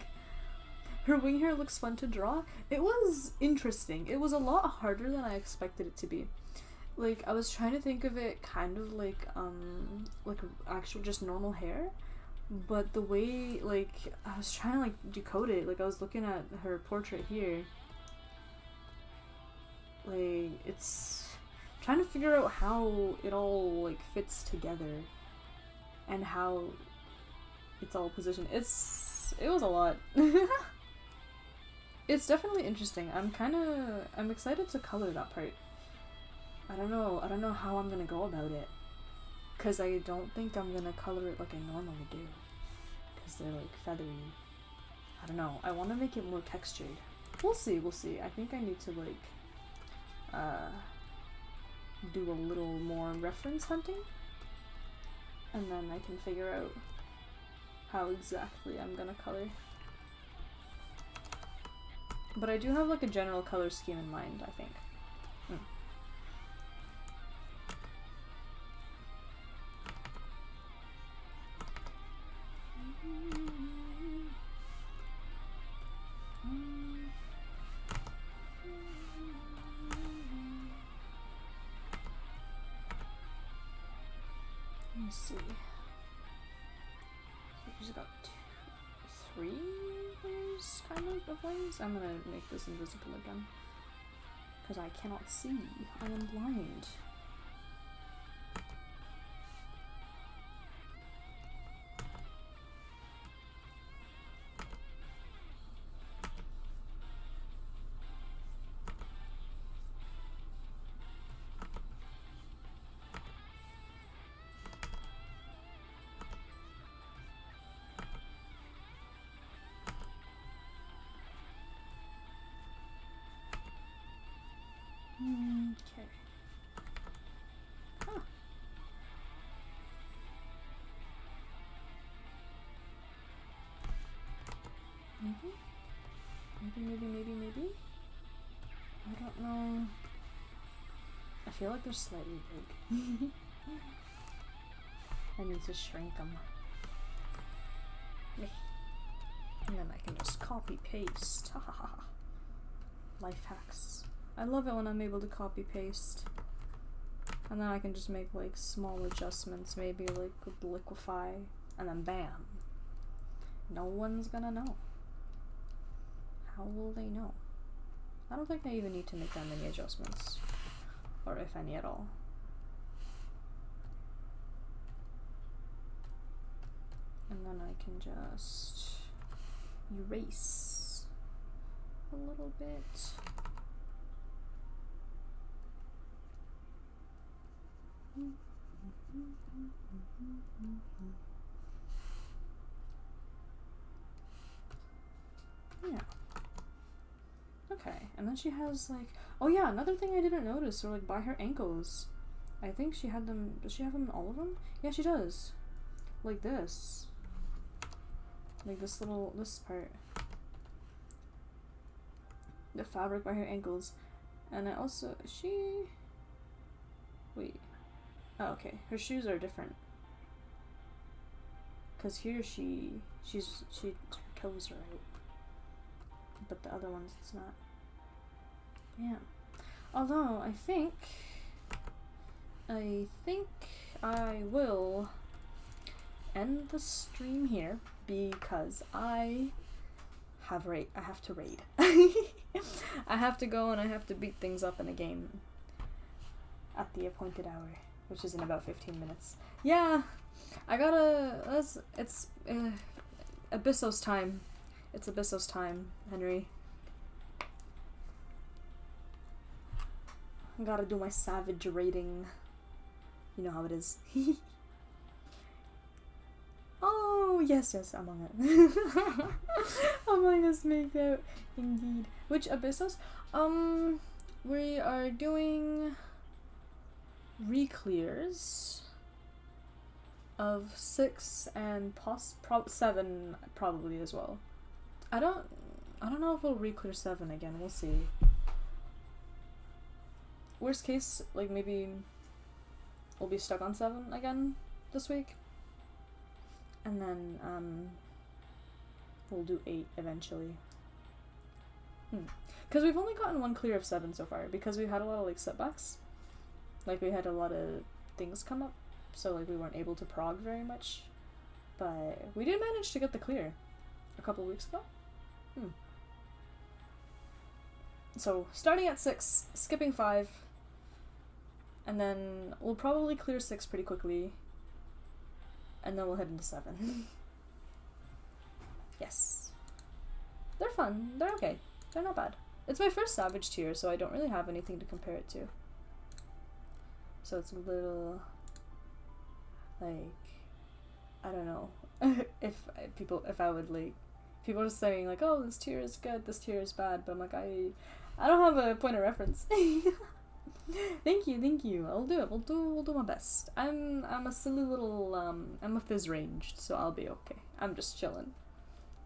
her wing hair looks fun to draw. It was interesting. It was a lot harder than I expected it to be. Like, I was trying to think of it kind of like actual just normal hair, but the way, like, I was trying to, like, decode it. Like, I was looking at her portrait here. Like, it's trying to figure out how it all, like, fits together and how it's all positioned. It was a lot. It's definitely interesting. I'm excited to color that part. I don't know how I'm gonna go about it, because I don't think I'm gonna color it like I normally do, because they're, like, feathery. I don't know. I want to make it more textured. We'll see. I think I need to, like, do a little more reference hunting, and then I can figure out how exactly I'm gonna color. But I do have like a general color scheme in mind, I think. Let me see. So we just got 3 layers, kind of layers. I'm gonna make this invisible again. Because I cannot see. I am blind. Okay. Huh. Maybe. I don't know. I feel like they're slightly big. I need to shrink them. And then I can just copy paste. Life hacks. I love it when I'm able to copy paste. And then I can just make like small adjustments, maybe like with liquefy, and then bam. No one's gonna know. How will they know? I don't think I even need to make that many adjustments. Or if any at all. And then I can just erase a little bit. Yeah. Okay, and then she has like, oh yeah, another thing I didn't notice, or like by her ankles. I think she had them, does she have them in all of them? Yeah, she does. Like this. Like this part. The fabric by her ankles. And I also, wait. Oh, okay. Her shoes are different. Cause here her toes are right. But the other ones it's not. Yeah. Although I think I will end the stream here because I have to raid. I have to go and I have to beat things up in a game at the appointed hour, which is in about 15 minutes. Yeah, I gotta. It's Abyssos time. It's Abyssos time, Henry. I gotta do my savage raiding. You know how it is. Oh, yes, Among Us. Among Us make out, indeed. Which Abyssos? We are doing re-clears of 6 and 7 probably as well. I don't know if we'll re-clear 7 again, we'll see. Worst case, like maybe we'll be stuck on 7 again this week. And then we'll do 8 eventually. Because we've only gotten 1 clear of 7 so far, because we've had a lot of like setbacks. Like we had a lot of things come up, so like we weren't able to prog very much. But we did manage to get the clear a couple weeks ago. So starting at 6, skipping 5, and then we'll probably clear 6 pretty quickly. And then we'll head into 7. Yes. They're fun. They're okay. They're not bad. It's my first Savage tier, so I don't really have anything to compare it to. So it's a little, like, I don't know. if I would, like, people are saying, like, oh, this tier is good, this tier is bad, but I'm like, I don't have a point of reference. Thank you. I'll do it. We'll do my best. I'm a silly little I'm a fizz ranged, so I'll be okay. I'm just chilling.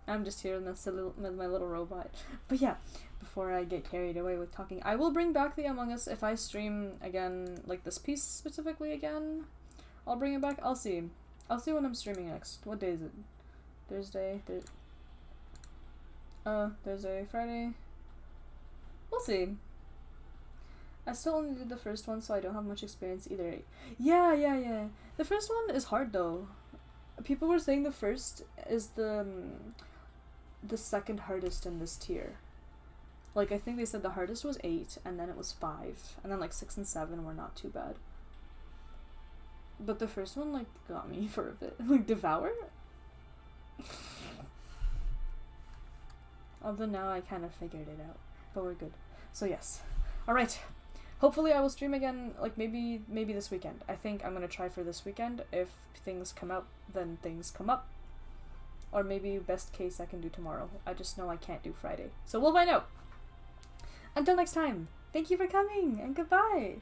I'm just here with my little robot. But yeah, before I get carried away with talking. I will bring back the Among Us if I stream again, like this piece specifically again. I'll bring it back. I'll see. I'll see when I'm streaming next. What day is it? Thursday, Thursday, Friday. We'll see. I still only did the first one, so I don't have much experience either. Yeah. The first one is hard though. People were saying the first is the second hardest in this tier. Like, I think they said the hardest was 8, and then it was 5, and then like 6 and 7 were not too bad. But the first one, like, got me for a bit. Like, Devour? Although now I kind of figured it out. But we're good. So yes. Alright. Hopefully I will stream again, like, maybe this weekend. I think I'm gonna try for this weekend. If things come up, then things come up. Or maybe best case I can do tomorrow. I just know I can't do Friday. So we'll find out. Until next time, thank you for coming, and goodbye!